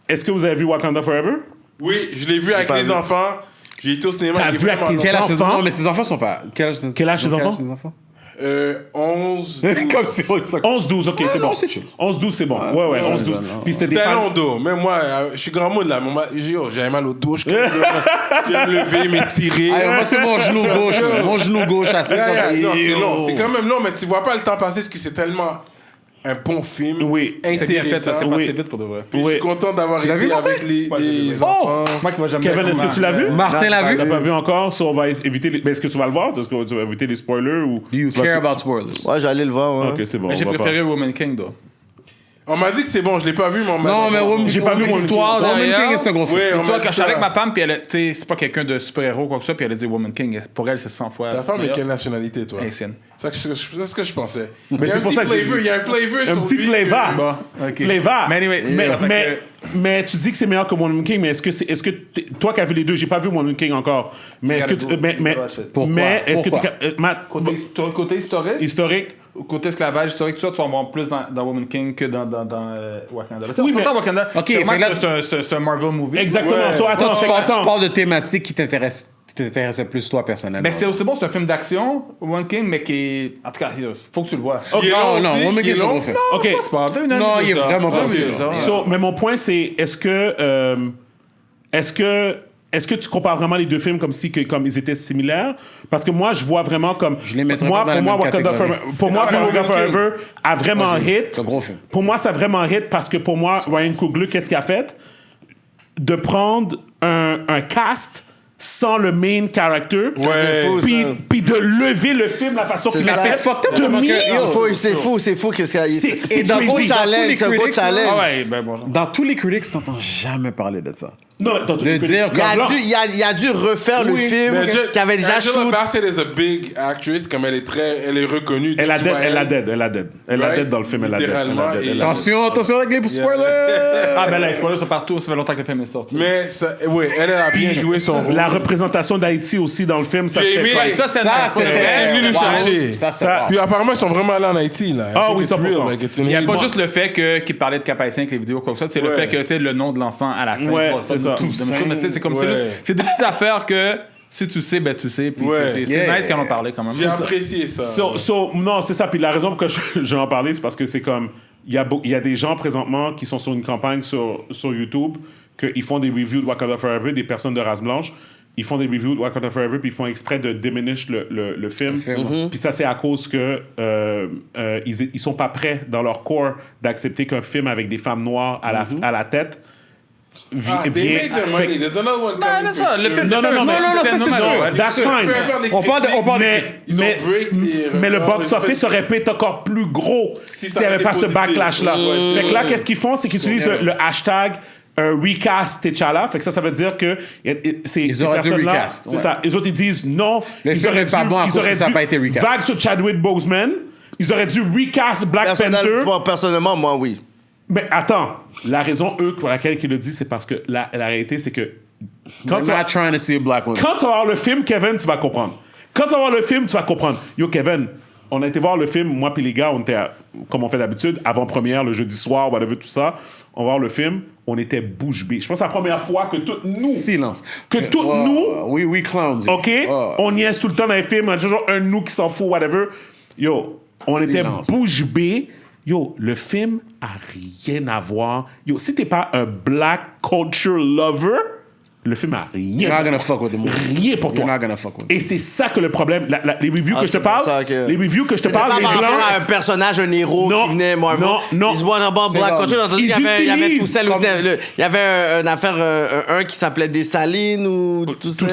Est-ce que vous avez vu Wakanda Forever? Oui, je l'ai vu avec pas les vu. enfants. J'ai été au cinéma. T'as il est vu avec vraiment tes Quel âge enfants? ses enfants? Non, mais ses enfants sont pas. Quel âge ses enfants? 11. Comme si on ça. 11-12, ok, c'est non, bon. c'est chill. 11-12, c'est bon. Ouais, ouais, 11-12. Puis c'était des C'était fans. long dos. Même moi, je suis grand monde là. J'avais mal au dos. Je vais me lever, m'étirer. Ah, moi, c'est mon genou gauche. là. Mon genou gauche, assis Yeah, yeah, comme non, c'est Yo. long. C'est quand même long, mais tu vois pas le temps passer parce que c'est tellement un bon film. Oui. C'est bien fait, ça Intéressant. s'est Oui. passé vite pour de vrai. Puis je suis content d'avoir l'as été vu, avec les enfants. Moi qui vois jamais. Kevin, est-ce que tu l'as vu? Martin l'a vu? T'as pas vu encore? So, on va éviter mais est-ce que tu vas le voir? Est-ce que tu vas éviter les spoilers? Ou Do you tu vas- care about spoilers? Ouais, j'allais le voir, ouais. Ok, c'est bon. Mais j'ai on va préféré Woman King, though. On m'a dit que c'est bon, je l'ai pas vu, mais on m'a Non, dit mais que c'est bon. j'ai pas vu mon histoire Woman derrière. King, c'est un gros film. Ouais, on Tu vois, m'a quand dit je suis avec ça. ma femme, puis elle, tu sais, c'est pas quelqu'un de super-héros ou quoi que ça, puis elle a dit Woman King. Pour elle, c'est 100 fois. Ta femme est meilleur. quelle nationalité, toi? Haïtienne. C'est ce que je pensais. Mais Il y a c'est un pour petit ça que j'ai flavor, dit. il y a un flavor Un sur petit lui. flavor. Bon, ok. Flavor. Mais anyway, mais, c'est ça, mais, fait mais tu dis que c'est meilleur que Woman King, mais est-ce que toi qui as vu les deux, j'ai pas vu Woman King encore, mais est-ce que tu, Pourquoi? mais est-ce que Pourquoi? Matt, Côté historique, historique, côté esclavage historique, tout ça, tu vas en voir plus dans Woman King que dans Wakanda. Oui, Oui, mais- Wakanda, Ok, c'est fait là- c'est un Marvel movie. exactement. Ouais. So, attends, Tu attends. parles de thématiques qui t'intéressaient plus toi personnellement. Mais c'est aussi bon, c'est un film d'action, Woman King, mais qui est. En tout cas, faut que tu le vois. Ok, Il est long non, aussi, Woman il King, est c'est un long. gros film. Ok. C'est pas grave, Non, il est vraiment pas sûr. Mais mon point c'est, est-ce que tu compares vraiment les deux films comme si comme ils étaient similaires? Parce que moi, je vois vraiment comme Je les mettrais moi, pas dans pour la moi, même Wakanda catégorie. Forever, pour moi, C'est Wakanda Woman King. Forever a vraiment hit. C'est un gros film. Pour moi, ça a vraiment hit parce que pour moi, Ryan Coogler, qu'est-ce qu'il a fait? De prendre un cast sans le main character, Ouais. puis de lever le film la façon C'est qu'il ça. l'a fait. C'est fucked up, To comment me, que- C'est fou qu'est-ce qu'il y a. C'est C'est un beau crazy. challenge, c'est un beau critics, challenge. Ah ouais, ben bon. Dans tous les critics, t'entends jamais parler de ça. non, attends, De dire Il a dû refaire le film Mais qui avait déjà Angela shoot. Bassett is a big actress, comme elle est reconnue. Elle a Tu vois, dead Right? dans le film, elle a dead. Littéralement, et- Attention avec les spoilers! Ah, ben là, les spoilers sont partout, ça fait longtemps que le film est sorti. Mais oui, elle a bien joué son rôle. La représentation d'Haïti aussi dans le film, ça J'ai fait aimé. quoi? Ça, c'est Elle est venue nous chercher. Ça, c'est Ça- Puis apparemment, ils sont vraiment allés en Haïti, là. Ah I think oui, it's 100%. real, like, it's Il n'y a an pas Haiti. juste le fait qu'il parlait de Cap-Haïtien avec les vidéos, quoi que ça, c'est le Ouais. fait que, tu sais, le nom de l'enfant à la fin. Ouais, quoi, c'est ça. tout, mais tu sais, c'est comme Ouais. c'est des petites affaires que si tu sais, ben tu sais. Puis Ouais. c'est Yeah. nice qu'on en parlait quand même. J'ai apprécié ça. Non, c'est ça. Puis la raison pour laquelle je vais en parler, c'est parce que c'est comme. Il y a des gens présentement qui sont sur une campagne sur YouTube qu'ils font des reviews de Wakanda Forever, des personnes de race blanche, ils font des reviews de Wakanda Forever, puis ils font exprès de diminish le film. Puis ça, c'est à cause que ils sont pas prêts dans leur corps d'accepter qu'un film avec des femmes noires à la tête they made their money. There's another one coming for sure. Non, that's fine. On parle Mais le box-office aurait pu être encore plus gros s'il n'y avait pas ce backlash-là. Fait que là, qu'est-ce qu'ils font? C'est qu'ils utilisent le hashtag recast T'Challa. Fait que ça veut dire que ces auraient dû personnes-là, recast, c'est ça. Les autres, ils disent non. Le film est pas bon à cause que ça a pas été recast. Vague sur Chadwick Boseman. Ils auraient dû recast Black Panther. Personnellement, moi, oui. Mais attends, la raison, pour laquelle ils le disent, c'est parce que la réalité, c'est que quand tu vas voir le film, Kevin, tu vas comprendre. Quand tu vas voir le film, tu vas comprendre. Yo, Kevin, on a été voir le film, moi puis les gars, on était, comme on fait d'habitude, avant-première, le jeudi soir, whatever, tout ça. On va voir le film, on était bouche bée. Je pense que c'est la première fois que toutes nous... Silence. Que toutes nous... Oui, clowns. OK? On niaise tout le temps dans les films, on a toujours un nous qui s'en fout, whatever. Yo, on était bouche bée. Yo, le film a rien à voir. Yo, si t'es pas un black culture lover, le film a rien. You're not gonna fuck with the movie. Rien pour toi. You're not gonna fuck with it. Et c'est ça que le problème. Les reviews que je te parle, les reviews que je te parle, les Par rapport à blancs. un personnage, un héros qui venait, moi, non. Ils se voient d'abord Black Culture. Il y avait tout ça. Il y avait une affaire, un qui s'appelait Dessalines ou tout ça.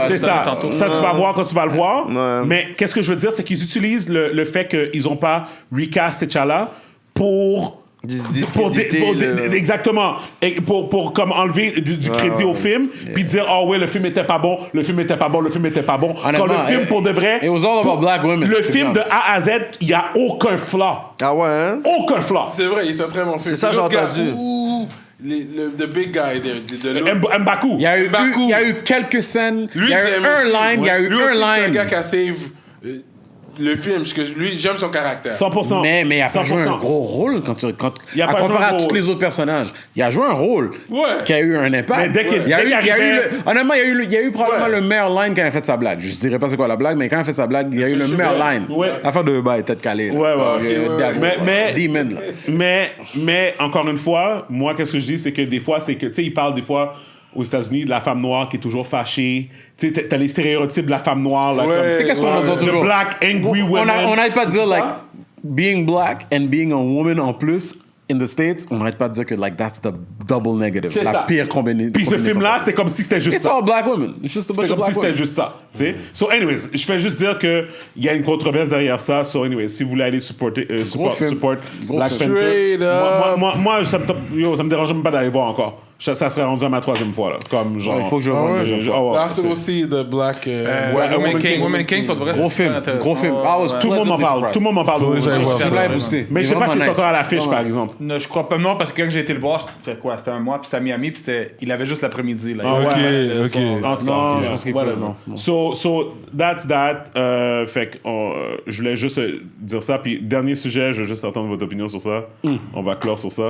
C'est ça. Ça, tu vas voir quand tu vas le voir. Mais qu'est-ce que je veux dire, c'est qu'ils utilisent le fait qu'ils n'ont pas recast T'Challa pour exactement, et pour comme enlever du crédit au film, puis dire le film était pas bon. Quand le film pour de vrai, le film de A à Z, il y a aucun flaw. Ah ouais, hein? Aucun flaw. C'est vrai, il était vraiment fait. C'est ça, j'ai entendu. The big guy de M'Baku. Il y a eu quelques scènes. Il y a eu un line. C'est un gars qui a save le film, parce que lui, j'aime son caractère. 100%. Mais il a pas joué un gros rôle Il a pas comparé à joué un tous rôle. les autres personnages. Il a joué un rôle qui a eu un impact. Mais dès qu'il honnêtement, il y a eu probablement le meilleur line quand il a fait sa blague. Je dirais pas c'est quoi la blague, mais quand il a fait sa blague, il y a eu le meilleur line. L'affaire de tête calée. Mais encore une fois, moi, qu'est-ce que je dis, c'est que des fois, c'est que, tu sais, ils parlent des fois aux États-Unis de la femme noire qui est toujours fâchée. Tu sais, t'as les stéréotypes de la femme noire. Là, comme, c'est qu'est-ce qu'on entend toujours? The black angry woman. On n'arrête pas de dire, like, being black and being a woman en plus in the States, on n'arrête pas de dire que, like, that's the double negative. C'est la ça. pire combinaison. Puis ce film-là, c'était comme si c'était juste It's ça. all black women. It's just a bunch C'est of comme black si c'était women. juste ça. Tu sais? So, anyways, je fais juste dire qu'il y a une controverse derrière ça. So, anyways, si vous voulez aller support Black Panther, moi ça me dérange même pas d'aller voir encore. Ça serait rendu à ma 3e fois. Là. Comme genre. Il faut que je vois. After we'll see the black... Woman King, pour de vrai. Gros film. Tout le monde m'en parle. Tout le monde m'en parle. Mais je sais pas si c'est encore à l'affiche, par exemple. Je crois pas, non, parce que quand j'ai été le voir, ça fait quoi? C'était un mois, puis c'était à Miami, puis il avait juste l'après-midi. Là. Ok. En tout cas, je pense qu'il est non. So, that's that. Fait que je voulais juste dire ça. Puis, dernier sujet, je veux juste entendre votre opinion sur ça. On va clore sur ça.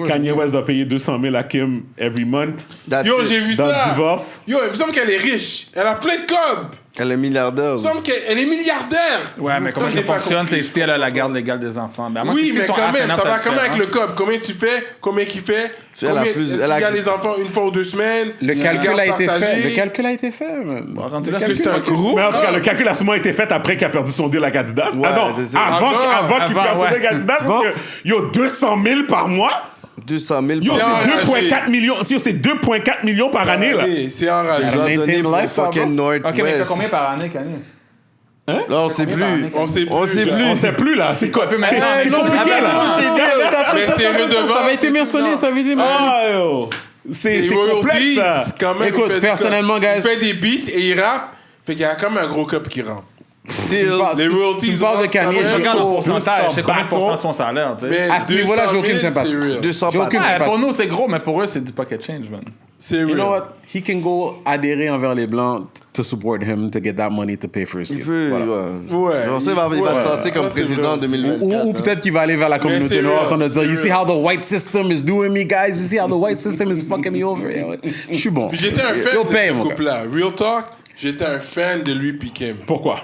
Kanye West doit payer 200 000 à Kim every month. Yo, j'ai vu dans ça. le divorce. Yo, il me semble qu'elle est riche. Elle a plein de cob. Elle est milliardaire. Il me semble qu'elle est milliardaire. Ouais, mais comment ça fonctionne, c'est si elle a la garde légale des enfants. Oui, mais quand même, ça va quand même avec le cob. Combien tu fais? Combien qu'il fait? Est-ce qu'il y a les enfants une fois ou 2 semaines? Le calcul a été fait. Le calcul a été fait. C'est un groupe. Mais en tout cas, le calcul a sûrement été fait après qu'il a perdu son deal à Adidas. Ouais, c'est ça. Avant qu'il perde son deal à Adidas. Parce que, yo, 200 000 par mois. 200 000 Yo, c'est 2,4 millions. Yo, c'est 2,4 millions par année, là. C'est enragé. Je dois Maintain donner pour lifestyle, fucking Ok, mais t'as Northwest. combien par année, Kanye? Là, on sait plus. On sait On sait plus. On sait plus, là. C'est quoi? C'est compliqué, là. Mais c'est redevance. Ça avait été mentionné, ça avait été mentionné. Ah, yo. C'est complexe, royalties, ça. quand même. Écoute, il fait personnellement, il guys- fait des beats et il rappe. Fait qu'il y a comme un gros cup qui rentre. Still. Les royalties. Tu me parles de Kanye, rentrent. je Regarde le Oh, pourcentage, c'est combien de bâtons. pourcent de son salaire, tu sais? Mais À ce niveau-là, j'ai 200 aucune 000, sympathie. c'est real. 200 J'ai aucune pattes. sympathie. Pour nous, c'est gros, mais pour eux, c'est du pocket change, man. C'est You know real. what? He can go adhérer envers les Blancs to support him to get that money to pay for his Il kids. peut, Voilà. Ouais. Genre ça, il va se lancer comme Ça, c'est président en vrai aussi. 2024. Ou peut-être qu'il va aller vers la communauté c'est noire en real. train de dire C'est You see real. how the white system is doing me, guys? You see how the white system is fucking me over? Yeah, je suis bon. Puis j'étais un fan Yo, de paye, ce mon gars. couple-là. Real talk, j'étais un fan de lui puis Kim. Pourquoi?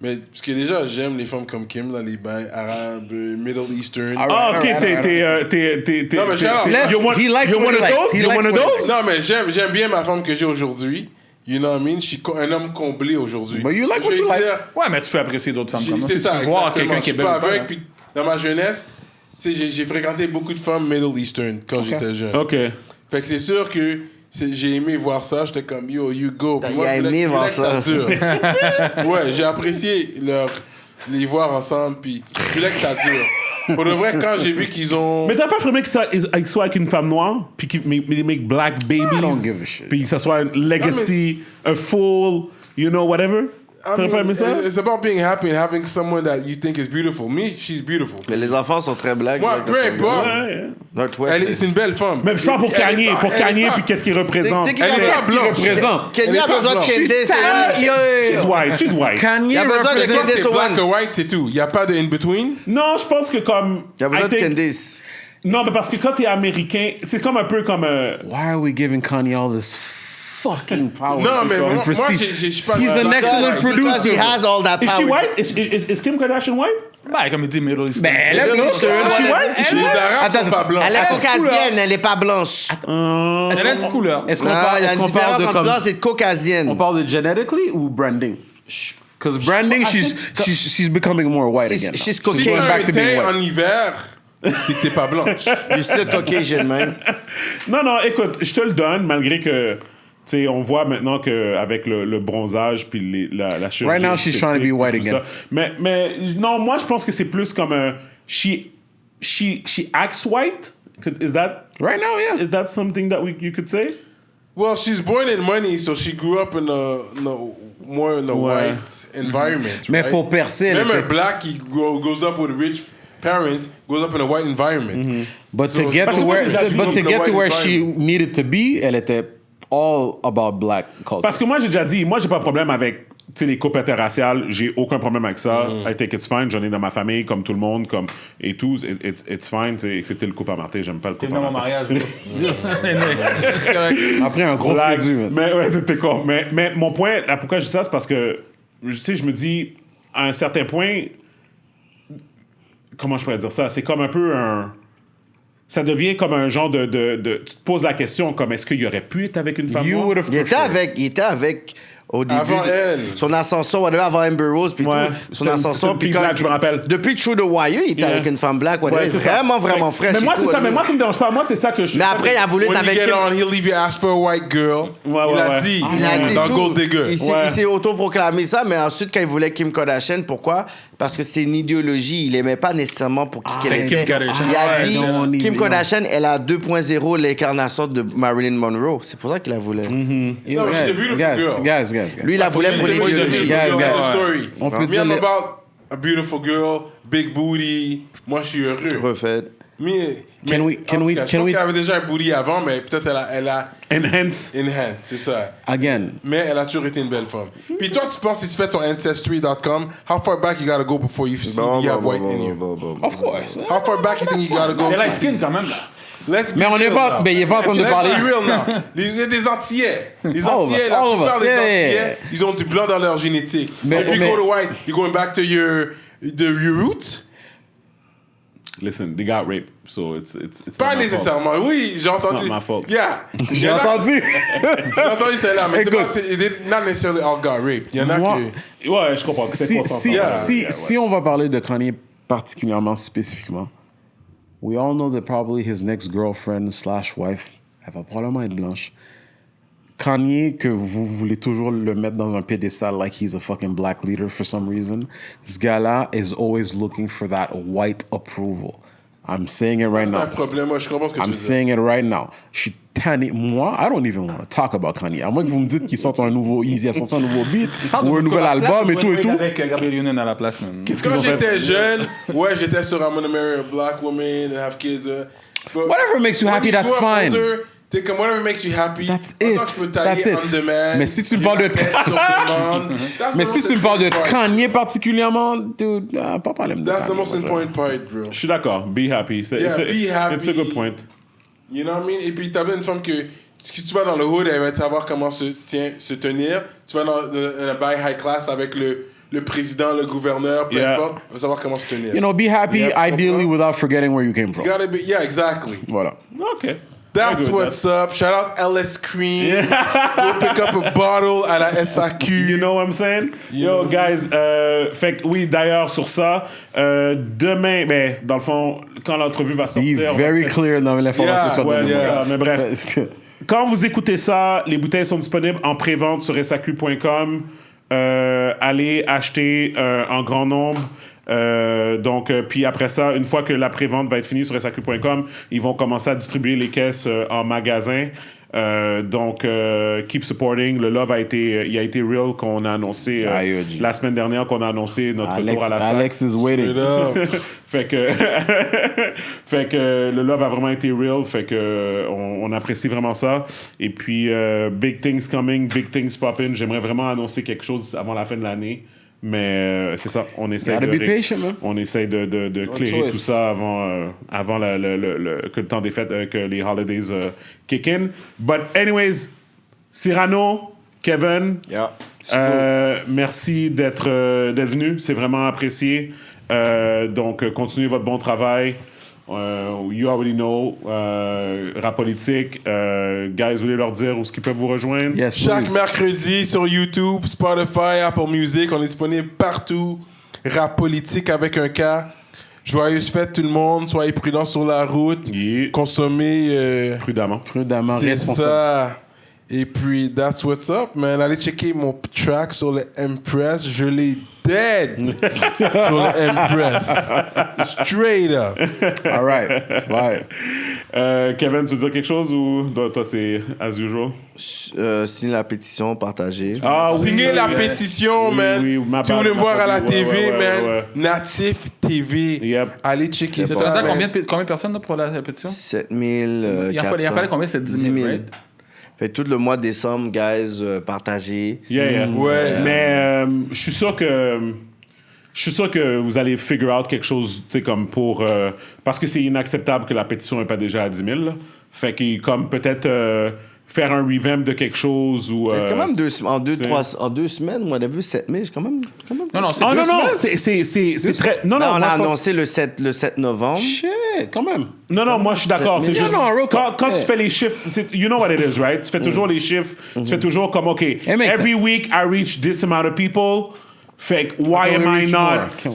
Mais parce que déjà, j'aime les femmes comme Kim, là, les bains arabes, Middle Eastern. Ah, ok, Non, mais shout out. you're one of those? You're one of those? Non, mais j'aime bien ma femme que j'ai aujourd'hui. You know what I mean? Je suis un homme comblé aujourd'hui. But you like Je what vais you like. dire, Ouais, mais tu peux apprécier d'autres femmes comme ça. c'est ça, Tu peux voir exactement. quelqu'un Je qui est suis belle. pas ou pas, aveugle. hein. Puis dans ma jeunesse, tu sais, j'ai fréquenté beaucoup de femmes Middle Eastern quand j'étais jeune. Ok. Fait que c'est sûr que j'ai aimé voir ça. J'étais comme, yo, you go. Puis moi, Il a je voulais- aimé je voulais voir que ça ça. dure. Ouais, j'ai apprécié les voir ensemble. Puis je voulais que ça dure. Pour de vrai, quand j'ai vu qu'ils ont... Mais t'as pas affirmé qu'ils soient avec une femme noire, puis qu'ils make black babies, I don't give a shit. puis que ça soit un legacy, a full, you know, whatever? I T'as mean, pas aimé ça? it's about being happy and having someone that you think is beautiful. Me, she's beautiful. Mais les enfants sont très blagues. Moi, peu importe. Ouais. Northwest. C'est une belle femme. Mais je parle pour Elle est Kanye, pas- pour elle est Kanye, pas- puis qu'est-ce qu'il représente. C'est qui Elle est représente- pas blanche. représente. Kanye a Elle est besoin de pas Candace. She's white, she's white. Kanye Il y a besoin de represents- Candace C'est black Owens. or white, c'est tout. Il n'y a pas de in-between. Non, je pense que comme... Il y a besoin I de think- Candace. Non, mais parce que quand t'es américain, c'est comme un peu comme... Why are we giving Kanye all this fucking power? Non, mais and moi, prestige? je suis pas... He's an excellent Because producer. he has all that Is she power. white? Is Kim Kardashian white? Ben, comme il dit, Middle East. Ben, elle a Middle mis Eastern, ça. Is she white? Is she Les white? Arabes sont pas blancs. Elle est caucasienne, elle est pas blanche. Elle a une petite couleur. Est-ce qu'on Ah, parle, il y a est-ce une qu'on parle différence de entre comme, blanche et caucasienne. on parle de genetically ou branding? Because branding, she's becoming more white again. She's Si Going Caucasian. back t'as to un being teint white. en hiver, c'est que t'es pas blanche. You're still Caucasian, man. Non, non, écoute, je te le donne, malgré que, tu sais, on voit maintenant qu'avec le bronzage puis la chirurgie... Right now, she's trying to be white tout again. ça. Mais non, moi, je pense que c'est plus comme un... She acts white? Is that something that you could say? Well, she's born in money, so she grew up in more in a Ouais. white environment. Mais right? pour percer, elle Même un était- black qui goes up with rich parents goes up in a white environment. But So to get parce to que where, moi, j'ai but to déjà get vu to le where white she environment. needed to be, elle était all about black culture. Parce que moi, j'ai déjà dit, moi, j'ai pas de problème avec, tu sais, les couples interraciales. J'ai aucun problème avec ça. I think it's fine. J'en ai dans ma famille, comme tout le monde, comme, et tout. It's fine, tu sais, excepté le couple à Martin. J'aime pas le T'es couple à venu à mon Martin. mariage. Après un gros Blague. fédu, man. Mais ouais, c'était con. Mais mon point, là, pourquoi je dis ça, c'est parce que, tu sais, je me dis, à un certain point, comment je pourrais dire ça? C'est comme un peu un... Ça devient comme un genre de tu te poses la question, comme est-ce qu'il aurait pu être avec une femme You noire? would have Il était avec au début. Avant elle. Son ascension, whatever, avant Amber Rose, puis Ouais. tout. Son C'était ascension, une puis fille quand. black, je me rappelle. Depuis True the Wire, il était Yeah. avec une femme black, whatever. Ouais, c'est ça. Vraiment Fait- fraîche. Mais moi, et c'est tout, ça. Mais whatever. moi, ça me dérange pas. Moi, c'est ça que je... Mais après, il a voulu être When you avec get Kim. on, he'll leave you ask for a white girl. Ouais, il a ouais. dit. Il a dit dans tout. Gold Digger. Il s'est- Ouais. il s'est autoproclamé ça, mais ensuite, quand il voulait Kim Kardashian, pourquoi? Parce que c'est une idéologie. Il aimait pas nécessairement pour qui qu'elle Kim était. Kardashian. Il a Ouais, dit, non, Kim non. Kardashian, elle a 2.0 l'incarnation de Marilyn Monroe. C'est pour ça qu'il la voulait. Yo, Non, mais she's a beautiful girl. guys. Lui, il la voulait pour Guys, l'idéologie. guys. Story. On peut Me, dire I'm les- about a beautiful girl, big booty. Moi, je suis heureux. Refait. Mais Can we- en tout cas, je pense can we- qu'elle avait déjà un booty avant, mais peut-être elle a Enhance. enhanced, c'est ça. Again, Mais elle a toujours été une belle femme. Puis toi, tu penses, si tu fais ton Ancestry.com, how far back you gotta go before you see you have white in you? of course. How far back you think you gotta go? Elle a light skin quand même, là. Let's be Mais on n'est real pas, now. mais il est pas en train de Let's parler. be real now. Vous êtes des Antillais. Les All of Antillais, us, la all of plupart us, des yeah. Antillais, ils ont du blanc dans leur génétique. Mais- If you mais- go to white, you're going back to your roots? Listen, they got raped, so it's Pas not my fault. nécessairement. Oui, j'ai entendu. not my fault. Yeah. J'ai entendu. J'ai entendu celle-là, mais c'est Écoute. pas, c'est not necessarily all got raped. Il y en a Moi- que... Ouais, je comprends. C'est si, consentant. si, Yeah, si, yeah, si on va parler de Kanye particulièrement spécifiquement, we all know that probably his next girlfriend / wife, elle va probablement être blanche. Kanye, que vous voulez toujours le mettre dans un pédestal like he's a fucking black leader for some reason, ce gars-là is always looking for that white approval. I'm saying it right C'est now. un problème. Moi, je comprends ce que tu I'm veux dire. saying it right now. Je suis tanné. Moi, I don't even want to talk about Kanye. À moins que vous me dites qu'il sort un nouveau Easy, a sorti un nouveau beat ou un nouvel album et tout et tout. Avec Gabriel Union à la place, man. Qu'est-ce qu'ils Quand ont fait? j'étais jeune, ouais, j'étais sur I'm gonna marry a black woman and have kids. But Whatever makes you when happy, you that's grow up fine. older, t'es comme whatever makes you happy. That's Maintenant it. que tu peux tailler That's it. on demand. Mais si tu me j'ai parles la de- tête sur demande. That's Mais the si most tu me parles de important part. Kanye particulièrement, dude, pas parler de That's the Kanye, most moi, important part, bro. Je suis d'accord. Be happy. Yeah, be happy. It's a good point. You know what I mean? Et puis, t'as bien une femme que si tu vas dans le hood, elle va savoir comment se tenir. Tu vas dans un bail high class avec le le président, le gouverneur, peu importe, va savoir comment se tenir. You know, be happy, Yeah, ideally, without forgetting where you came from. You gotta be, yeah, exactly. Voilà. OK. That's Very good, what's up. Shout out LS Cream. Go pick up a bottle à la SAQ. You know what I'm saying? Yo, guys, fait que oui, d'ailleurs, sur ça, demain, ben, dans le fond, quand l'entrevue va sortir... Be very clear dans l'information que tu as Ouais, donnée. yeah, mais bref. Quand vous écoutez ça, les bouteilles sont disponibles en pré-vente sur SAQ.com. Allez acheter en grand nombre. Donc, puis après ça, une fois que la pré-vente va être finie sur SAQ.com, ils vont commencer à distribuer les caisses en magasin. Donc, keep supporting. Le love a été real qu'on a annoncé la semaine dernière, qu'on a annoncé notre retour à la salle. Alex is waiting. Fait que, fait que le love a vraiment été real. Fait que on apprécie vraiment ça. Et puis, big things coming, big things popping. J'aimerais vraiment annoncer quelque chose avant la fin de l'année. Mais c'est ça, on essaie de clairer tout ça avant que le temps des fêtes, que les holidays kick in. But anyways, Cyrano, Kevin, merci d'être venu, c'est vraiment apprécié. Donc, continuez votre bon travail. You already know, rap politique. Guys, vous voulez leur dire où est-ce qu'ils peuvent vous rejoindre? Yes, Chaque please. mercredi sur YouTube, Spotify, Apple Music, on est disponible partout. Rap politique avec un K. Joyeuse fête tout le monde, soyez prudents sur la route. Yeah. Consommez Prudemment. Prudemment, c'est responsable. ça. Et puis, that's what's up, man. Allez checker mon track sur le Empress. Je l'ai dead sur le Empress. Straight up. All right. Bye. Kevin, tu veux dire quelque chose ou toi c'est as usual? Signez la pétition, partagez. Ah, oui, Signez la oui, pétition, oui, man. oui, ma si vous bad, voulez me voir à la ouais, TV, ouais, man, ouais. Natif TV. Yep. Allez checker Ça ça. veut dire man. combien de personnes là, pour la pétition? 7000. Il en fallait combien? C'est 10 000, right? Fait tout le mois de décembre, guys, partagez. Yeah. Ouais. Mais je suis sûr que vous allez figure out quelque chose, tu sais, comme pour... parce que c'est inacceptable que la pétition n'est pas déjà à 10 000. Là. Fait que comme peut-être faire un revamp de quelque chose ou... Quand même en 2 semaines, moi, on a vu 7000, quand même. Non, c'est Oh plus, non, man. c'est très... Non, on moi, a je pense- annoncé le 7 novembre. Shit, quand même. Non, moi je suis d'accord. C'est Non, juste non, real talk. quand tu Yeah. fais les chiffres, you know what it is, right? Tu fais toujours les chiffres. Tu fais toujours comme OK. makes Every sense. week I reach this amount of people. Fait que why I am I reach not? more. Si, Ouais,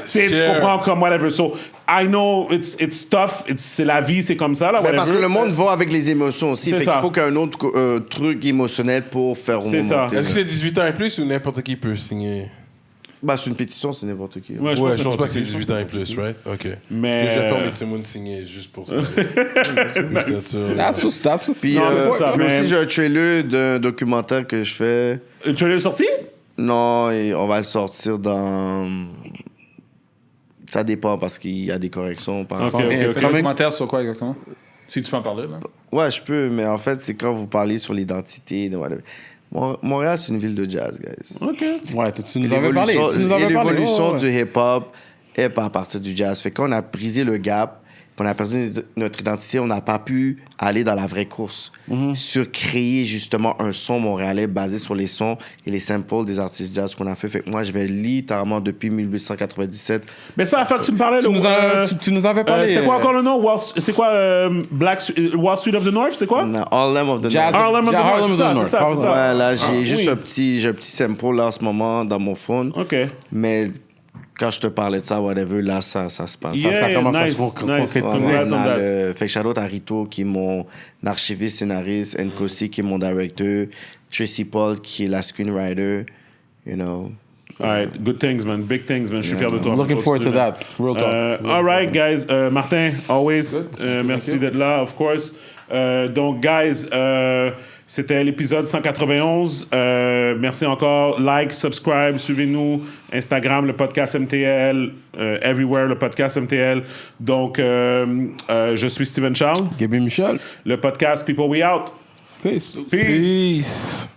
tu sais, tu sure. comprends comme whatever. So I know it's tough. C'est la vie, c'est comme ça là. Mais Whatever. parce que le monde va avec les émotions aussi. C'est Fait ça. qu'il faut qu'il y ait un autre truc émotionnel pour faire C'est ça. remonter. Est-ce que c'est 18 ans et plus ou n'importe qui peut signer? Bah, c'est une pétition, c'est n'importe qui. Ouais, Ouais, je pense pas que c'est 18 ans et plus, right? OK. Mais, Je vais faire mes témoins signer juste pour ça. Juste être sûr. That's what's Puis, Non, c'est ça, puis mais- aussi, j'ai un trailer d'un documentaire que je fais. Tu l'as sorti? Non, et on va le sortir dans... Ça dépend parce qu'il y a des corrections. Par Ok, exemple. ok, C'est ok. un documentaire sur quoi exactement? Si tu peux en parler, là. Ouais, je peux, mais en fait, c'est quand vous parlez sur l'identité. de whatever. Montréal, c'est une ville de jazz, guys. OK. Ouais, tu nous avais parlé. Tu nous avais parlé. L'évolution Ouais. du hip-hop est pas à partir du jazz. Fait qu'on a brisé le gap, qu'on a perdu notre identité, on n'a pas pu aller dans la vraie course. Sur créer justement un son montréalais basé sur les sons et les samples des artistes jazz qu'on a fait. Fait que moi, je vais littéralement depuis 1897. Mais c'est pas la fois que tu me parlais. Tu nous avais parlé. C'était quoi encore le nom? C'est quoi Wall Street of the North? C'est quoi? Harlem of the Jazz. North. Harlem of the Harlem North, of c'est the ça, North. c'est ça, c'est ça. Ouais, là, j'ai juste oui. un petit sample là en ce moment dans mon phone. OK. Mais quand je te parlais de ça, whatever, là, ça se passe. Yeah, ça commence à nice, se concrétiser. nice. Ouais, Congrats on on a that. fait que shout out à Rito, qui est mon archiviste scénariste, Nkosi, qui est mon directeur, Tracy Paul, qui est la screenwriter, you know. All right, good things, man. Big things, man. Je suis fier de toi. I'm looking forward to that. Real talk. All right, guys. Martin, always. Merci d'être là, of course. Donc, guys, c'était l'épisode 191. Merci encore. Like, subscribe, suivez-nous. Instagram, le podcast MTL. Everywhere, le podcast MTL. Donc, je suis Steven Charles. Gaby Michel. Le podcast People We Out. Peace. Peace. Peace.